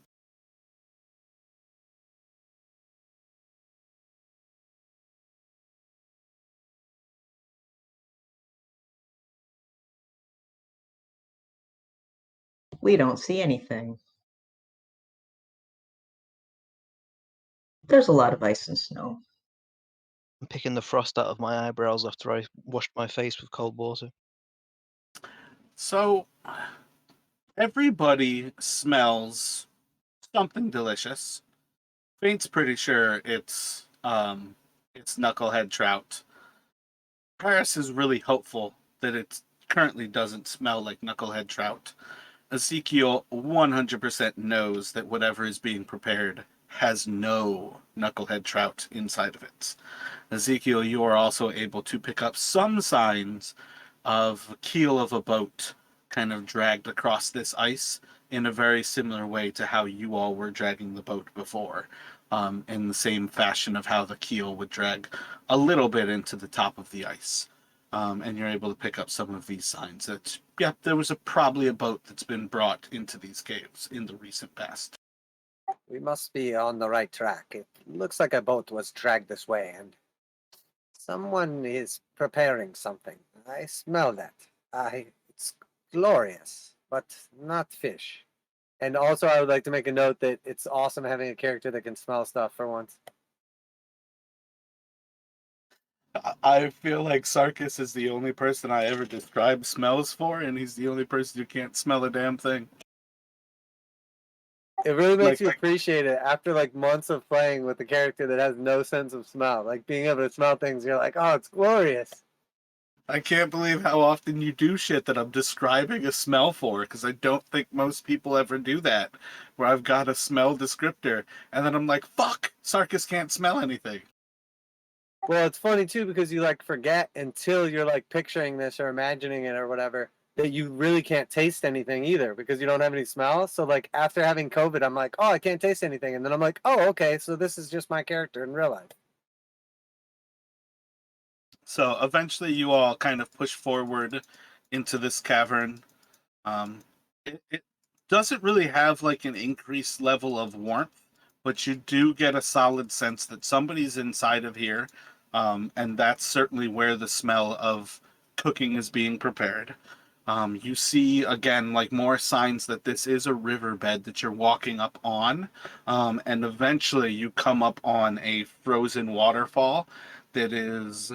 We don't see anything. There's a lot of ice and snow. I'm picking the frost out of my eyebrows after I washed my face with cold water. So, everybody smells something delicious. Faint's pretty sure it's knucklehead trout. Paris is really hopeful that it currently doesn't smell like knucklehead trout. Ezekiel 100% knows that whatever is being prepared has no knucklehead trout inside of it. Ezekiel, you are also able to pick up some signs of a keel of a boat kind of dragged across this ice in a very similar way to how you all were dragging the boat before, in the same fashion of how the keel would drag a little bit into the top of the ice. And you're able to pick up some of these signs that, yeah, there was probably a boat that's been brought into these caves in the recent past. We must be on the right track. It looks like a boat was dragged this way, and someone is preparing something. I smell that. It's glorious, but not fish. And also, I would like to make a note that it's awesome having a character that can smell stuff for once. I feel like Sarkis is the only person I ever describe smells for, and he's the only person who can't smell a damn thing. It really makes Like- you appreciate it after like months of playing with a character that has no sense of smell. Like being able to smell things, you're like, oh, it's glorious. I can't believe how often you do shit that I'm describing a smell for, because I don't think most people ever do that, where I've got a smell descriptor, and then I'm like, fuck, Sarkis can't smell anything. Well, it's funny too because you like forget until you're like picturing this or imagining it or whatever that you really can't taste anything either because you don't have any smell. So like after having COVID, I'm like, oh, I can't taste anything, and then I'm like, oh, okay, so this is just my character in real life. So eventually you all kind of push forward into this cavern. It doesn't really have like an increased level of warmth, but you do get a solid sense that somebody's inside of here, and that's certainly where the smell of cooking is being prepared. You see again like more signs that this is a riverbed that you're walking up on, and eventually you come up on a frozen waterfall that is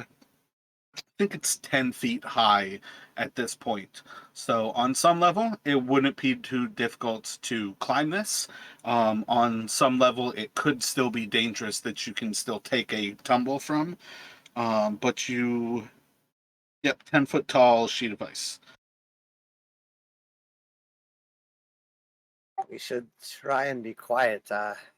I think it's 10 feet high at this point. So on some level, it wouldn't be too difficult to climb this. On some level, it could still be dangerous that you can still take a tumble from. But yep, 10-foot tall sheet of ice. We should try and be quiet.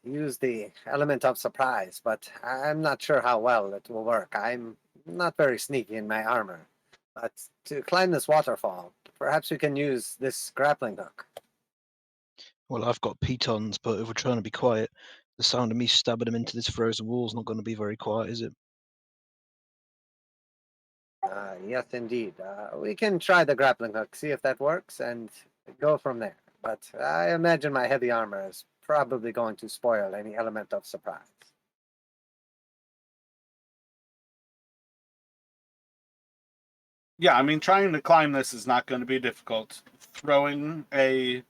Use the element of surprise, but I'm not sure how well it will work. I'm not very sneaky in my armor. But to climb this waterfall, perhaps we can use this grappling hook. Well, I've got pitons, but if we're trying to be quiet, the sound of me stabbing him into this frozen wall is not going to be very quiet, is it? Yes, indeed. We can try the grappling hook, see if that works, and go from there. But I imagine my heavy armor is probably going to spoil any element of surprise. Yeah, I mean, trying to climb this is not going to be difficult. Throwing a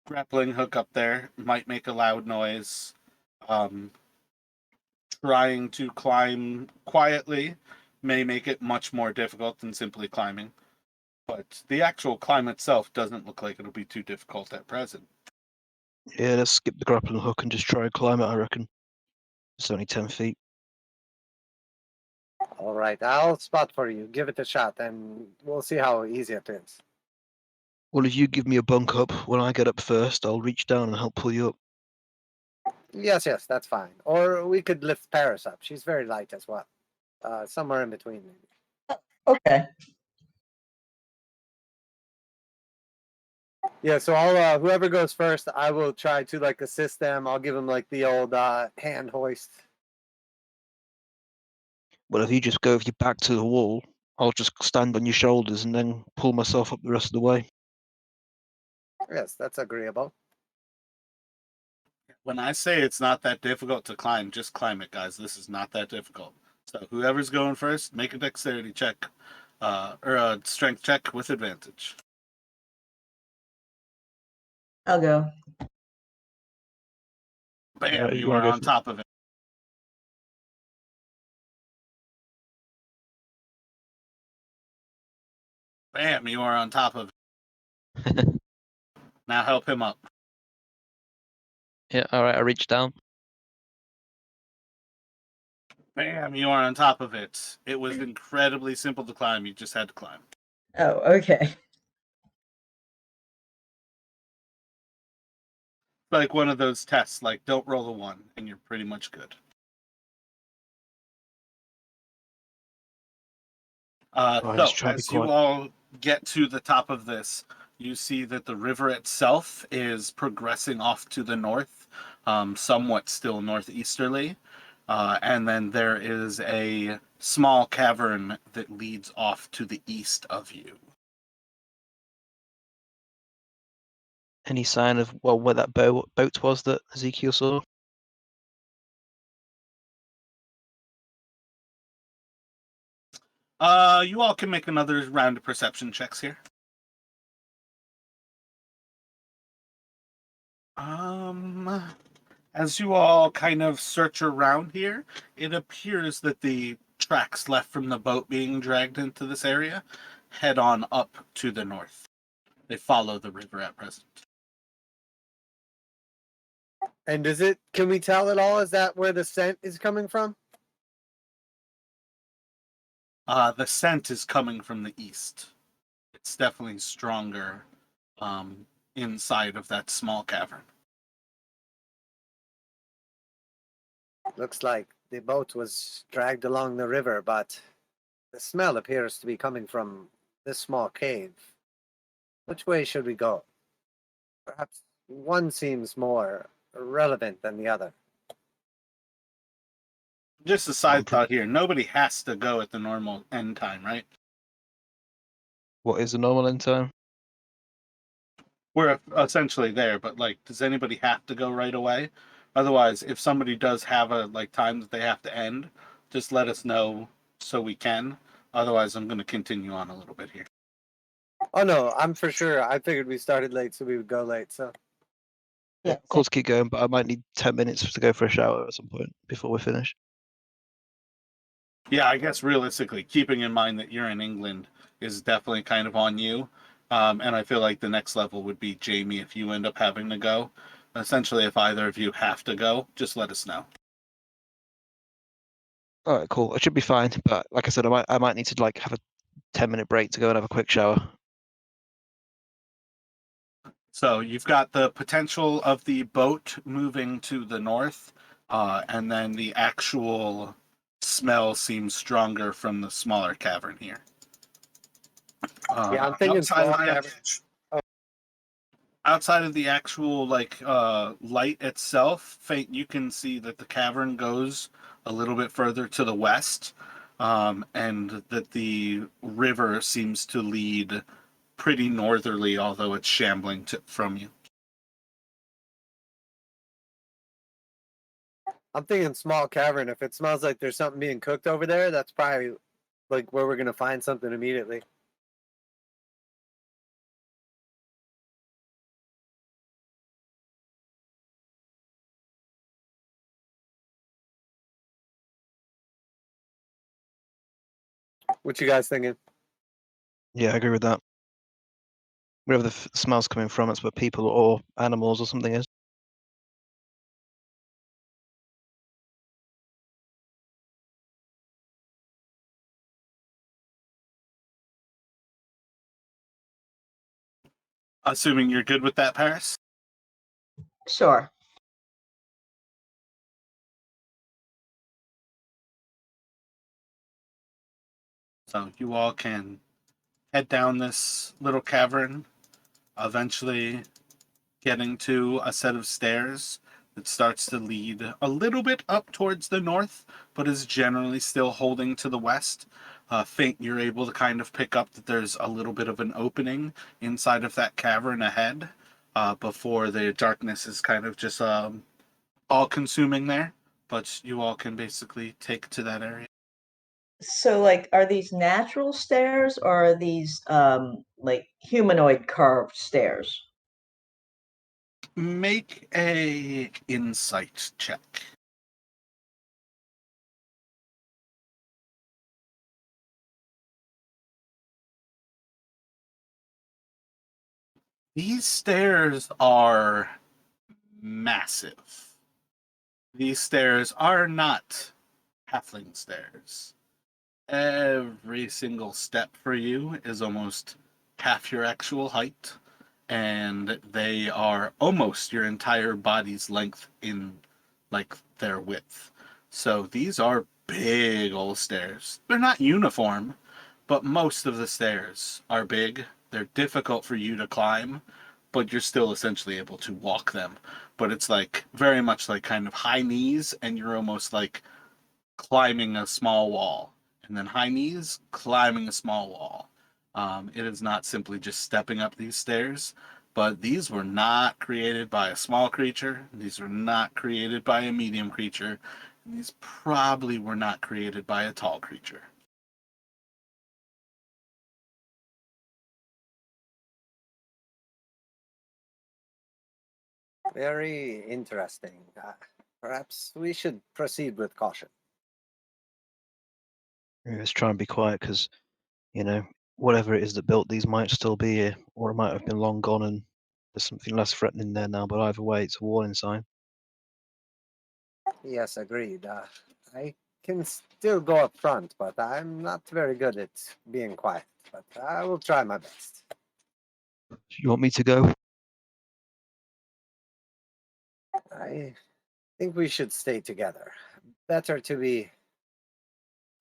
grappling hook up there might make a loud noise. Trying to climb quietly may make it much more difficult than simply climbing. But the actual climb itself doesn't look like it'll be too difficult at present. Yeah, let's skip the grappling hook and just try and climb it, I reckon. It's only 10 feet. All right, I'll spot for you. Give it a shot, and we'll see how easy it is. Well, if you give me a bunk up, when I get up first, I'll reach down and help pull you up. Yes, that's fine. Or we could lift Paris up. She's very light as well. Somewhere in between, maybe. Okay. Yeah, so I'll whoever goes first, I will try to like assist them. I'll give them like the old hand hoist. Well, if you just go with your back to the wall, I'll just stand on your shoulders and then pull myself up the rest of the way. Yes, that's agreeable. When I say it's not that difficult to climb, just climb it, guys. This is not that difficult. So whoever's going first, make a dexterity check, or a strength check with advantage. I'll go. Bam, Alright, you you are wanna go on top of it. Bam, you are on top of it. Now help him up. Yeah, alright, I reach down. Bam, you are on top of it. It was incredibly simple to climb. You just had to climb. Oh, okay. Like one of those tests, like don't roll a 1 and you're pretty much good. Let's try and be As you quiet. all get to the top of this, you see that the river itself is progressing off to the north, somewhat still northeasterly. And then there is a small cavern that leads off to the east of you. Any sign of where that boat was that Ezekiel saw? You all can make another round of perception checks here. As you all kind of search around here, it appears that the tracks left from the boat being dragged into this area head on up to the north. They follow the river at present. And can we tell at all, is that where the scent is coming from? The scent is coming from the east. It's definitely stronger inside of that small cavern. Looks like the boat was dragged along the river, but the smell appears to be coming from this small cave. Which way should we go? Perhaps one seems more relevant than the other. Just a side thought here. Nobody has to go at the normal end time, right? What is the normal end time? We're essentially there, but like, does anybody have to go right away? Otherwise, if somebody does have a time that they have to end, just let us know so we can. Otherwise, I'm going to continue on a little bit here. Oh no, I'm for sure. I figured we started late, so we would go late. So Yeah. Of course, keep going, but I might need 10 minutes to go for a shower at some point before we finish. Yeah, I guess realistically, keeping in mind that you're in England is definitely kind of on you. And I feel like the next level would be Jamie if you end up having to go. Essentially, if either of you have to go, just let us know. All right, cool. It should be fine. But like I said, I might need to like have a 10-minute break to go and have a quick shower. So you've got the potential of the boat moving to the north, and then the actual smell seems stronger from the smaller cavern here. Yeah, I'm thinking Outside of small the cavern. outside of the actual light itself, you can see that the cavern goes a little bit further to the west, and that the river seems to lead pretty northerly, although it's shambling from you. I'm thinking small cavern. If it smells like there's something being cooked over there, that's probably like where we're gonna find something immediately. What you guys thinking? Yeah, I agree with that. Wherever the smell's coming from, it's where people or animals or something is. Assuming you're good with that, Paris. Sure. So you all can head down this little cavern, eventually getting to a set of stairs that starts to lead a little bit up towards the north, but is generally still holding to the west. Faint, you're able to kind of pick up that there's a little bit of an opening inside of that cavern ahead, before the darkness is kind of just all consuming there. But you all can basically take to that area. So, like, are these natural stairs or are these like humanoid carved stairs? Make a insight check. These stairs are massive. These stairs are not halfling stairs. Every single step for you is almost half your actual height, and they are almost your entire body's length in their width. So these are big old stairs. They're not uniform, but most of the stairs are big. They're difficult for you to climb, but you're still essentially able to walk them. But it's like very much like kind of high knees, and you're almost like climbing a small wall, and then high knees climbing a small wall. It is not simply just stepping up these stairs, but these were not created by a small creature. These were not created by a medium creature. And these probably were not created by a tall creature. Very interesting. Perhaps we should proceed with caution. Yeah, let's try and be quiet because, you know, whatever it is that built these might still be here, or it might have been long gone and there's something less threatening there now. But either way, it's a warning sign. Yes, agreed. I can still go up front, but I'm not very good at being quiet. But I will try my best. You want me to go? I think we should stay together. Better to be.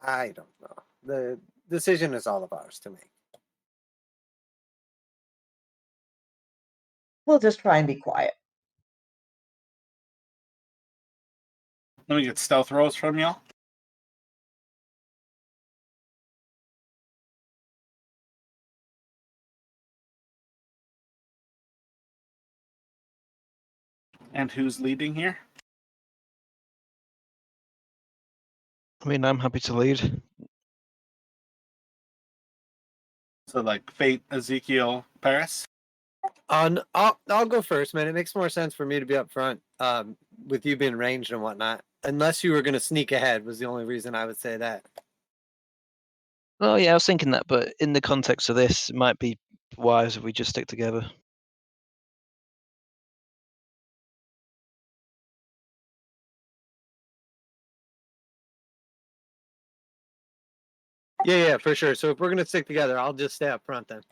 I don't know. The decision is all of ours to make. We'll just try and be quiet. Let me get stealth rolls from y'all. And who's leading here? I mean, I'm happy to lead. So like Fate, Ezekiel, Paris. I'll go first, man. It makes more sense for me to be up front, with you being ranged and whatnot. Unless you were going to sneak ahead, was the only reason I would say that. Oh yeah, I was thinking that, but in the context of this, it might be wise if we just stick together. Yeah, for sure. So if we're gonna stick together, I'll just stay up front then.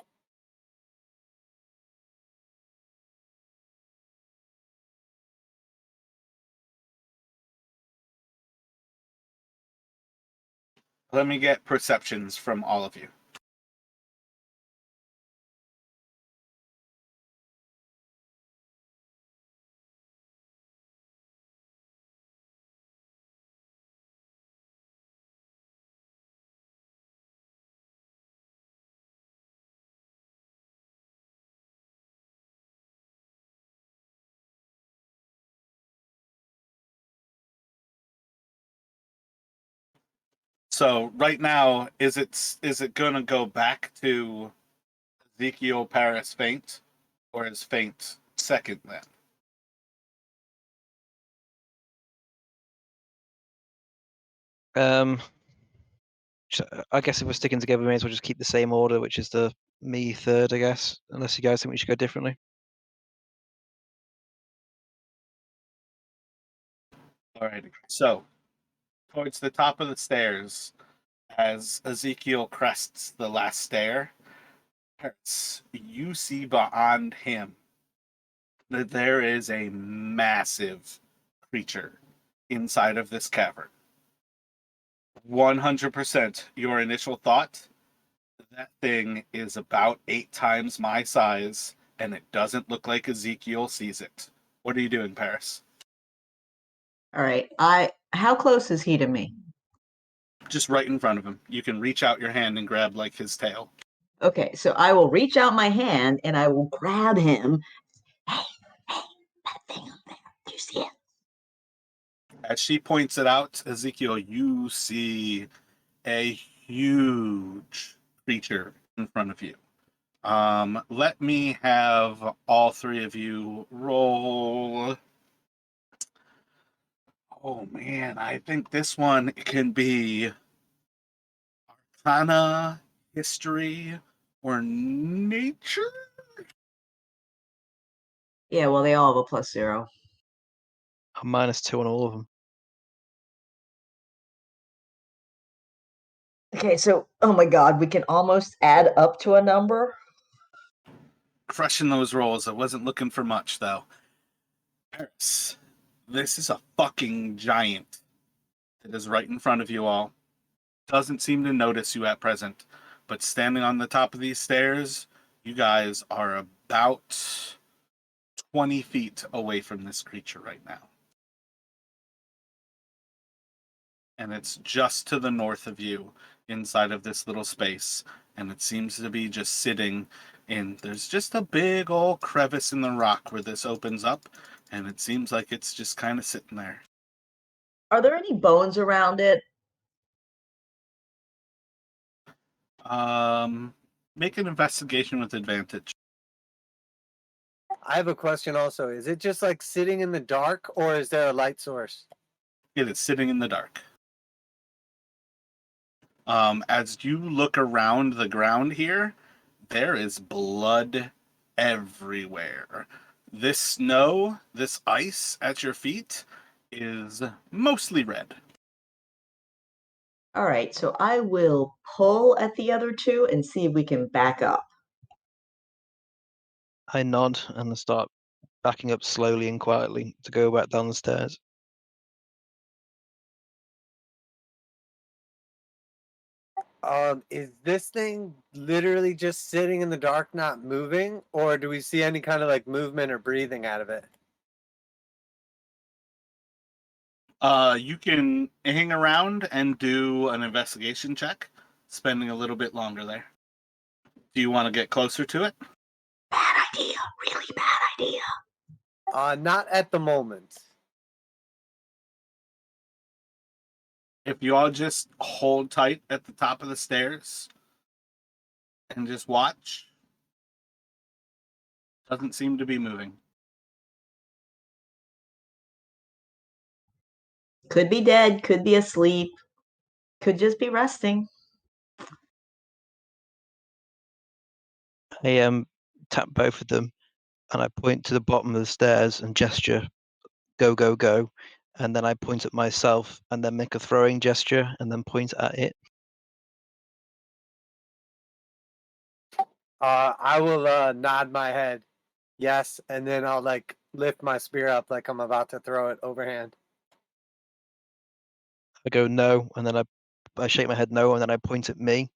Let me get perceptions from all of you. So right now, is it gonna go back to Ezekiel Paris faint, or is faint second then? I guess if we're sticking together, we may as well just keep the same order, which is the me third, I guess. Unless you guys think we should go differently. Alrighty. So towards the top of the stairs, as Ezekiel crests the last stair, you see beyond him that there is a massive creature inside of this cavern. 100% your initial thought, that thing is about 8 times my size, and it doesn't look like Ezekiel sees it. What are you doing, Paris? All right. How close is he to me? Just right in front of him. You can reach out your hand and grab like his tail. Okay, so I will reach out my hand and I will grab him. Hey, that thing up there. Do you see it? As she points it out, Ezekiel, you see a huge creature in front of you. Let me have all three of you roll. Oh man, I think this one can be Arcana, History, or Nature. Yeah, well, they all have a +0. I'm -2 on all of them. Okay, so oh my god, we can almost add up to a number. Crushing those rolls. I wasn't looking for much though. Paris, this is a fucking giant that is right in front of you all. Doesn't seem to notice you at present, but standing on the top of these stairs, you guys are about 20 feet away from this creature right now. And it's just to the north of you inside of this little space. And it seems to be just sitting in, there's just a big old crevice in the rock where this opens up. And it seems like it's just kind of sitting there. Are there any bones around it? Make an investigation with advantage. I have a question also. Is it just like sitting in the dark or is there a light source? It is sitting in the dark. As you look around the ground here, there is blood everywhere. This snow, this ice at your feet is mostly red. All right, so I will pull at the other two and see if we can back up. I nod and start backing up slowly and quietly to go back down the stairs. Is this thing literally just sitting in the dark, not moving, or do we see any kind of like movement or breathing out of it? You can hang around and do an investigation check, spending a little bit longer there. Do you want to get closer to it? Bad idea, really bad idea. Not at the moment. If you all just hold tight at the top of the stairs and just watch, doesn't seem to be moving. Could be dead, could be asleep, could just be resting. I tap both of them, and I point to the bottom of the stairs and gesture, go, go, go. And then I point at myself and then make a throwing gesture and then point at it. I will nod my head, yes, and then I'll like lift my spear up like I'm about to throw it overhand. I go no, and then I shake my head no, and then I point at me,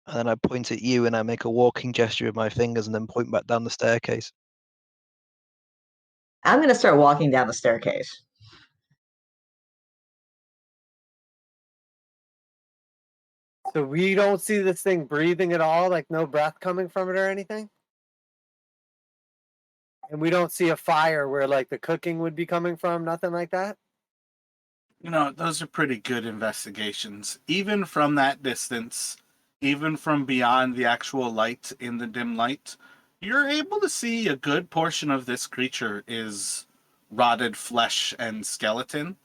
and then I point at you, and I make a walking gesture with my fingers, and then point back down the staircase. I'm gonna start walking down the staircase. So we don't see this thing breathing at all, like no breath coming from it or anything? And we don't see a fire where like the cooking would be coming from, nothing like that? You know, those are pretty good investigations. Even from that distance, even from beyond the actual light in the dim light, you're able to see a good portion of this creature is rotted flesh and skeleton.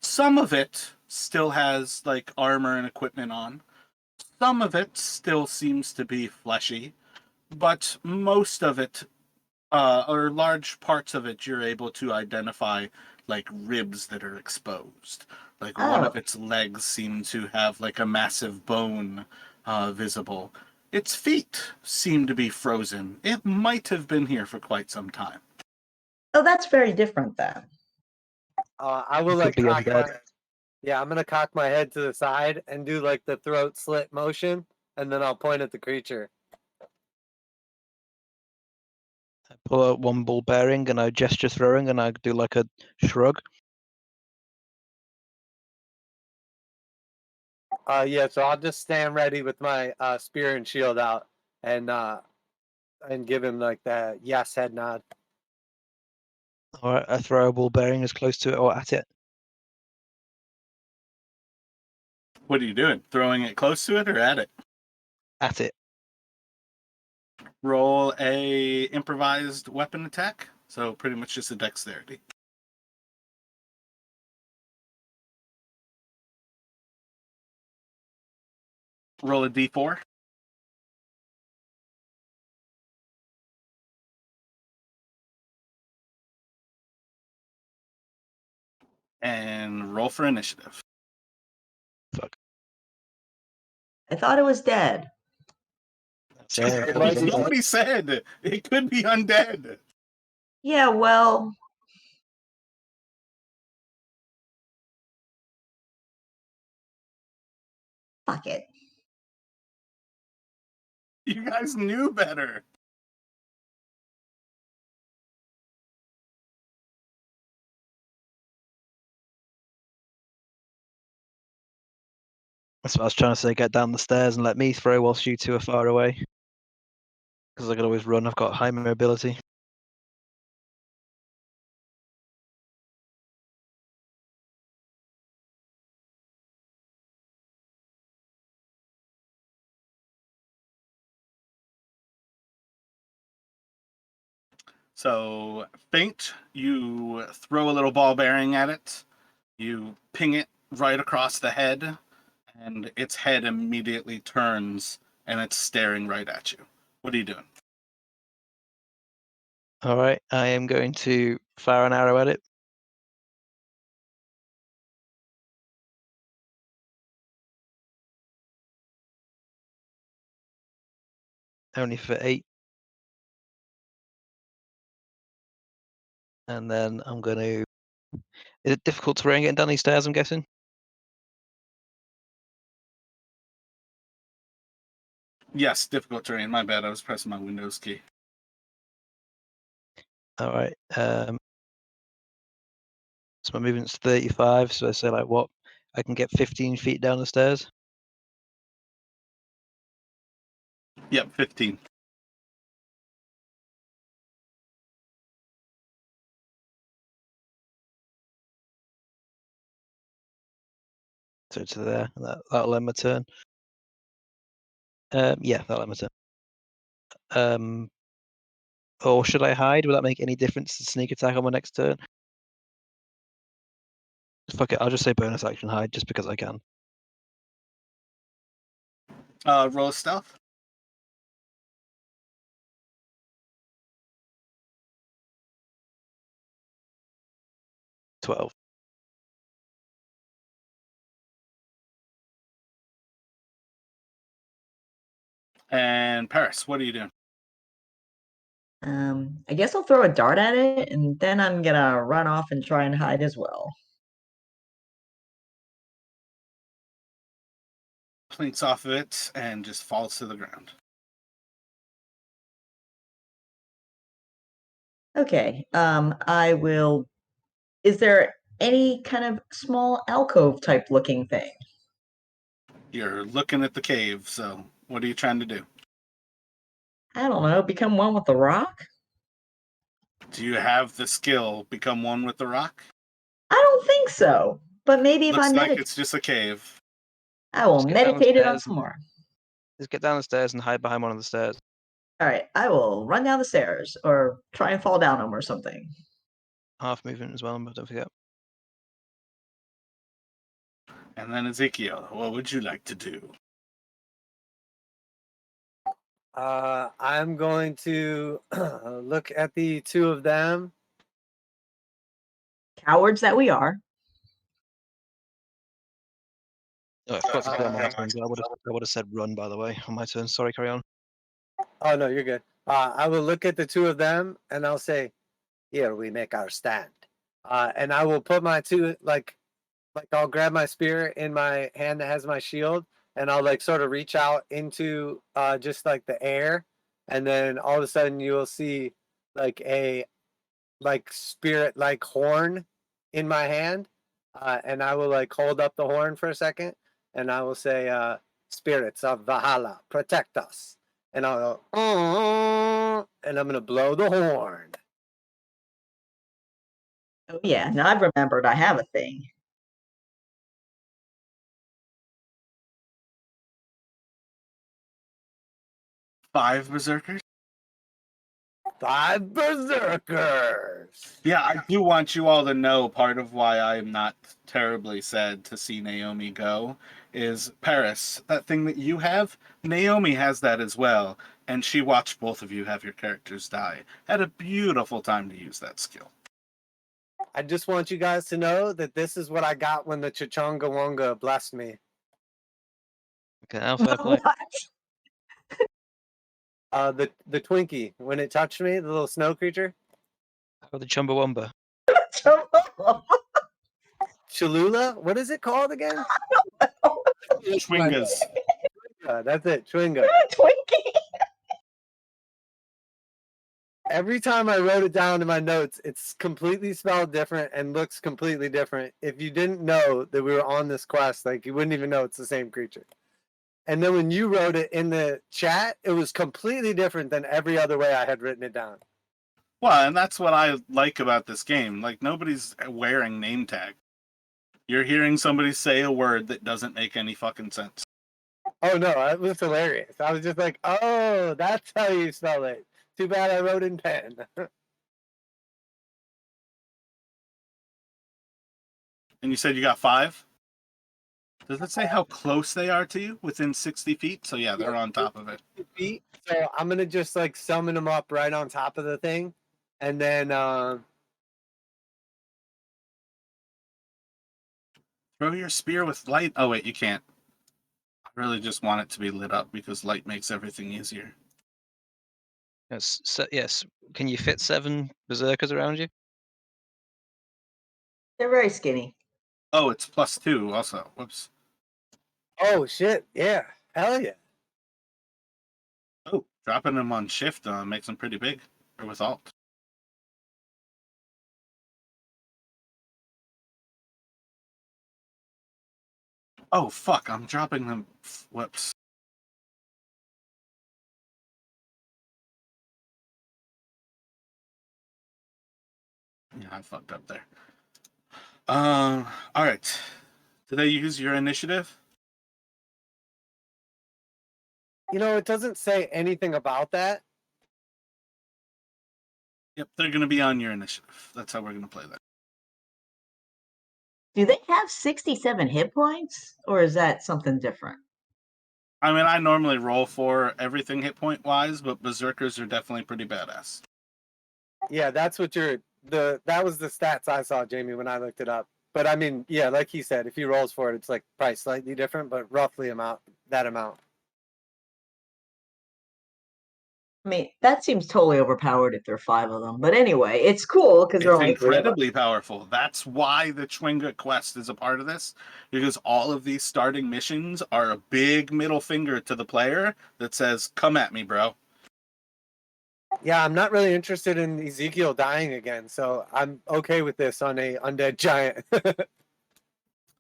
Some of it still has like armor and equipment on. Some of it still seems to be fleshy, but most of it, or large parts of it, you're able to identify like ribs that are exposed. Like one of Oh, its legs seem to have like a massive bone visible. Its feet seem to be frozen. It might have been here for quite some time. oh, that's very different then. I will It could like be cock undead. yeah, I'm gonna cock my head to the side and do like the throat slit motion, and then I'll point at the creature. I pull out one ball bearing, and I gesture throwing, and I do like a shrug. Yeah, so I'll just stand ready with my spear and shield out, and give him like the yes head nod. All right, I throw a ball bearing as close to it or at it. What are you doing? Throwing it close to it or at it? At it. Roll a improvised weapon attack. So pretty much just a dexterity. Roll a d4. And roll for initiative. Fuck. I thought it was dead. Yeah, It that might was be undead. Nobody said it could be undead. Yeah, well, fuck it. You guys knew better. That's what I was trying to say. Get down the stairs and let me throw whilst you two are far away. Because I can always run. I've got high mobility. So, feint, you throw a little ball bearing at it, you ping it right across the head, and its head immediately turns and it's staring right at you. What are you doing? All right, I am going to fire an arrow at it. Only for 8. And then I'm going to... Is it difficult terrain getting down these stairs, I'm guessing? Yes, difficult terrain. My bad. I was pressing my Windows key. All right. So my movement's 35. So I say like what? I can get 15 feet down the stairs. Yep, 15. So to there. That'll end my turn. Yeah, that'll end my turn. Or should I hide? Will that make any difference to sneak attack on my next turn? Fuck it, I'll just say bonus action hide just because I can. Roll stealth. 12. And Paris, what are you doing? I guess I'll throw a dart at it, and then I'm gonna run off and try and hide as well. Plinks off of it and just falls to the ground. Okay, I will. Is there any kind of small alcove type looking thing? You're looking at the cave, so what are you trying to do? I don't know, become one with the rock? Do you have the skill become one with the rock? I don't think so, but maybe if I Looks like meditate, it's just a cave. I will Just get down the meditate it on stairs some more. Just get down the stairs and hide behind one of the stairs. All right, I will run down the stairs or try and fall down them or something. Half movement as well, but don't forget. And then Ezekiel, what would you like to do? I'm going to look at the two of them. Cowards that we are. Oh, I forgot to put it on my turn. I would have said run, by the way, on my turn. Sorry, carry on. Oh no, you're good. I will look at the two of them and I'll say, "Here we make our stand." And I will put my two like I'll grab my spear in my hand that has my shield, and I'll like sort of reach out into just like the air, and then all of a sudden you'll see like a spirit like horn in my hand, and I will like hold up the horn for a second, and I will say, "Spirits of Valhalla, protect us." And I'll go, and I'm gonna blow the horn. Oh yeah, now I've remembered I have a thing. Five berserkers? 5 berserkers. Yeah, I do want you all to know part of why I'm not terribly sad to see Naomi go is Paris. That thing that you have, Naomi has that as well, and she watched both of you have your characters die. Had a beautiful time to use that skill. I just want you guys to know that this is what I got when the Chachonga Wonga blessed me. Okay, now fair play. The Twinkie, when it touched me, the little snow creature. Oh, the Chumbawamba. Cholula? What is it called again? Schwingas. That's it, Chwinga. Twinkie. Every time I wrote it down in my notes, it's completely spelled different and looks completely different. If you didn't know that we were on this quest, like you wouldn't even know it's the same creature. And then when you wrote it in the chat, it was completely different than every other way I had written it down. Well, and that's what I like about this game. Like, nobody's wearing name tag. You're hearing somebody say a word that doesn't make any fucking sense. Oh no, it was hilarious. I was just like, oh, that's how you spell it. Too bad I wrote in pen. And you said you got 5? Does it say how close they are to you? Within 60 feet? So yeah, they're on top of it. Feet. So I'm gonna just like summon them up right on top of the thing, and then Throw your spear with light. Oh wait, you can't. I really just want it to be lit up because light makes everything easier. Yes, yes. Can you fit 7 berserkers around you? They're very skinny. Oh, it's +2 also. Whoops. oh shit, yeah, hell yeah. Oh, dropping them on shift makes them pretty big. Or with alt. Oh fuck, I'm dropping them. Whoops. Yeah, I fucked up there. Alright. Did I use your initiative? You know, it doesn't say anything about that. Yep, they're gonna be on your initiative. That's how we're gonna play that. Do they have 67 hit points, or is that something different? I mean, I normally roll for everything hit point wise, but berserkers are definitely pretty badass. Yeah, that's what you're that was the stats I saw, Jamie, when I looked it up. But I mean, yeah, like he said, if he rolls for it, it's like probably slightly different, but roughly that amount. I mean, that seems totally overpowered if there are 5 of them. But anyway, it's cool because there are It's only 3 of us. incredibly powerful. That's why the Chwinga quest is a part of this, because all of these starting missions are a big middle finger to the player that says, "Come at me, bro." Yeah, I'm not really interested in Ezekiel dying again, so I'm okay with this on a undead giant.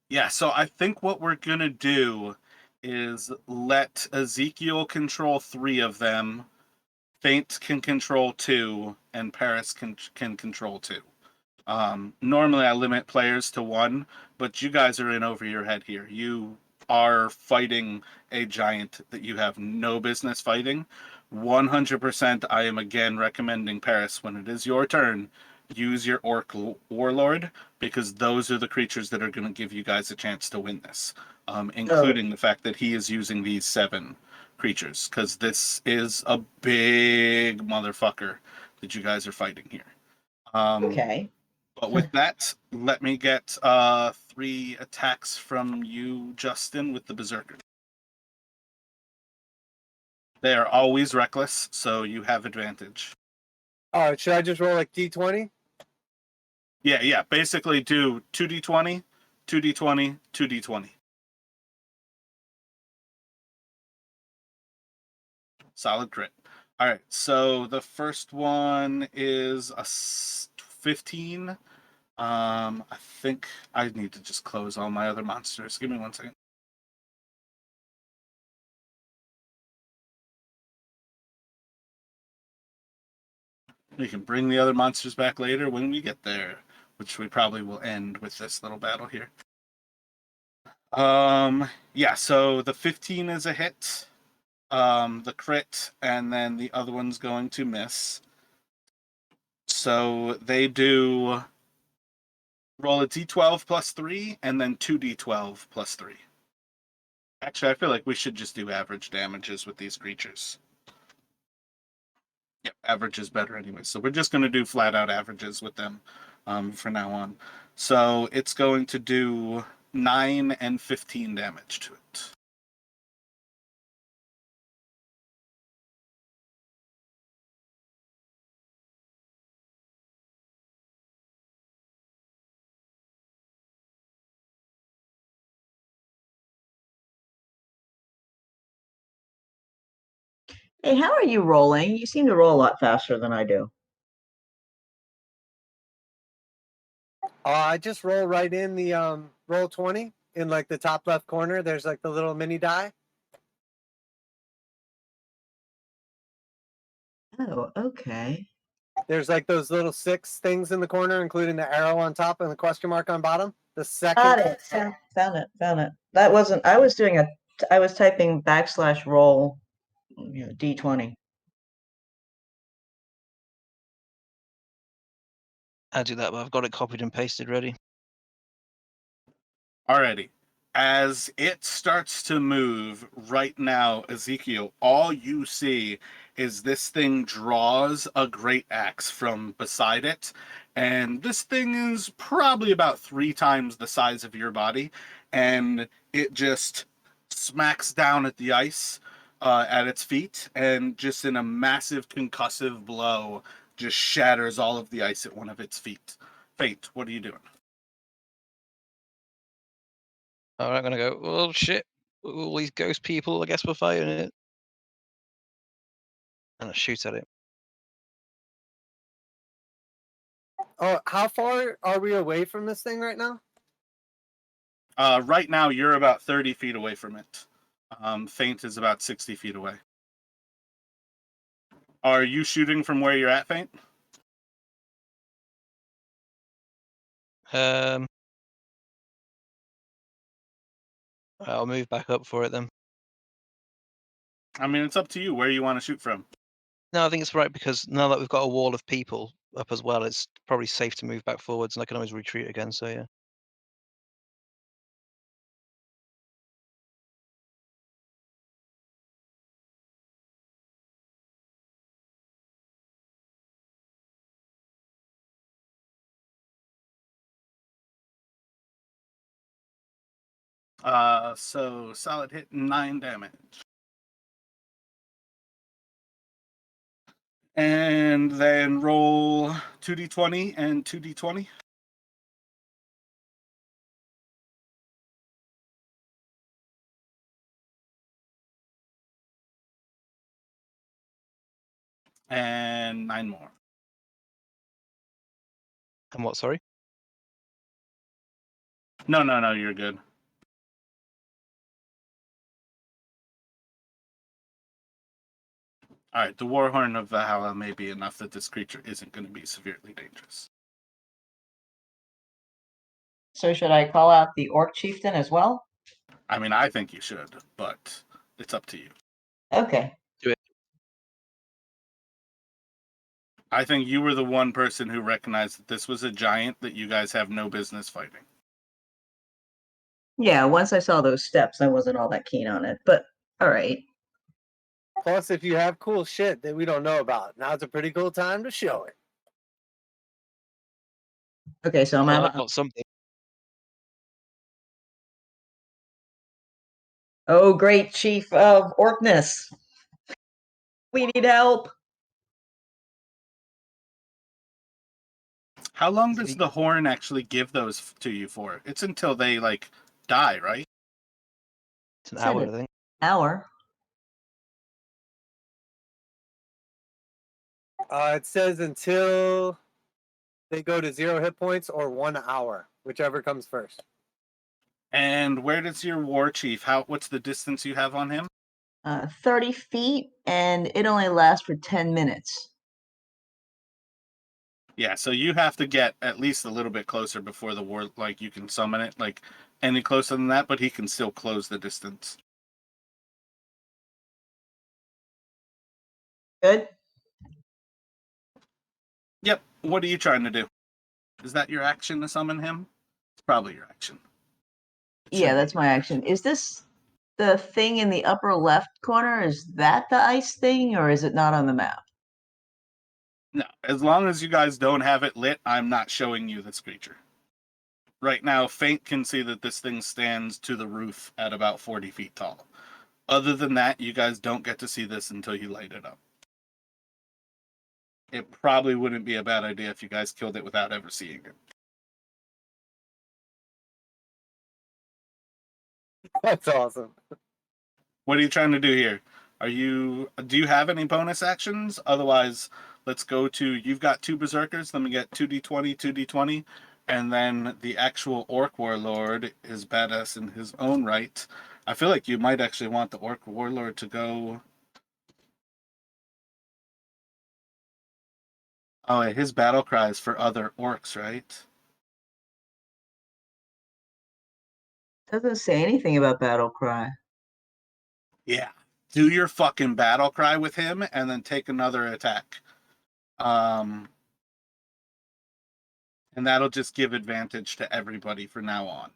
Yeah, so I think what we're gonna do is let Ezekiel control 3 of them, Faint can control 2, and Paris can control 2. Normally I limit players to 1, but you guys are in over your head here. You are fighting a giant that you have no business fighting. 100% I am again recommending Paris, when it is your turn, use your Orc Warlord, because those are the creatures that are going to give you guys a chance to win this, including the fact that he is using these 7 creatures, because this is a big motherfucker that you guys are fighting here. Okay. But with that, let me get 3 attacks from you, Justin, with the Berserker. They are always reckless, so you have advantage. All right, should I just roll like D20? Yeah. Basically do 2d20, 2d20, 2d20. Solid crit. All right, so the first one is a 15. I think I need to just close all my other monsters. Give me 1 second. We can bring the other monsters back later when we get there, which we probably will end with this little battle here. Yeah, so the 15 is a hit, the crit, and then the other one's going to miss. So they do roll a d12 plus 3, and then 2d12 plus 3. Actually, I feel like we should just do average damages with these creatures. Yep, average is better anyway. So we're just going to do flat out averages with them for now on. So it's going to do 9 and 15 damage to it. Hey, how are you rolling? You seem to roll a lot faster than I do. I just roll right in the roll 20 in like the top left corner. There's like the little mini die. Oh, okay. There's like those little 6 things in the corner, including the arrow on top and the question mark on bottom. The second. Got it. Found it. That wasn't, I was doing I was typing /roll, D20. I do that, but I've got it copied and pasted ready. Alrighty. As it starts to move right now, Ezekiel, all you see is this thing draws a great axe from beside it. And this thing is probably about 3 times the size of your body. And it just smacks down at the ice at its feet. And just in a massive concussive blow, just shatters all of the ice at one of its feet. Fate, what are you doing? All right, I'm gonna go. Oh shit! All these ghost people. I guess we're fighting it. And I shoot at it. Oh, how far are we away from this thing right now? Right now, you're about 30 feet away from it. Faint is about 60 feet away. Are you shooting from where you're at, Faint? I'll move back up for it then. I mean, it's up to you where you want to shoot from. No, I think it's right because now that we've got a wall of people up as well, it's probably safe to move back forwards, and I can always retreat again. So yeah. So solid hit, 9 damage. And then roll 2d20 and 2d20. And 9 more. And what? Sorry. No, you're good. All right, the Warhorn of Valhalla may be enough that this creature isn't going to be severely dangerous. So should I call out the orc chieftain as well? I mean, I think you should, but it's up to you. Okay. Do it. I think you were the one person who recognized that this was a giant that you guys have no business fighting. Yeah, once I saw those steps, I wasn't all that keen on it, but all right. Plus, if you have cool shit that we don't know about, now's a pretty cool time to show it. Okay, so Well, I've got something. Oh, great chief of Orkness. We need help. How long So does you- the horn actually give those to you for? It's until they, like, die, right? It's an Said hour, it. I think. Hour. It says until they go to 0 hit points or 1 hour, whichever comes first. And where does your war chief, what's the distance you have on him? 30 feet, and it only lasts for 10 minutes. Yeah, so you have to get at least a little bit closer before the war, like, you can summon it. Like, any closer than that, but he can still close the distance. Good? Yep, what are you trying to do? Is that your action to summon him? It's probably your action. It should Yeah, be that's your my action. Is this the thing in the upper left corner? Is that the ice thing, or is it not on the map? No, as long as you guys don't have it lit, I'm not showing you this creature. Right now, Faint can see that this thing stands to the roof at about 40 feet tall. Other than that, you guys don't get to see this until you light it up. It probably wouldn't be a bad idea if you guys killed it without ever seeing it. That's awesome. What are you trying to do here? Do you have any bonus actions? Otherwise, let's go to, you've got 2 berserkers, let me get 2d20, 2d20, and then the actual orc warlord is badass in his own right. I feel like you might actually want the orc warlord to go. Oh, his battle cry is for other orcs, right? Doesn't say anything about battle cry. Yeah. Do your fucking battle cry with him and then take another attack. And that'll just give advantage to everybody from now on.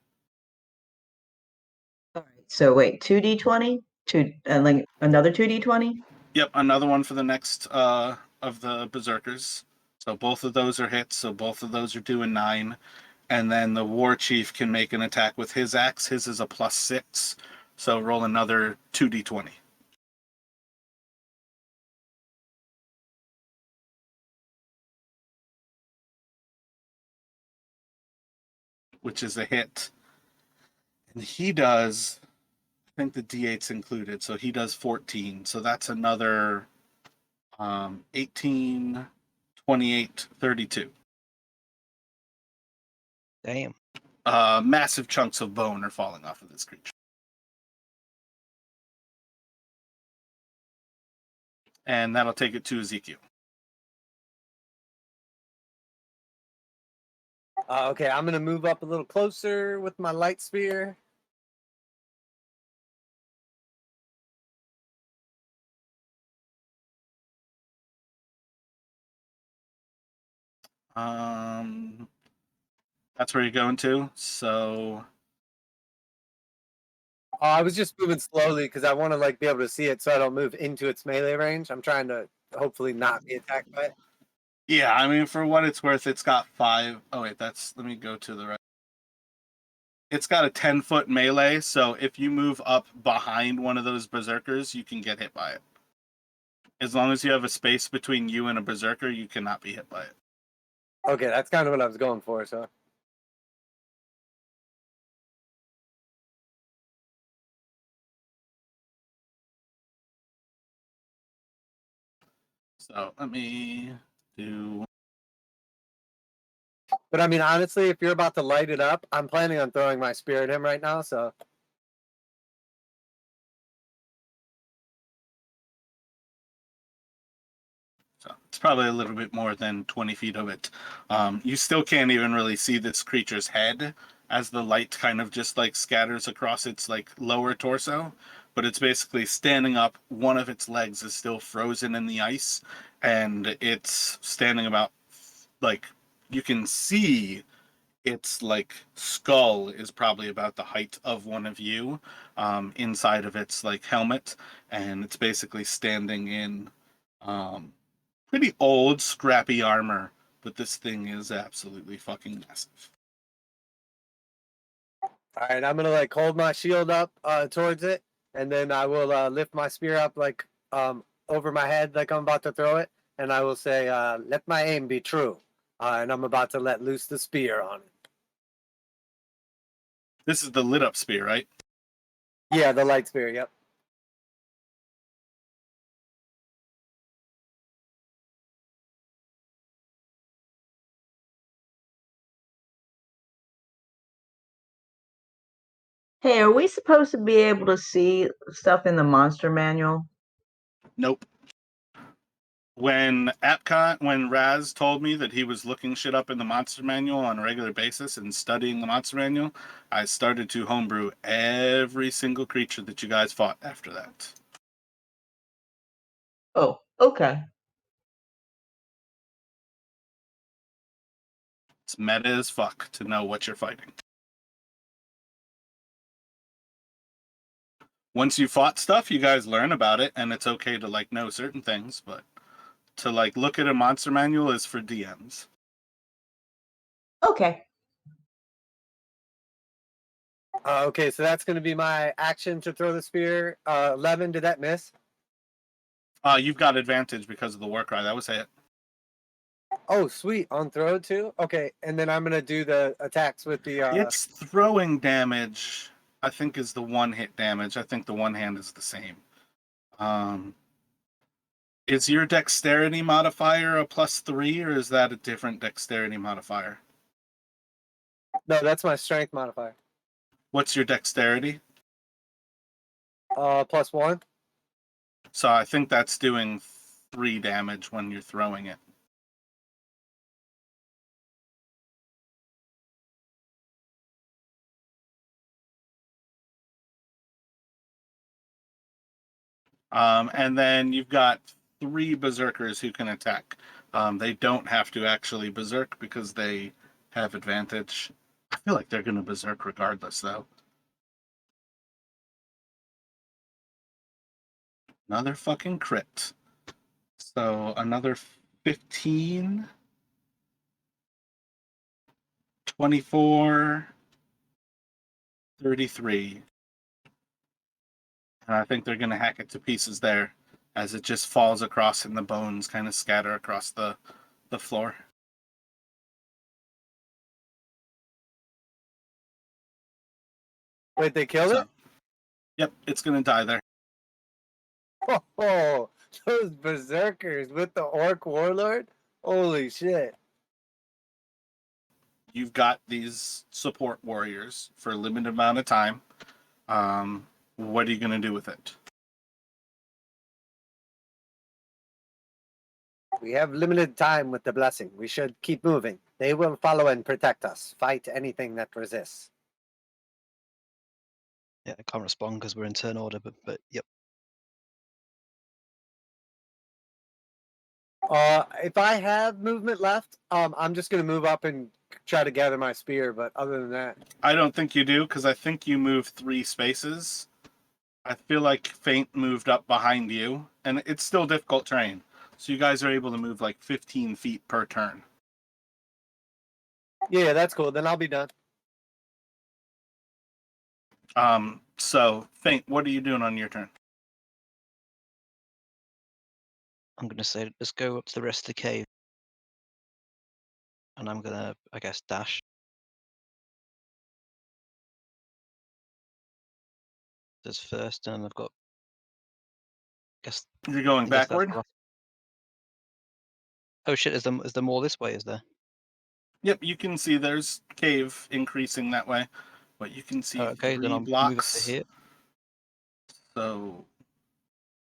All right. So wait, 2d20, and like another 2d20. Yep, another one for the next of the berserkers. So both of those are hits. So both of those are doing 9. And then the war chief can make an attack with his axe. His is a +6. So roll another 2d20. Which is a hit. And he does, I think the d8's included, so he does 14. So that's another 18, 28, 32. Damn. Massive chunks of bone are falling off of this creature. And that'll take it to Ezekiel. Okay, I'm going to move up a little closer with my light sphere. That's where you're going to. So I was just moving slowly because I want to like be able to see it so I don't move into its melee range. I'm trying to hopefully not be attacked by it. yeah, I mean, for what it's worth, it's got 5. Oh wait, let me go to the right. It's got a 10-foot melee, so if you move up behind one of those berserkers, you can get hit by it. As long as you have a space between you and a berserker, you cannot be hit by it. Okay, that's kind of what I was going for. So So let me do. but I mean, honestly, if you're about to light it up, I'm planning on throwing my spear at him right now. So So it's probably a little bit more than 20 feet of it. You still can't even really see this creature's head as the light kind of just like scatters across its like lower torso, but it's basically standing up. One of its legs is still frozen in the ice, and it's standing about like you can see its like skull is probably about the height of one of you inside of its like helmet, and it's basically standing in um, pretty old, scrappy armor, but this thing is absolutely fucking massive. all right, I'm gonna like hold my shield up towards it, and then I will lift my spear up like over my head, like I'm about to throw it, and I will say, "Let my aim be true," and I'm about to let loose the spear on it. This is the lit up spear, right? Yeah, the light spear. Yep. Hey, are we supposed to be able to see stuff in the monster manual? Nope. When Raz told me that he was looking shit up in the monster manual on a regular basis and studying the monster manual, I started to homebrew every single creature that you guys fought after that. Oh, okay. It's meta as fuck to know what you're fighting. Once you fought stuff, you guys learn about it, and it's okay to like know certain things, but to like look at a monster manual is for DMs. Okay. Okay, so that's gonna be my action to throw the spear. 11. Did that miss? You've got advantage because of the war cry. That was it. Oh, sweet. On throw too. Okay, and then I'm gonna do the attacks with the. Its throwing damage, I think, is the one hit damage. I think the one hand is the same. Is your dexterity modifier a +3, or is that a different dexterity modifier? No, that's my strength modifier. What's your dexterity? +1. So I think that's doing 3 damage when you're throwing it. And then you've got 3 berserkers who can attack. They don't have to actually berserk because they have advantage. I feel like they're going to berserk regardless, though. Another fucking crit. So another 15, 24, 33. And I think they're going to hack it to pieces there as it just falls across and the bones kind of scatter across the floor. Wait, they killed it? Yep, it's going to die there. Oh, those berserkers with the orc warlord. Holy shit. You've got these support warriors for a limited amount of time. What are you going to do with it? We have limited time with the blessing. We should keep moving. They will follow and protect us. Fight anything that resists. Yeah, I can't respond because we're in turn order, but yep. If I have movement left, I'm just gonna move up and try to gather my spear. But other than that, I don't think you do, because I think you move 3 spaces. I feel like Feint moved up behind you, and it's still difficult terrain. So you guys are able to move like 15 feet per turn. yeah, that's cool. Then I'll be done. So Faint, what are you doing on your turn? I'm gonna say let's go up to the rest of the cave, and I'm gonna, I guess, dash. This first, and I've got. Guess You're going I guess that's backward. the last. Oh shit! Is there more this way? Is there? Yep, you can see there's cave increasing that way, but you can see Oh, okay, then 3 I'll move up to blocks. here. So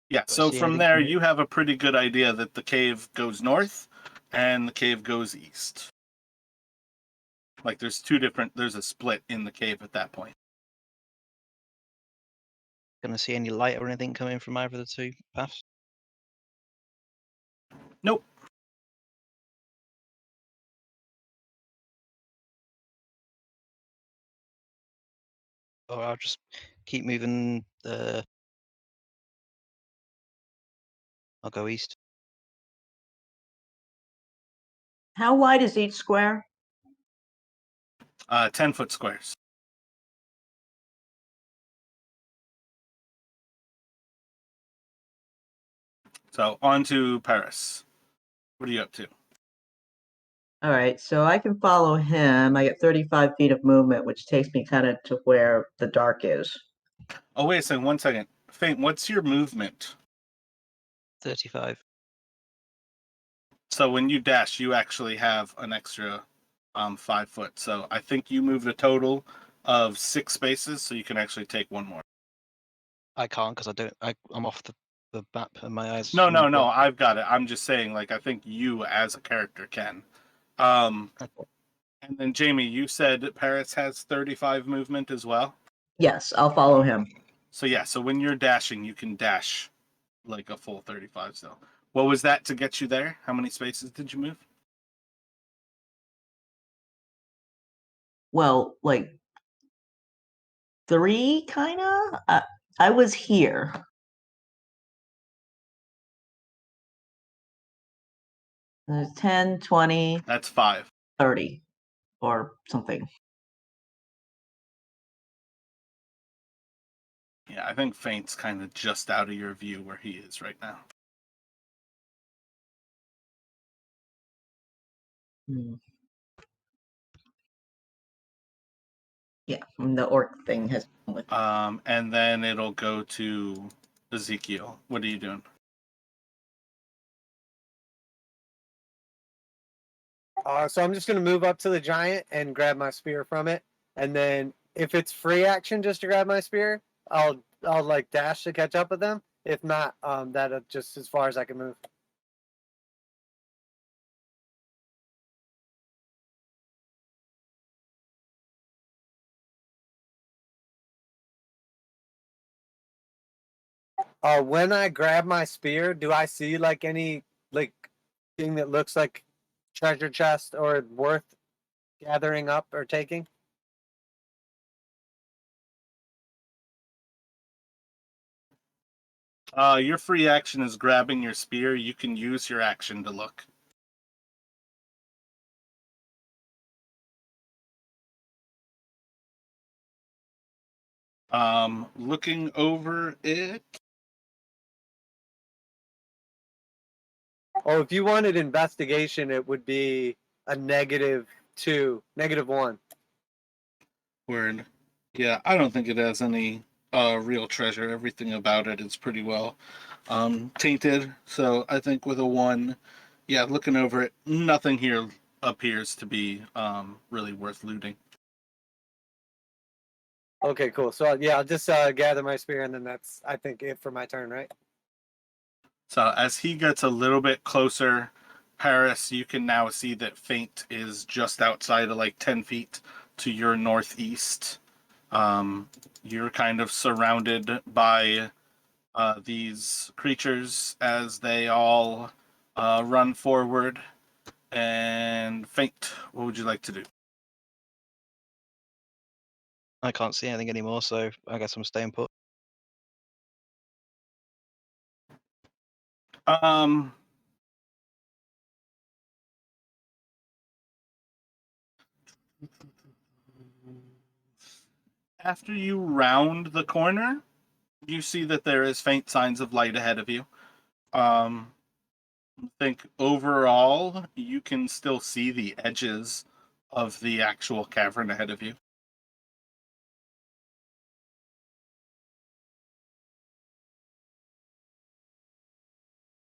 yeah, Do I so see from anything there from here? you have a pretty good idea that the cave goes north and the cave goes east. Like there's a split in the cave at that point. Gonna see any light or anything coming from either of the two paths? Nope. Or I'll just keep moving. I'll go east. How wide is each square? 10-foot squares. So on to Paris. What are you up to? All right, so I can follow him. I get 35 feet of movement, which takes me kind of to where the dark is. Oh, wait a second, 1 second. Faint, what's your movement? 35. So when you dash, you actually have an extra 5 foot. So I think you moved a total of 6 spaces, so you can actually take one more. I can't because I don't. I'm off the map and my eyes. No, no, moved no. up. I've got it. I'm just saying, like, I think you as a character can. Um, Okay. and then Jamie, you said Paris has 35 movement as well. Yes, I'll follow him. So yeah, so when you're dashing, you can dash like a full 35. So what was that to get you there? How many spaces did you move? Well, like 3, kind of. I was here. There's 10, 20, That's 5. 30, or something. Yeah, I think Faint's kind of just out of your view where he is right now. Hmm. Yeah, the orc thing has been with. And then it'll go to Ezekiel. What are you doing? So I'm just gonna move up to the giant and grab my spear from it, and then if it's free action just to grab my spear, I'll like dash to catch up with them. If not, that just as far as I can move. When I grab my spear, do I see like any like thing that looks like treasure chest or worth gathering up or taking? Your free action is grabbing your spear. You can use your action to look. Looking over it. Oh, if you wanted investigation, it would be a -2, -1. Word. Yeah, I don't think it has any real treasure. Everything about it is pretty well tainted. So I think with a 1, yeah, looking over it, nothing here appears to be really worth looting. Okay, cool. So yeah, I'll just gather my spear, and then that's I think it for my turn, right? So as he gets a little bit closer, Paris, you can now see that Faint is just outside of like 10 feet to your northeast. You're kind of surrounded by these creatures as they all run forward. And Faint, what would you like to do? I can't see anything anymore, so I guess I'm staying put. Um, After you round the corner, you see that there is faint signs of light ahead of you. I think overall you can still see the edges of the actual cavern ahead of you.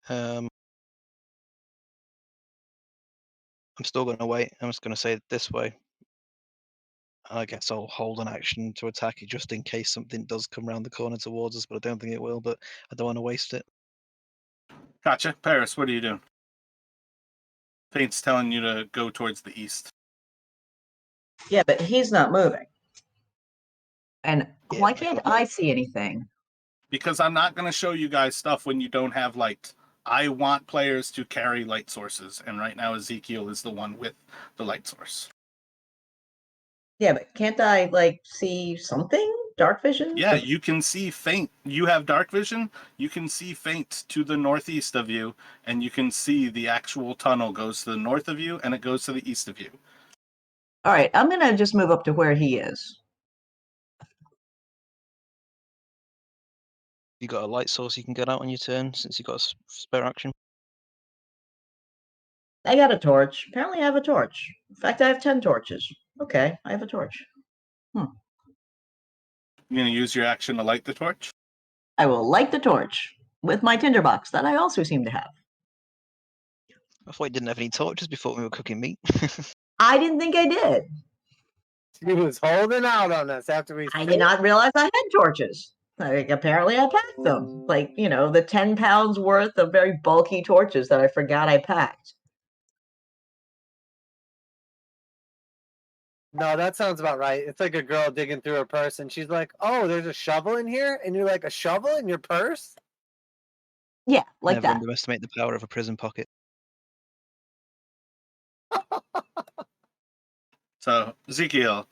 I'm still going to wait. I'm just going to say it this way. I guess I'll hold an action to attack it just in case something does come around the corner towards us, but I don't think it will. But I don't want to waste it. Gotcha. Paris, what are you doing? Faint's telling you to go towards the east. Yeah, but he's not moving. And Yeah, why can't I see anything? Because I'm not going to show you guys stuff when you don't have light. I want players to carry light sources, and right now Ezekiel is the one with the light source. Yeah, but can't I like see something? Dark vision? Yeah, you can see faint. You have dark vision. You can see faint to the northeast of you, and you can see the actual tunnel goes to the north of you and it goes to the east of you. All right, I'm gonna just move up to where he is. You got a light source you can get out on your turn since you got a spare action. I got a torch. Apparently, I have a torch. In fact, I have 10 torches. Okay, I have a torch. You're going to use your action to light the torch? I will light the torch with my tinderbox that I also seem to have. I thought you didn't have any torches before we were cooking meat. I didn't think I did. She was holding out on us after we. I did not realize I had torches. Like, apparently, I packed them. Like, the 10 pounds worth of very bulky torches that I forgot I packed. No, that sounds about right. It's like a girl digging through her purse, and she's like, "Oh, there's a shovel in here," and you're like, "A shovel in your purse?" Yeah, like Never that. underestimate the power of a prison pocket. So, Ezekiel,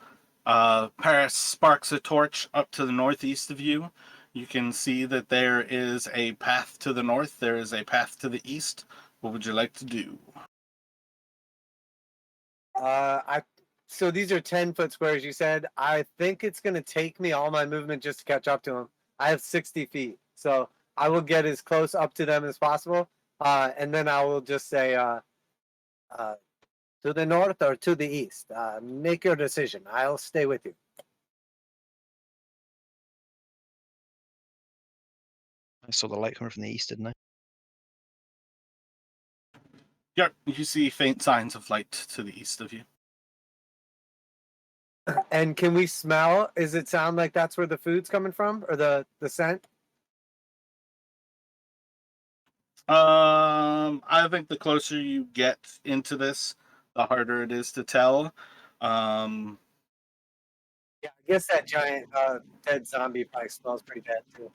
Paris sparks a torch up to the northeast of you. You can see that there is a path to the north. There is a path to the east. What would you like to do? So these are 10-foot squares. You said. I think it's gonna take me all my movement just to catch up to them. I have 60 feet, so I will get as close up to them as possible, and then I will just say, to the north or to the east. Make your decision. I'll stay with you. I saw the light coming from the east, didn't I? Yep, you see faint signs of light to the east of you. And can we smell? Does it sound like that's where the food's coming from, or the scent? I think the closer you get into this, the harder it is to tell. Yeah, I guess that giant dead zombie probably smells pretty bad too.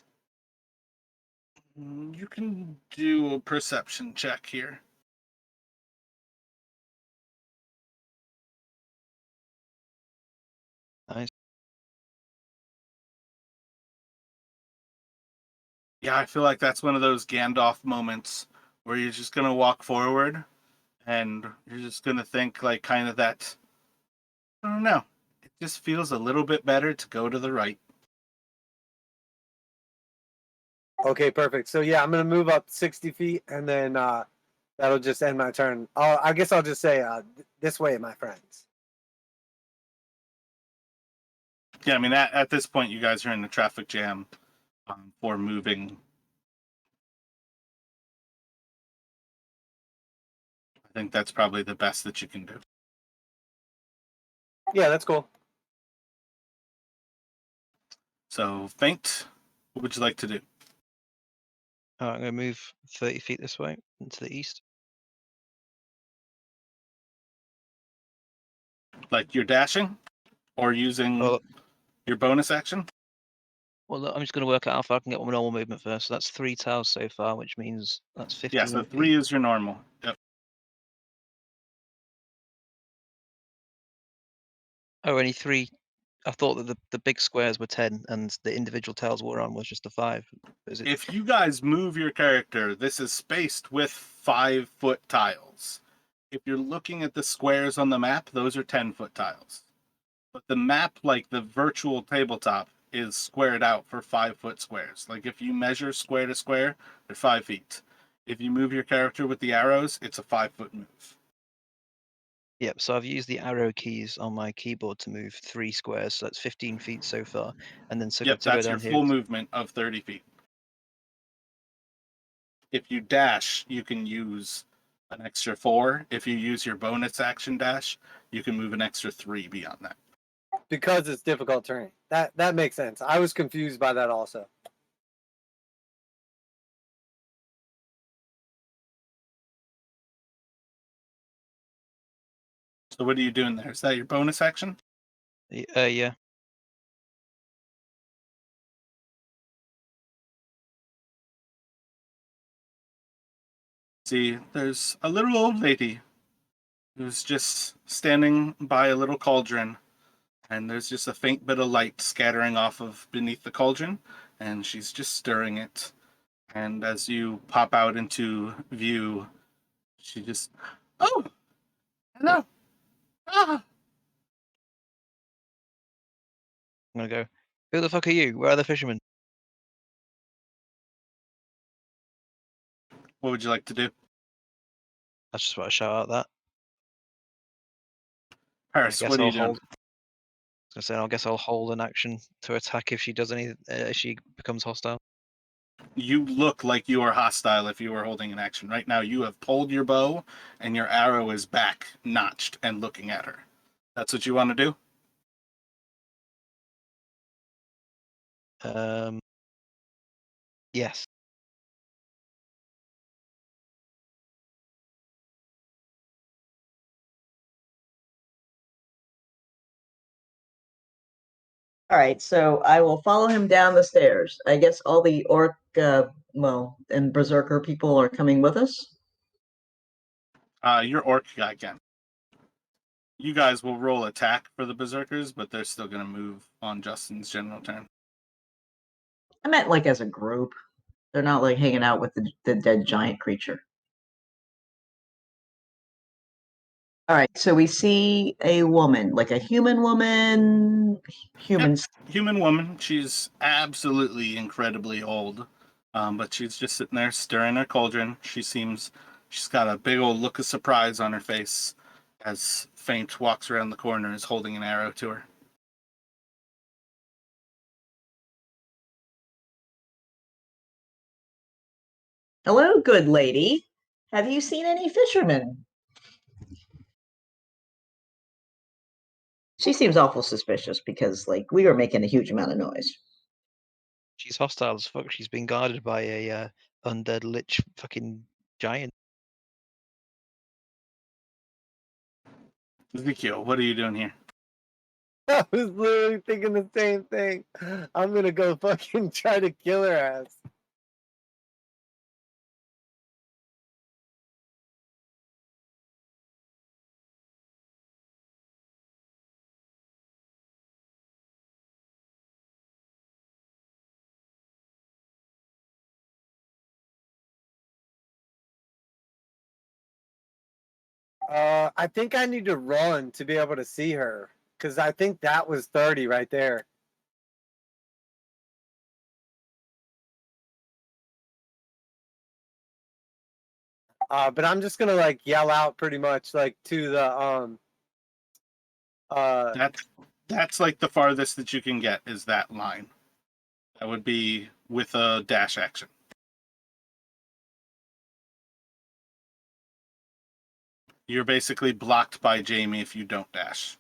You can do a perception check here. Nice. Yeah, I feel like that's one of those Gandalf moments where you're just gonna walk forward and you're just gonna think like kind of that. I don't know. It just feels a little bit better to go to the right. Okay, perfect. So yeah, I'm gonna move up 60 feet, and then that'll just end my turn. I guess I'll just say, this way, my friends. Yeah, I mean at this point you guys are in the traffic jam for moving. I think that's probably the best that you can do. Yeah, that's cool. So, Faint, what would you like to do? I'm going to move 30 feet this way into the east. Like you're dashing or using Oh, your bonus action? well, look, I'm just going to work out how far I can get my normal movement first. So that's 3 tiles so far, which means that's 51 Yeah, so feet. 3 is your normal. Yep. Oh, only 3. I thought that the big squares were 10 and the individual tiles we're on was just a 5. Is it? If you guys move your character, this is spaced with 5-foot tiles. If you're looking at the squares on the map, those are 10-foot tiles. But the map, like the virtual tabletop, is squared out for 5-foot squares. Like if you measure square to square, they're 5 feet. If you move your character with the arrows, it's a 5-foot move. Yep, so I've used the arrow keys on my keyboard to move 3 squares, so that's 15 feet so far. And then so Yep, to go that's your down here. full movement of 30 feet. If you dash, you can use an extra 4. If you use your bonus action dash, you can move an extra 3 beyond that. Because it's difficult terrain. That makes sense. I was confused by that also. So what are you doing there? Is that your bonus action? Yeah. See, there's a little old lady who's just standing by a little cauldron, and there's just a faint bit of light scattering off of beneath the cauldron, and she's just stirring it. And as you pop out into view, she just, oh, hello. Ah. I'm gonna go, who the fuck are you? Where are the fishermen? What would you like to do? That's just what I shout out that. Paris, I guess what are I'll you doing? hold. I was gonna say, I guess I'll hold an action to attack if she does any. If she becomes hostile. You look like you are hostile if you were holding an action. Right now, you have pulled your bow, and your arrow is back, notched, and looking at her. That's what you want to do? Yes. All right, so I will follow him down the stairs. I guess all the orc, and berserker people are coming with us. Your orc guy can. You guys will roll attack for the berserkers, but they're still going to move on Justin's general turn. I meant like as a group. They're not like hanging out with the dead giant creature. All right, so we see a woman, like a human woman, human. Human woman. She's absolutely incredibly old, but she's just sitting there stirring her cauldron. She's got a big old look of surprise on her face as Faint walks around the corner and is holding an arrow to her. Hello, good lady. Have you seen any fishermen? She seems awful suspicious because, like, we were making a huge amount of noise. She's hostile as fuck. She's been guarded by a undead lich fucking giant. Ezekiel, what are you doing here? I was literally thinking the same thing. I'm gonna go fucking try to kill her ass. I think I need to run to be able to see her, because I think that was 30 right there. But I'm just gonna like yell out pretty much like to the That's like the farthest that you can get is that line. That would be with a dash action. You're basically blocked by Jamie if you don't dash.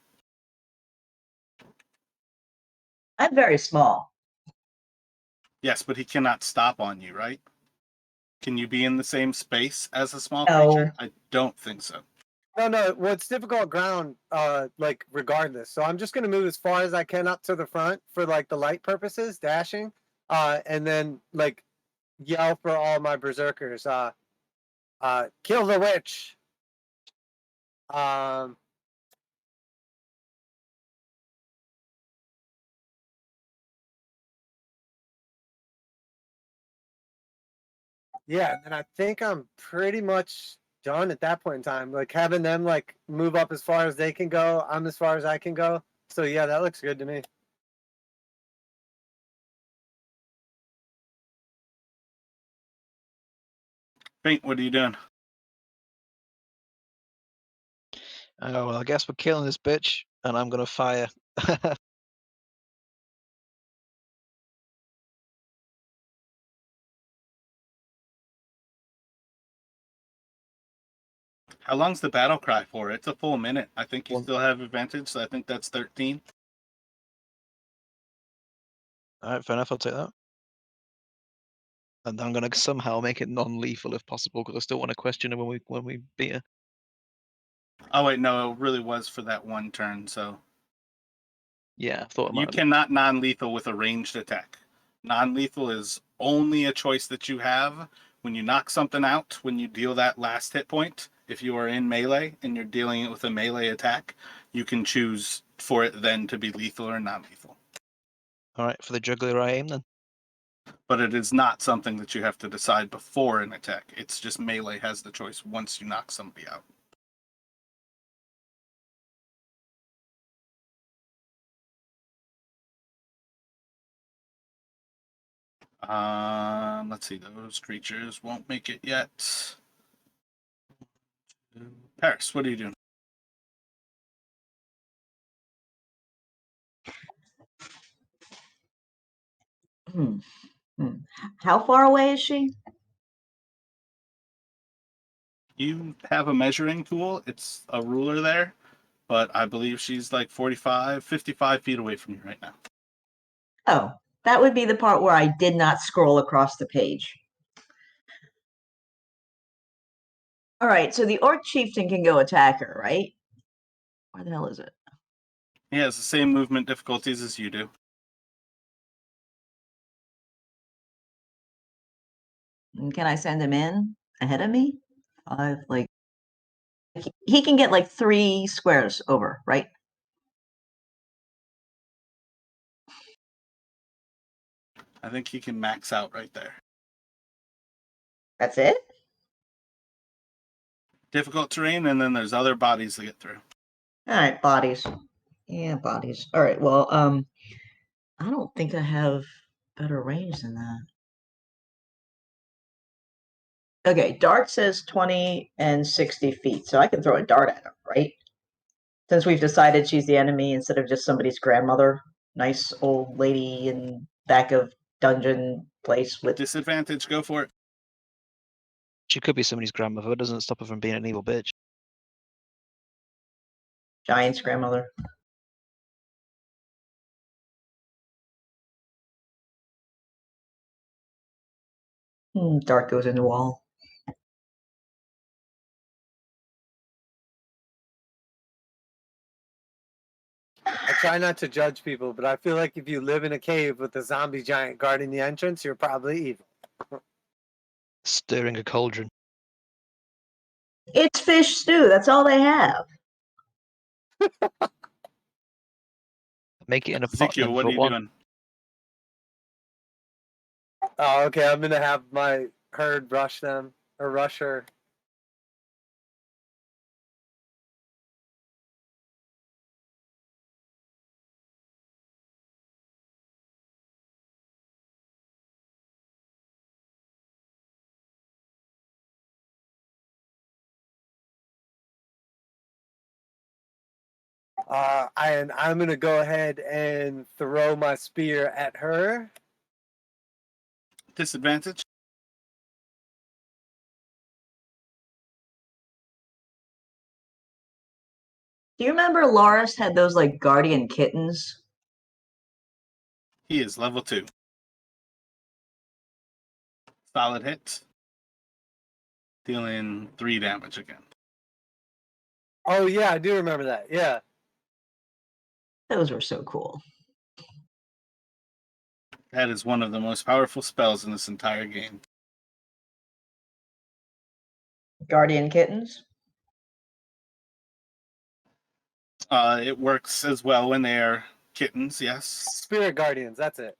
I'm very small. Yes, but he cannot stop on you, right? Can you be in the same space as a small No. creature? I don't think so. no, well, it's difficult ground, like regardless. So I'm just gonna move as far as I can up to the front for like the light purposes, dashing, and then like yell for all my berserkers, kill the witch. Yeah, and I think I'm pretty much done at that point in time. Like having them like move up as far as they can go. I'm as far as I can go. So yeah, that looks good to me. Faint, what are you doing? Oh, well, I guess we're killing this bitch, and I'm gonna fire. How long's the battle cry for? It's a full minute. I think you One- still have advantage, so I think that's 13. All right, fair enough. I'll take that. And I'm gonna somehow make it non-lethal if possible, because I still want to question her when we beat her. Oh wait, no, it really was for that one turn, so Yeah, I thought it you might. cannot non-lethal with a ranged attack. Non-lethal is only a choice that you have when you knock something out, when you deal that last hit point. If you are in melee and you're dealing it with a melee attack, you can choose for it then to be lethal or non-lethal. All right, for the juggler I aim then. But it is not something that you have to decide before an attack. It's just melee has the choice once you knock somebody out. Let's see. Those creatures won't make it yet. Paris, what are you doing? Hmm. Hmm. How far away is she? You have a measuring tool. It's a ruler there, but I believe she's like 45, 55 feet away from you right now. Oh, that would be the part where I did not scroll across the page. All right, so the orc chieftain can go attack her, right? Where the hell is it? He has the same movement difficulties as you do. And can I send him in ahead of me? Like he can get like 3 squares over, right? I think he can max out right there. That's it? Difficult terrain, and then there's other bodies to get through. All right, bodies. Yeah, bodies. All right, well, I don't think I have better range than that. Okay, dart says 20 and 60 feet, so I can throw a dart at him, right? Since we've decided she's the enemy instead of just somebody's grandmother. Nice old lady in back of dungeon place with Disadvantage, go for it. She could be somebody's grandmother. It doesn't stop her from being an evil bitch. giant's grandmother. Dart goes in the wall. I try not to judge people, but I feel like if you live in a cave with a zombie giant guarding the entrance, you're probably evil. Stirring a cauldron. It's fish stew. That's all they have. Make it in a pot Ezekiel, then what are for you one. doing? Oh, okay. I'm gonna have my herd rush them or rush her. And I'm gonna go ahead and throw my spear at her. Disadvantage? Do you remember Loris had those like guardian kittens? He is level 2. Solid hit. Dealing 3 damage again. Oh yeah, I do remember that. Yeah. Those were so cool. That is one of the most powerful spells in this entire game. Guardian kittens. It works as well when they are kittens, yes. Spirit guardians. That's it.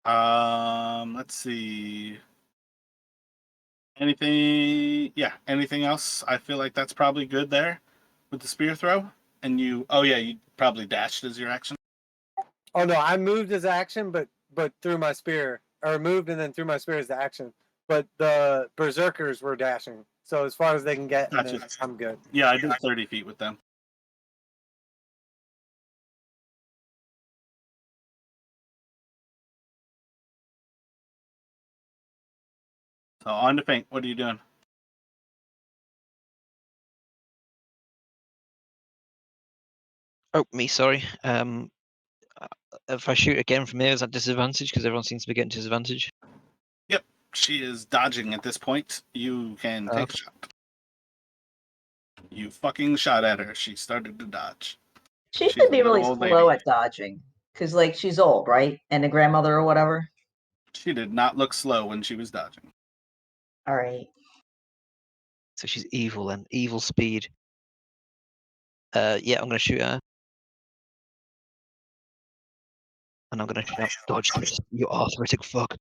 Let's see. Anything else? I feel like that's probably good there with the spear throw. And you probably dashed as your action. Oh no, I moved as action, but threw my spear, or moved and then threw my spear as the action. But the berserkers were dashing, so as far as they can get, Gotcha. I'm good. Yeah, I did 30 feet with them. So on to Faint. What are you doing? Oh, me, sorry. If I shoot again from here, is that disadvantage? Because everyone seems to be getting disadvantage. Yep, she is dodging at this point. You can take a shot. You fucking shot at her. She started to dodge. She She's should a be really little old slow lady. at dodging. Because, like, she's old, right? And a grandmother or whatever. She did not look slow when she was dodging. All right. So she's evil and evil speed. Yeah, I'm gonna shoot her. And I'm gonna shout, dodge this, you arthritic fuck.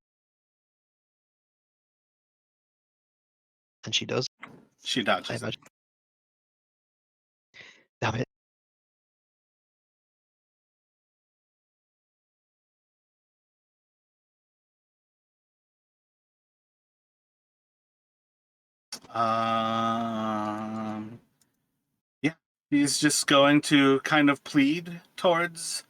And she does, She I dodges it. imagine. Damn it. Yeah, he's just going to kind of plead towards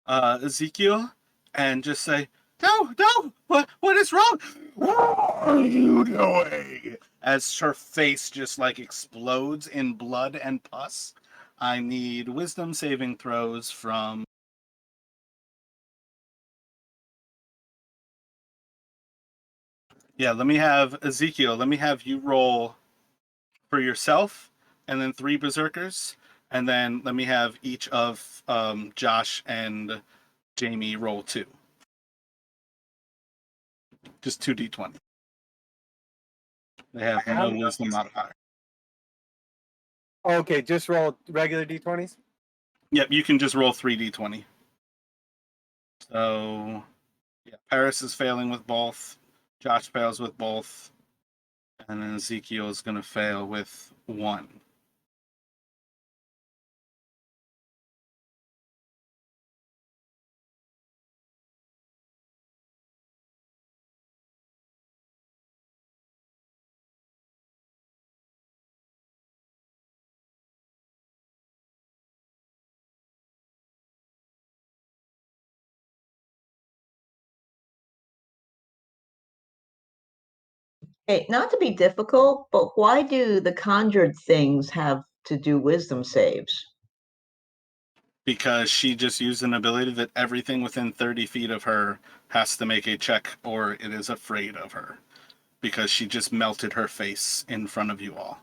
Ezekiel and just say, "No, no, what is wrong? What are you doing?" As her face just like explodes in blood and pus. I need wisdom saving throws from. Yeah, let me have Ezekiel. Let me have you roll for yourself, and then 3 berserkers, and then let me have each of Josh and Jamie roll 2. Just 2d20. They have no wisdom modifier. Okay, just roll regular d20s. Yep, you can just roll 3d20. So, yeah, Paris is failing with both. Josh fails with both. And then Ezekiel is going to fail with 1. Hey, not to be difficult, but why do the conjured things have to do wisdom saves? Because she just used an ability that everything within 30 feet of her has to make a check or it is afraid of her. Because she just melted her face in front of you all.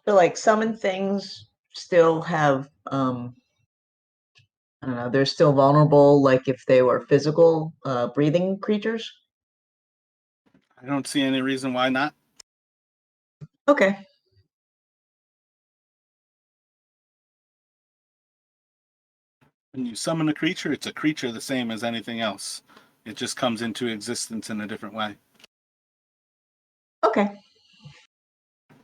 So, like, summon things still have, I don't know, they're still vulnerable, like if they were physical, breathing creatures? I don't see any reason why not. Okay. When you summon a creature, it's a creature the same as anything else. It just comes into existence in a different way. Okay.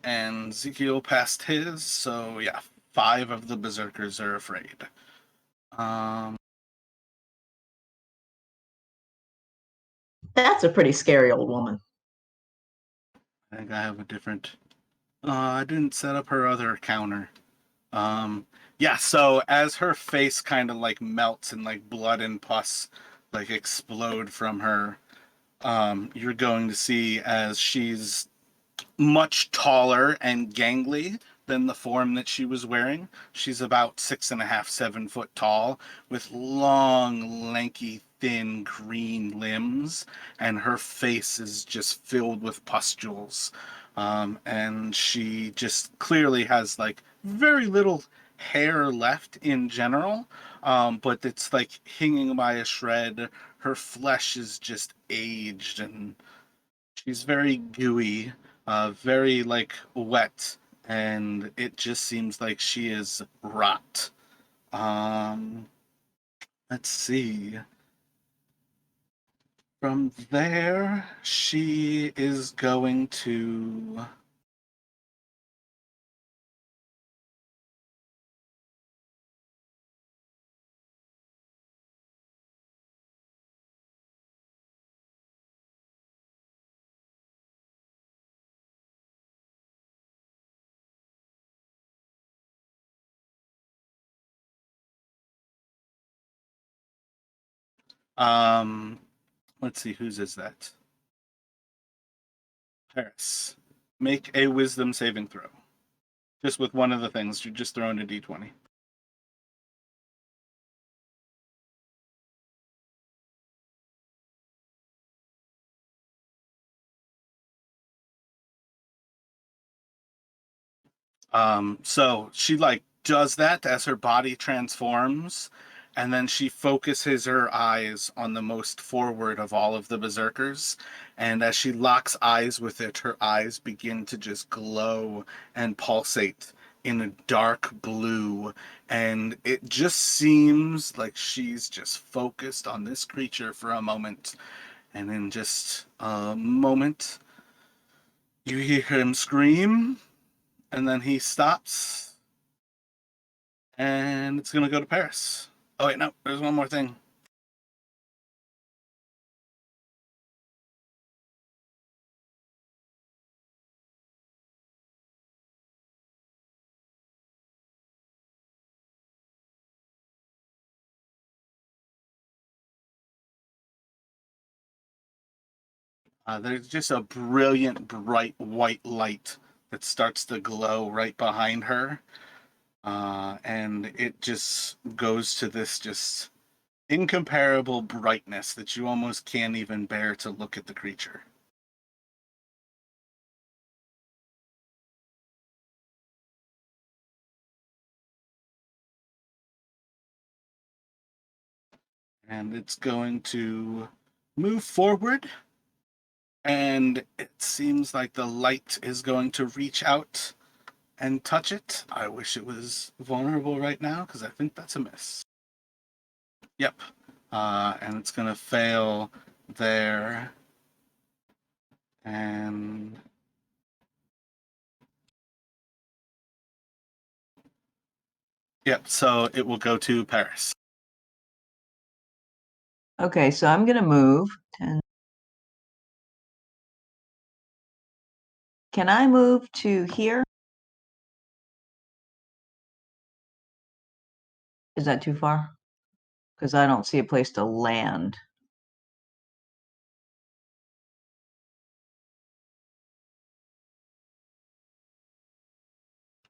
And Ezekiel passed his, so yeah, 5 of the berserkers are afraid. That's a pretty scary old woman. I think I have a different. I didn't set up her other counter. Yeah, so as her face kind of like melts and like blood and pus like explode from her, you're going to see as she's much taller and gangly than the form that she was wearing. She's about 6.5, 7 foot tall, with long, lanky, thin green limbs, and her face is just filled with pustules. And she just clearly has like very little hair left in general, but it's like hanging by a shred. Her flesh is just aged and She's very gooey, very like wet, and it just seems like she is rot. Um, let's see. From there, she is going to. Let's see, whose is that? Paris. Make a wisdom saving throw. Just with one of the things, you're just throwing a d20. So she like does that as her body transforms, and then she focuses her eyes on the most forward of all of the berserkers, and as she locks eyes with it, her eyes begin to just glow and pulsate in a dark blue, and it just seems like she's just focused on this creature for a moment, and in just a moment you hear him scream, and then he stops, and it's gonna go to Paris. Oh wait, no, there's one more thing. There's just a brilliant, bright white light that starts to glow right behind her, and it just goes to this just incomparable brightness that you almost can't even bear to look at the creature. And it's going to move forward, and it seems like the light is going to reach out and touch it. I wish it was vulnerable right now because I think that's a miss. Yep. And it's going to fail there. And yep, so it will go to Paris. Okay, so I'm gonna move 10. Can I move to here? Is that too far? Because I don't see a place to land.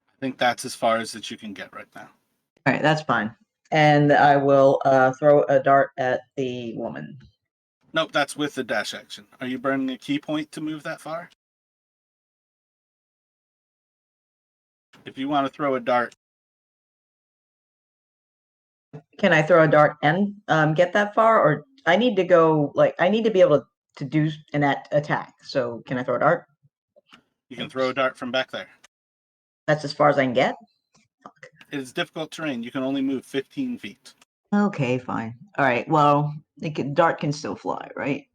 I think that's as far as that you can get right now. All right, that's fine. And I will throw a dart at the woman. Nope, that's with the dash action. Are you burning a key point to move that far? If you want to throw a dart, Can I throw a dart and get that far, or I need to go like I need to be able to do an attack? So can I throw a dart? you can throw a dart from back there. That's as far as I can get. It is difficult terrain. You can only move 15 feet. Okay, fine. All right. Well, dart can still fly, right?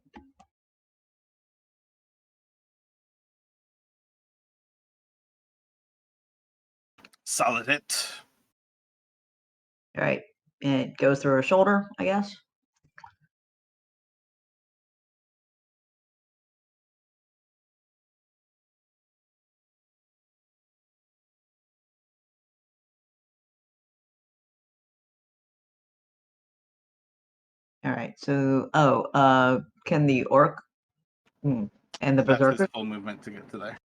Solid hit. All right. And it goes through her shoulder, I guess. All right. So, can the orc and the That's his berserker? full movement to get to there.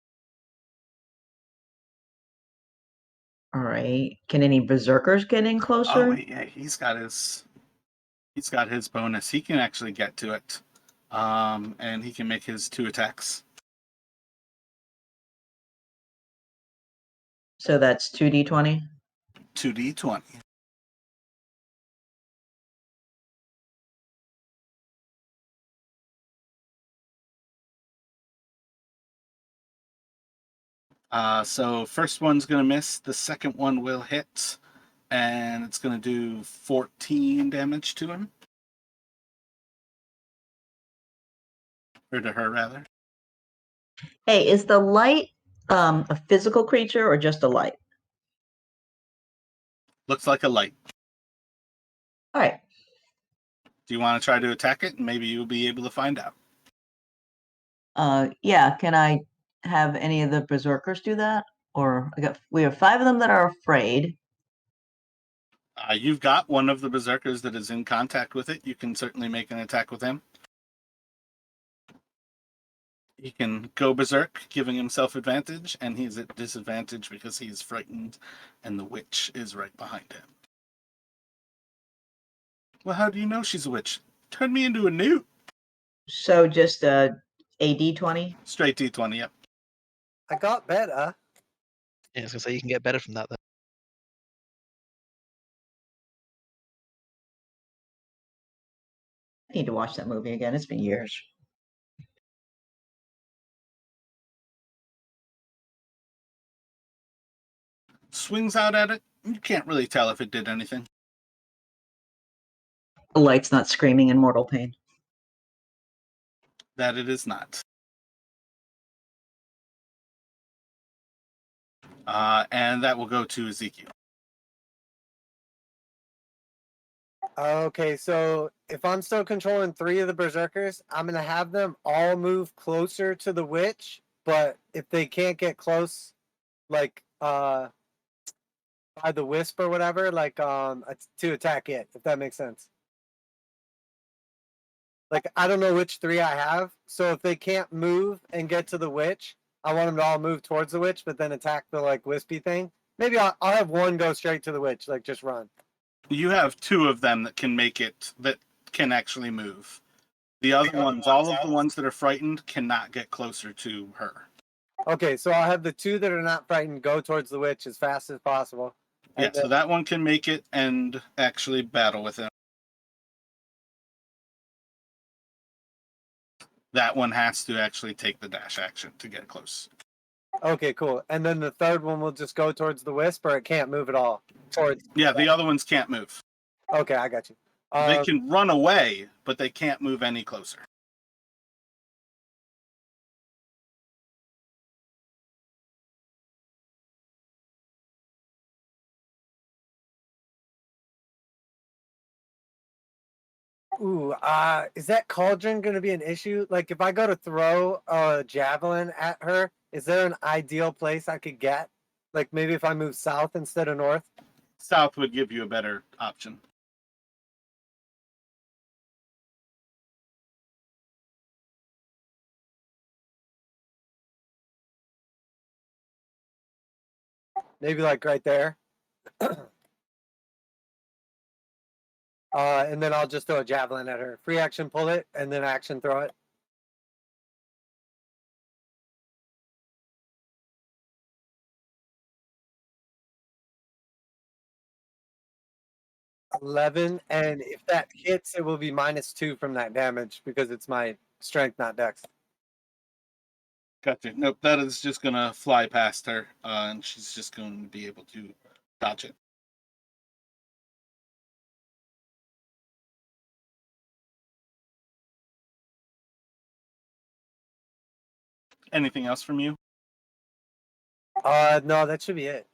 All right. Can any berserkers get in Oh closer? wait, yeah, he's got his bonus. He can actually get to it. And he can make his 2 attacks. So that's 2d20. 2d20. So first one's going to miss. The second one will hit. And it's going to do 14 damage to him. Or to her, rather. Hey, is the light a physical creature or just a light? Looks like a light. All right. Do you want to try to attack it? Maybe you'll be able to find out. Yeah, can I have any of the berserkers do that? Or we have 5 of them that are afraid. You've got one of the berserkers that is in contact with it. You can certainly make an attack with him. He can go berserk, giving himself advantage, and he's at disadvantage because he's frightened, and the witch is right behind him. Well, how do you know she's a witch? Turn me into a newt. So just a D20? Straight D20, yep. I got better. Yeah, I was gonna say you can get better from that. Then. I need to watch that movie again. It's been years. Swings out at it. You can't really tell if it did anything. The light's not screaming in mortal pain. That it is not. And that will go to Ezekiel. Okay, so if I'm still controlling 3 of the berserkers, I'm gonna have them all move closer to the witch. But if they can't get close, like by the wisp or whatever, like to attack it, if that makes sense. Like I don't know which 3 I have, so if they can't move and get to the witch, I want them to all move towards the witch, but then attack the like wispy thing. Maybe I'll have one go straight to the witch, like just run. You have 2 of them that can make it, that can actually move. The other ones, all of the ones that are frightened, cannot get closer to her. Okay, so I'll have the 2 that are not frightened go towards the witch as fast as possible. Yeah, so that one can make it and actually battle with him. That one has to actually take the dash action to get close. Okay, cool. And then the third one will just go towards the wisp, or it can't move at all. Towards. Yeah, the other ones can't move. Okay, I got you. They can run away, but they can't move any closer. Ooh, is that cauldron going to be an issue? Like, if I go to throw a javelin at her, is there an ideal place I could get? Like, maybe if I move south instead of north? South would give you a better option. Maybe like right there. And then I'll just throw a javelin at her. Free action, pull it, and then action, throw it. $11, and if that hits, it will be -2 from that damage because it's my strength, not dex. Gotcha. Nope, that is just going to fly past her, and she's just going to be able to dodge it. Anything else from you? No, that should be it.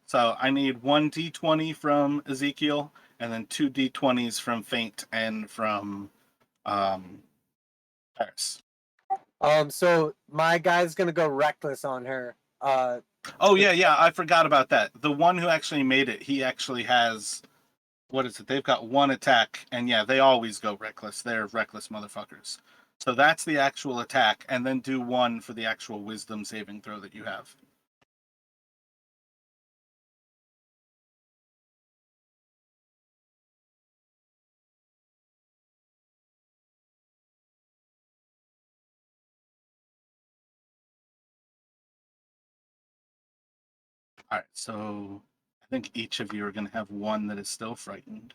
So I need 1 d20 from Ezekiel, and then 2 d20s from Faint and from Paris. So my guy's gonna go reckless on her. Oh yeah, I forgot about that. The one who actually made it, he actually has, what is it? They've got 1 attack, and yeah, they always go reckless. They're reckless motherfuckers. So that's the actual attack, and then do 1 for the actual wisdom saving throw that you have. All right, so I think each of you are going to have 1 that is still frightened.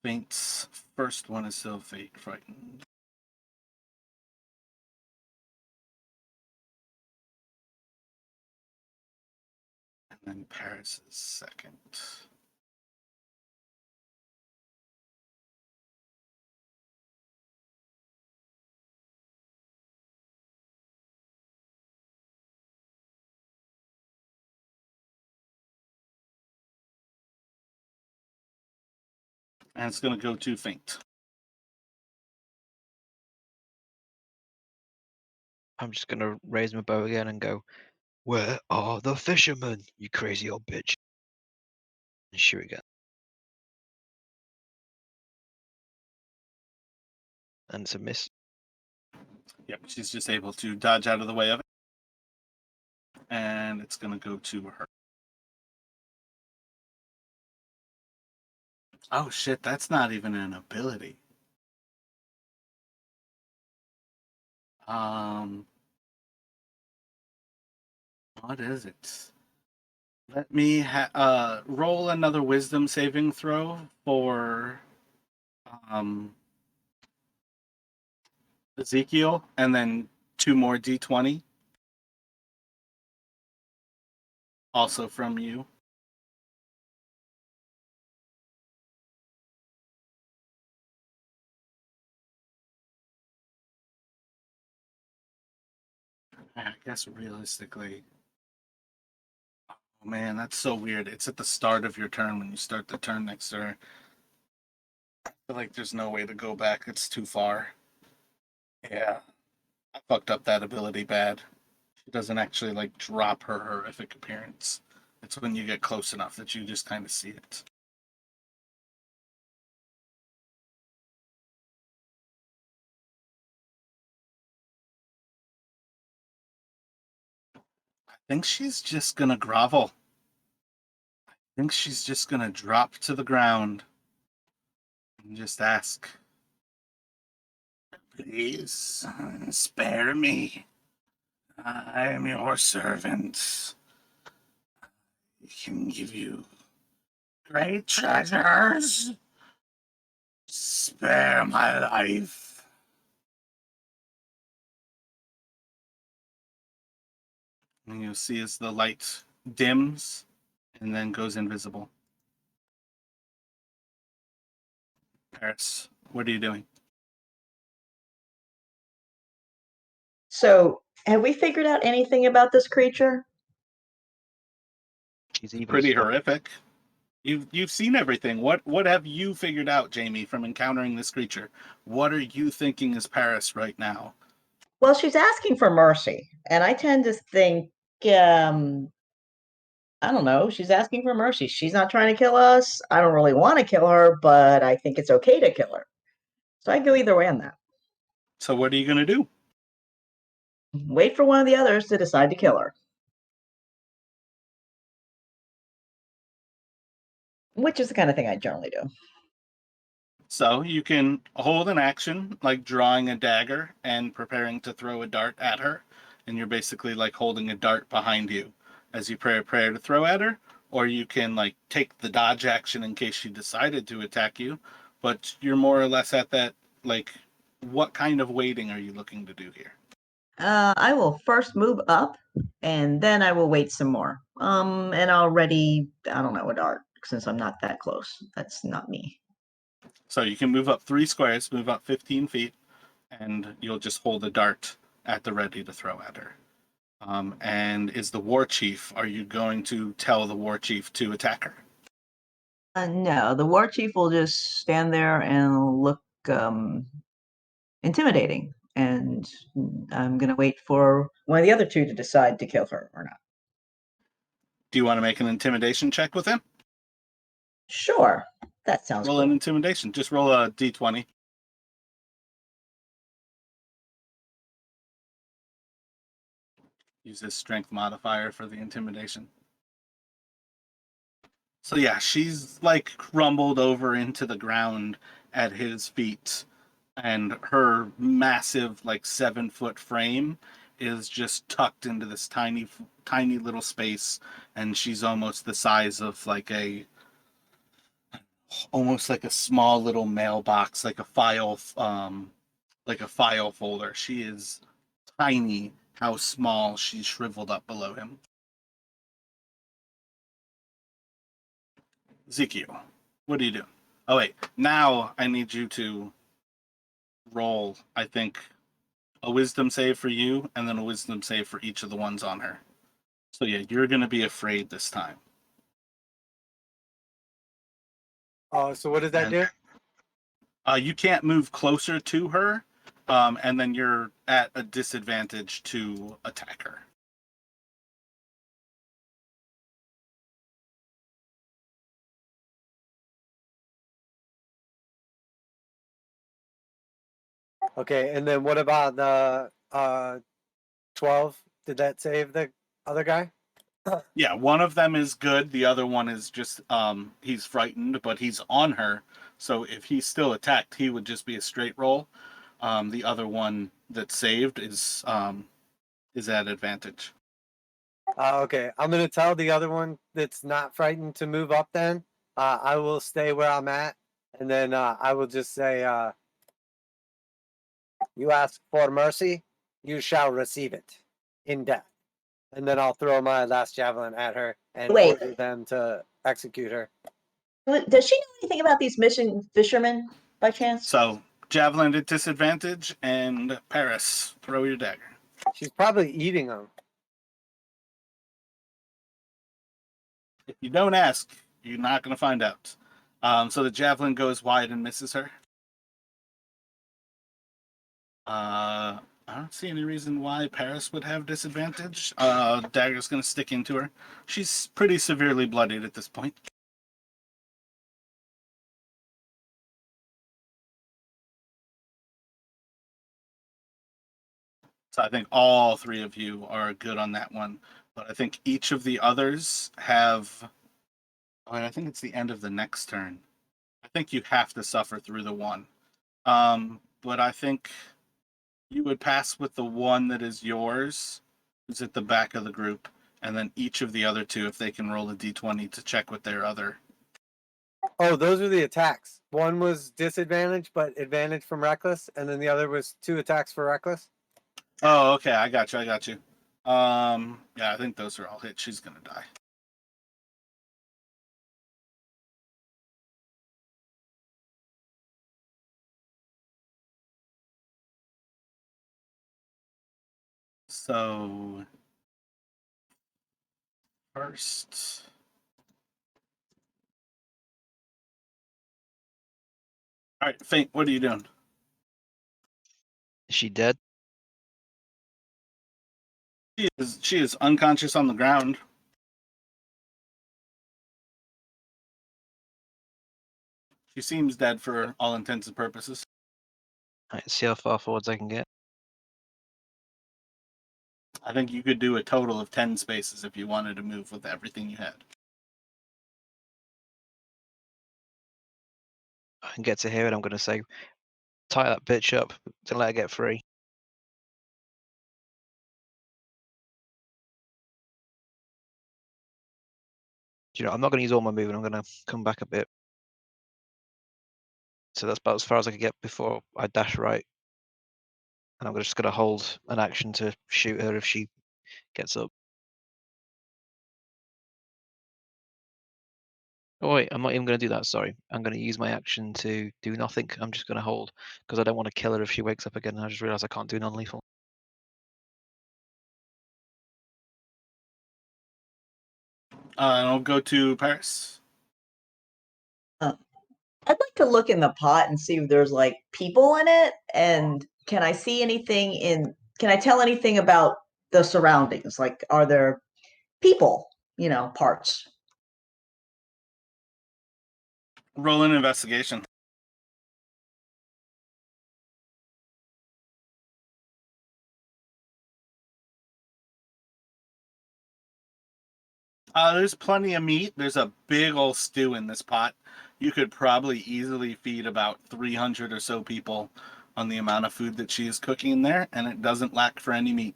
Faint's first one is still frightened. And Paris is second. And it's going to go to faint. I'm just gonna raise my bow again and go, "Where are the fishermen, you crazy old bitch?" And shoot again. And it's a miss. Yep, she's just able to dodge out of the way of it. And it's going to go to her. Oh shit, that's not even an ability. What is it? Let me roll another wisdom saving throw for Ezekiel, and then 2 more d20. Also from you. I guess realistically. Oh man, that's so weird. It's at the start of your turn when you start the turn next turn. I feel like there's no way to go back. It's too far. Yeah. I fucked up that ability bad. She doesn't actually like drop her horrific appearance. It's when you get close enough that you just kind of see it. I think she's just gonna grovel. I think she's just gonna drop to the ground and just ask, "Please spare me. I am your servant. I can give you great treasures. Spare my life." And you'll see as the light dims and then goes invisible. Paris, what are you doing? So, have we figured out anything about this creature? She's evil as Pretty fuck. horrific. You've seen everything. What have you figured out, Jamie, from encountering this creature? What are you thinking is Paris right now? Well, she's asking for mercy, and I tend to think, um, I don't know, she's asking for mercy. She's not trying to kill us. I don't really want to kill her, but I think it's okay to kill her. So I go either way on that. So what are you gonna do? Wait for one of the others to decide to kill her. Which is the kind of thing I generally do. So you can hold an action, like drawing a dagger and preparing to throw a dart at her, and you're basically like holding a dart behind you as you pray a prayer to throw at her, or you can like take the dodge action in case she decided to attack you, but you're more or less at that, like, what kind of waiting are you looking to do here? I will first move up, and then I will wait some more. And I'll ready, I don't know, a dart, since I'm not that close. That's not me. So you can move up 3 squares, move up 15 feet, and you'll just hold a dart at the ready to throw at her. And is the war chief, are you going to tell the war chief to attack her? No, the war chief will just stand there and look intimidating. And I'm going to wait for one of the other two to decide to kill her or not. Do you want to make an intimidation check with him? Sure, that sounds Roll cool. an intimidation. Just roll a d20. Use his strength modifier for the intimidation. So yeah, she's like crumbled over into the ground at his feet, and her massive, like 7-foot frame is just tucked into this tiny little space, and she's almost the size of almost like a small little mailbox, like a file folder. She is tiny. How small she's shriveled up below him. Ezekiel, what are you doing? Oh wait, now I need you to roll, I think, a wisdom save for you, and then a wisdom save for each of the ones on her. So yeah, you're gonna be afraid this time. Oh, so what does that do? You can't move closer to her, and then you're at a disadvantage to attack her. Okay, and then what about the 12? Did that save the other guy? Yeah, one of them is good. The other one is just he's frightened, but he's on her. So if he's still attacked, he would just be a straight roll. The other one that's saved is at advantage. Okay, I'm gonna tell the other one that's not frightened to move up. Then I will stay where I'm at, and then I will just say, "You ask for mercy, you shall receive it in death." And then I'll throw my last javelin at her and Wait. order them to execute her. Does she know anything about these mission fishermen by chance? So javelin at disadvantage, and Paris, throw your dagger. She's probably eating them. If you don't ask, you're not going to find out. So the javelin goes wide and misses her. I don't see any reason why Paris would have disadvantage. Dagger's going to stick into her. She's pretty severely bloodied at this point. So I think all three of you are good on that one. But I think each of the others have. Oh, I think it's the end of the next turn. I think you have to suffer through the one. But I think you would pass with the one that is yours, who's at the back of the group, and then each of the other two, if they can roll a d20 to check with their other. Oh, those are the attacks. One was disadvantage, but advantage from reckless, and then the other was 2 attacks for reckless. Oh, okay, I got you. Yeah, I think those are all hit. She's gonna die. So first, all right, Faint. What are you doing? Is she dead? She is unconscious on the ground. She seems dead for all intents and purposes. Right, see how far forwards I can get. I think you could do a total of 10 spaces if you wanted to move with everything you had. I can get to here, and I'm going to say, tie that bitch up to let her get free. Do you know, I'm not going to use all my movement. I'm going to come back a bit. So that's about as far as I could get before I dash right. And I'm just going to hold an action to shoot her if she gets up. Oh wait, I'm not even going to do that, sorry. I'm going to use my action to do nothing. I'm just going to hold, because I don't want to kill her if she wakes up again. And I just realised I can't do non-lethal. And I'll go to Paris. I'd like to look in the pot and see if there's like people in it, and can I see anything can I tell anything about the surroundings? Like, are there people, parts? Roll an investigation. There's plenty of meat. There's a big old stew in this pot. You could probably easily feed about 300 or so people on the amount of food that she is cooking in there, and it doesn't lack for any meat.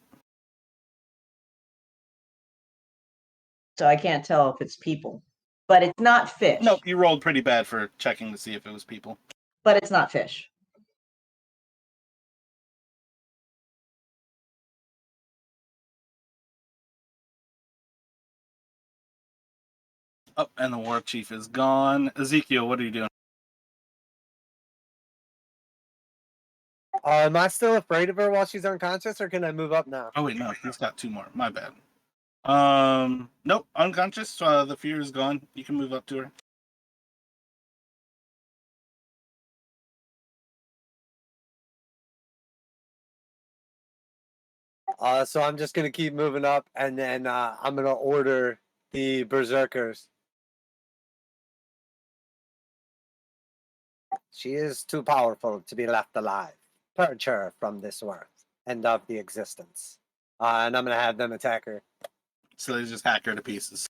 So I can't tell if it's people. But it's not fish. Nope, you rolled pretty bad for checking to see if it was people. But it's not fish. Oh, and the war chief is gone. Ezekiel, what are you doing? Am I still afraid of her while she's unconscious, or can I move up now? Oh wait, no, he's got 2 more. My bad. Nope, unconscious. The fear is gone. You can move up to her. So I'm just gonna keep moving up, and then I'm gonna order the berserkers. She is too powerful to be left alive. Purge her from this world and of the existence. And I'm gonna have them attack her. So they just hack her to pieces.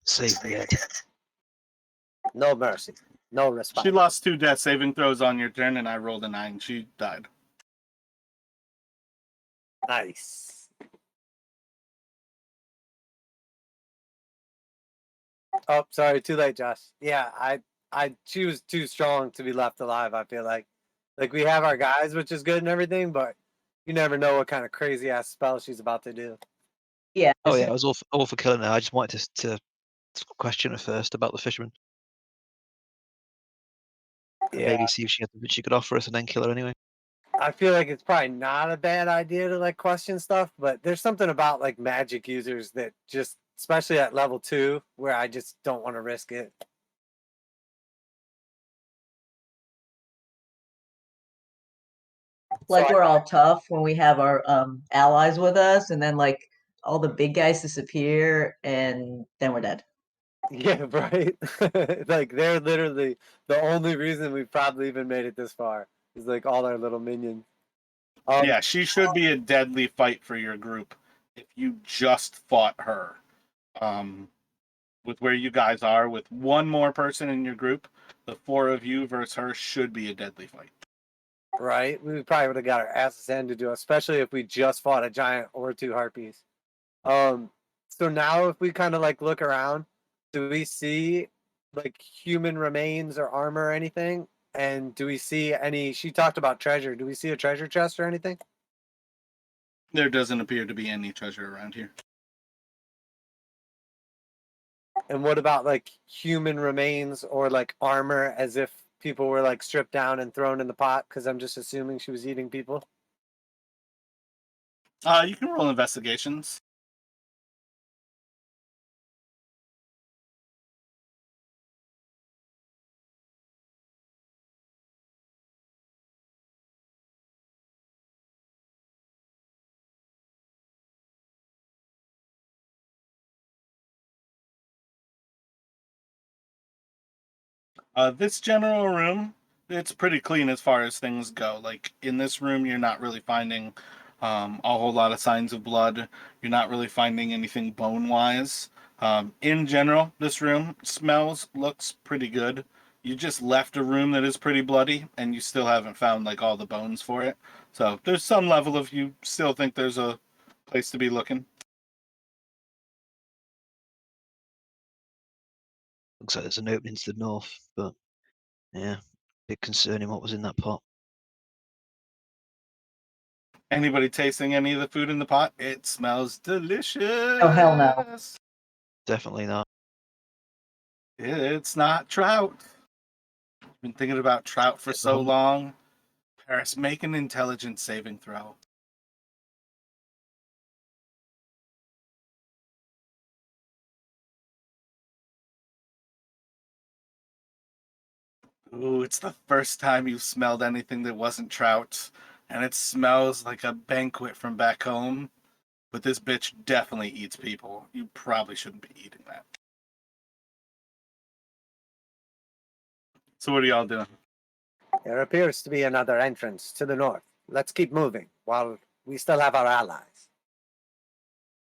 Save the head. No mercy, no respite. She lost 2 death saving throws on your turn, and I rolled a 9. She died. Nice. Oh, sorry, too late, Josh. Yeah, she was too strong to be left alive. I feel like we have our guys, which is good and everything, but you never know what kind of crazy ass spell she's about to do. Yeah. Oh yeah, I was all for killing her. I just wanted to question her first about the fisherman. And Yeah, maybe see if she had something she could offer us and then kill her anyway. I feel like it's probably not a bad idea to like question stuff, but there's something about like magic users that just, especially at level 2, where I just don't want to risk it. Like So we're all tough when we have our allies with us, and then like all the big guys disappear, and then we're dead. yeah, right. Like they're literally the only reason we've probably even made it this far is like all our little minions. Yeah, she should be a deadly fight for your group if you just fought her. With where you guys are, with 1 more person in your group, the 4 of you versus her should be a deadly fight. Right? We probably would have got our asses handed to us, especially if we just fought a giant or 2 harpies. So now if we kind of like look around, do we see like human remains or armor or anything? And do we see any? She talked about treasure. Do we see a treasure chest or anything? There doesn't appear to be any treasure around here. And what about like human remains or like armor, as if people were like stripped down and thrown in the pot? Because I'm just assuming she was eating people. You can roll investigations. This general room, it's pretty clean as far as things go. Like in this room, you're not really finding a whole lot of signs of blood. You're not really finding anything bone-wise. In general, this room looks pretty good. You just left a room that is pretty bloody, and you still haven't found like all the bones for it. So there's some level of you still think there's a place to be looking. Looks like there's an opening to the north, but yeah, bit concerning what was in that pot. Anybody tasting any of the food in the pot? It smells delicious. Oh, hell no. Definitely not. It's not trout. Been thinking about trout for so long. Paris, make an intelligence saving throw. Ooh, it's the first time you've smelled anything that wasn't trout, and it smells like a banquet from back home. But this bitch definitely eats people. You probably shouldn't be eating that. So what are y'all doing? There appears to be another entrance to the north. Let's keep moving while we still have our allies.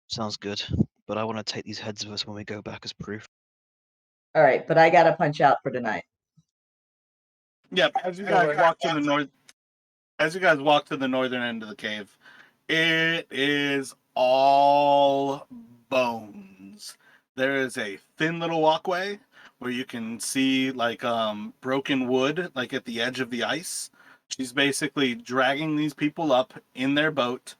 Sounds good, but I want to take these heads of us when we go back as proof. All right, but I gotta punch out for tonight. Yep, as you guys walk to the north, as you guys walk to the northern end of the cave, it is all bones. There is a thin little walkway where you can see like broken wood like at the edge of the ice. She's basically dragging these people up in their boat,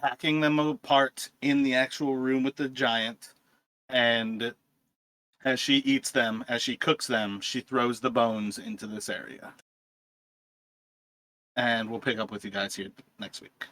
hacking them apart in the actual room with the giant. And as she eats them, as she cooks them, she throws the bones into this area. And we'll pick up with you guys here next week.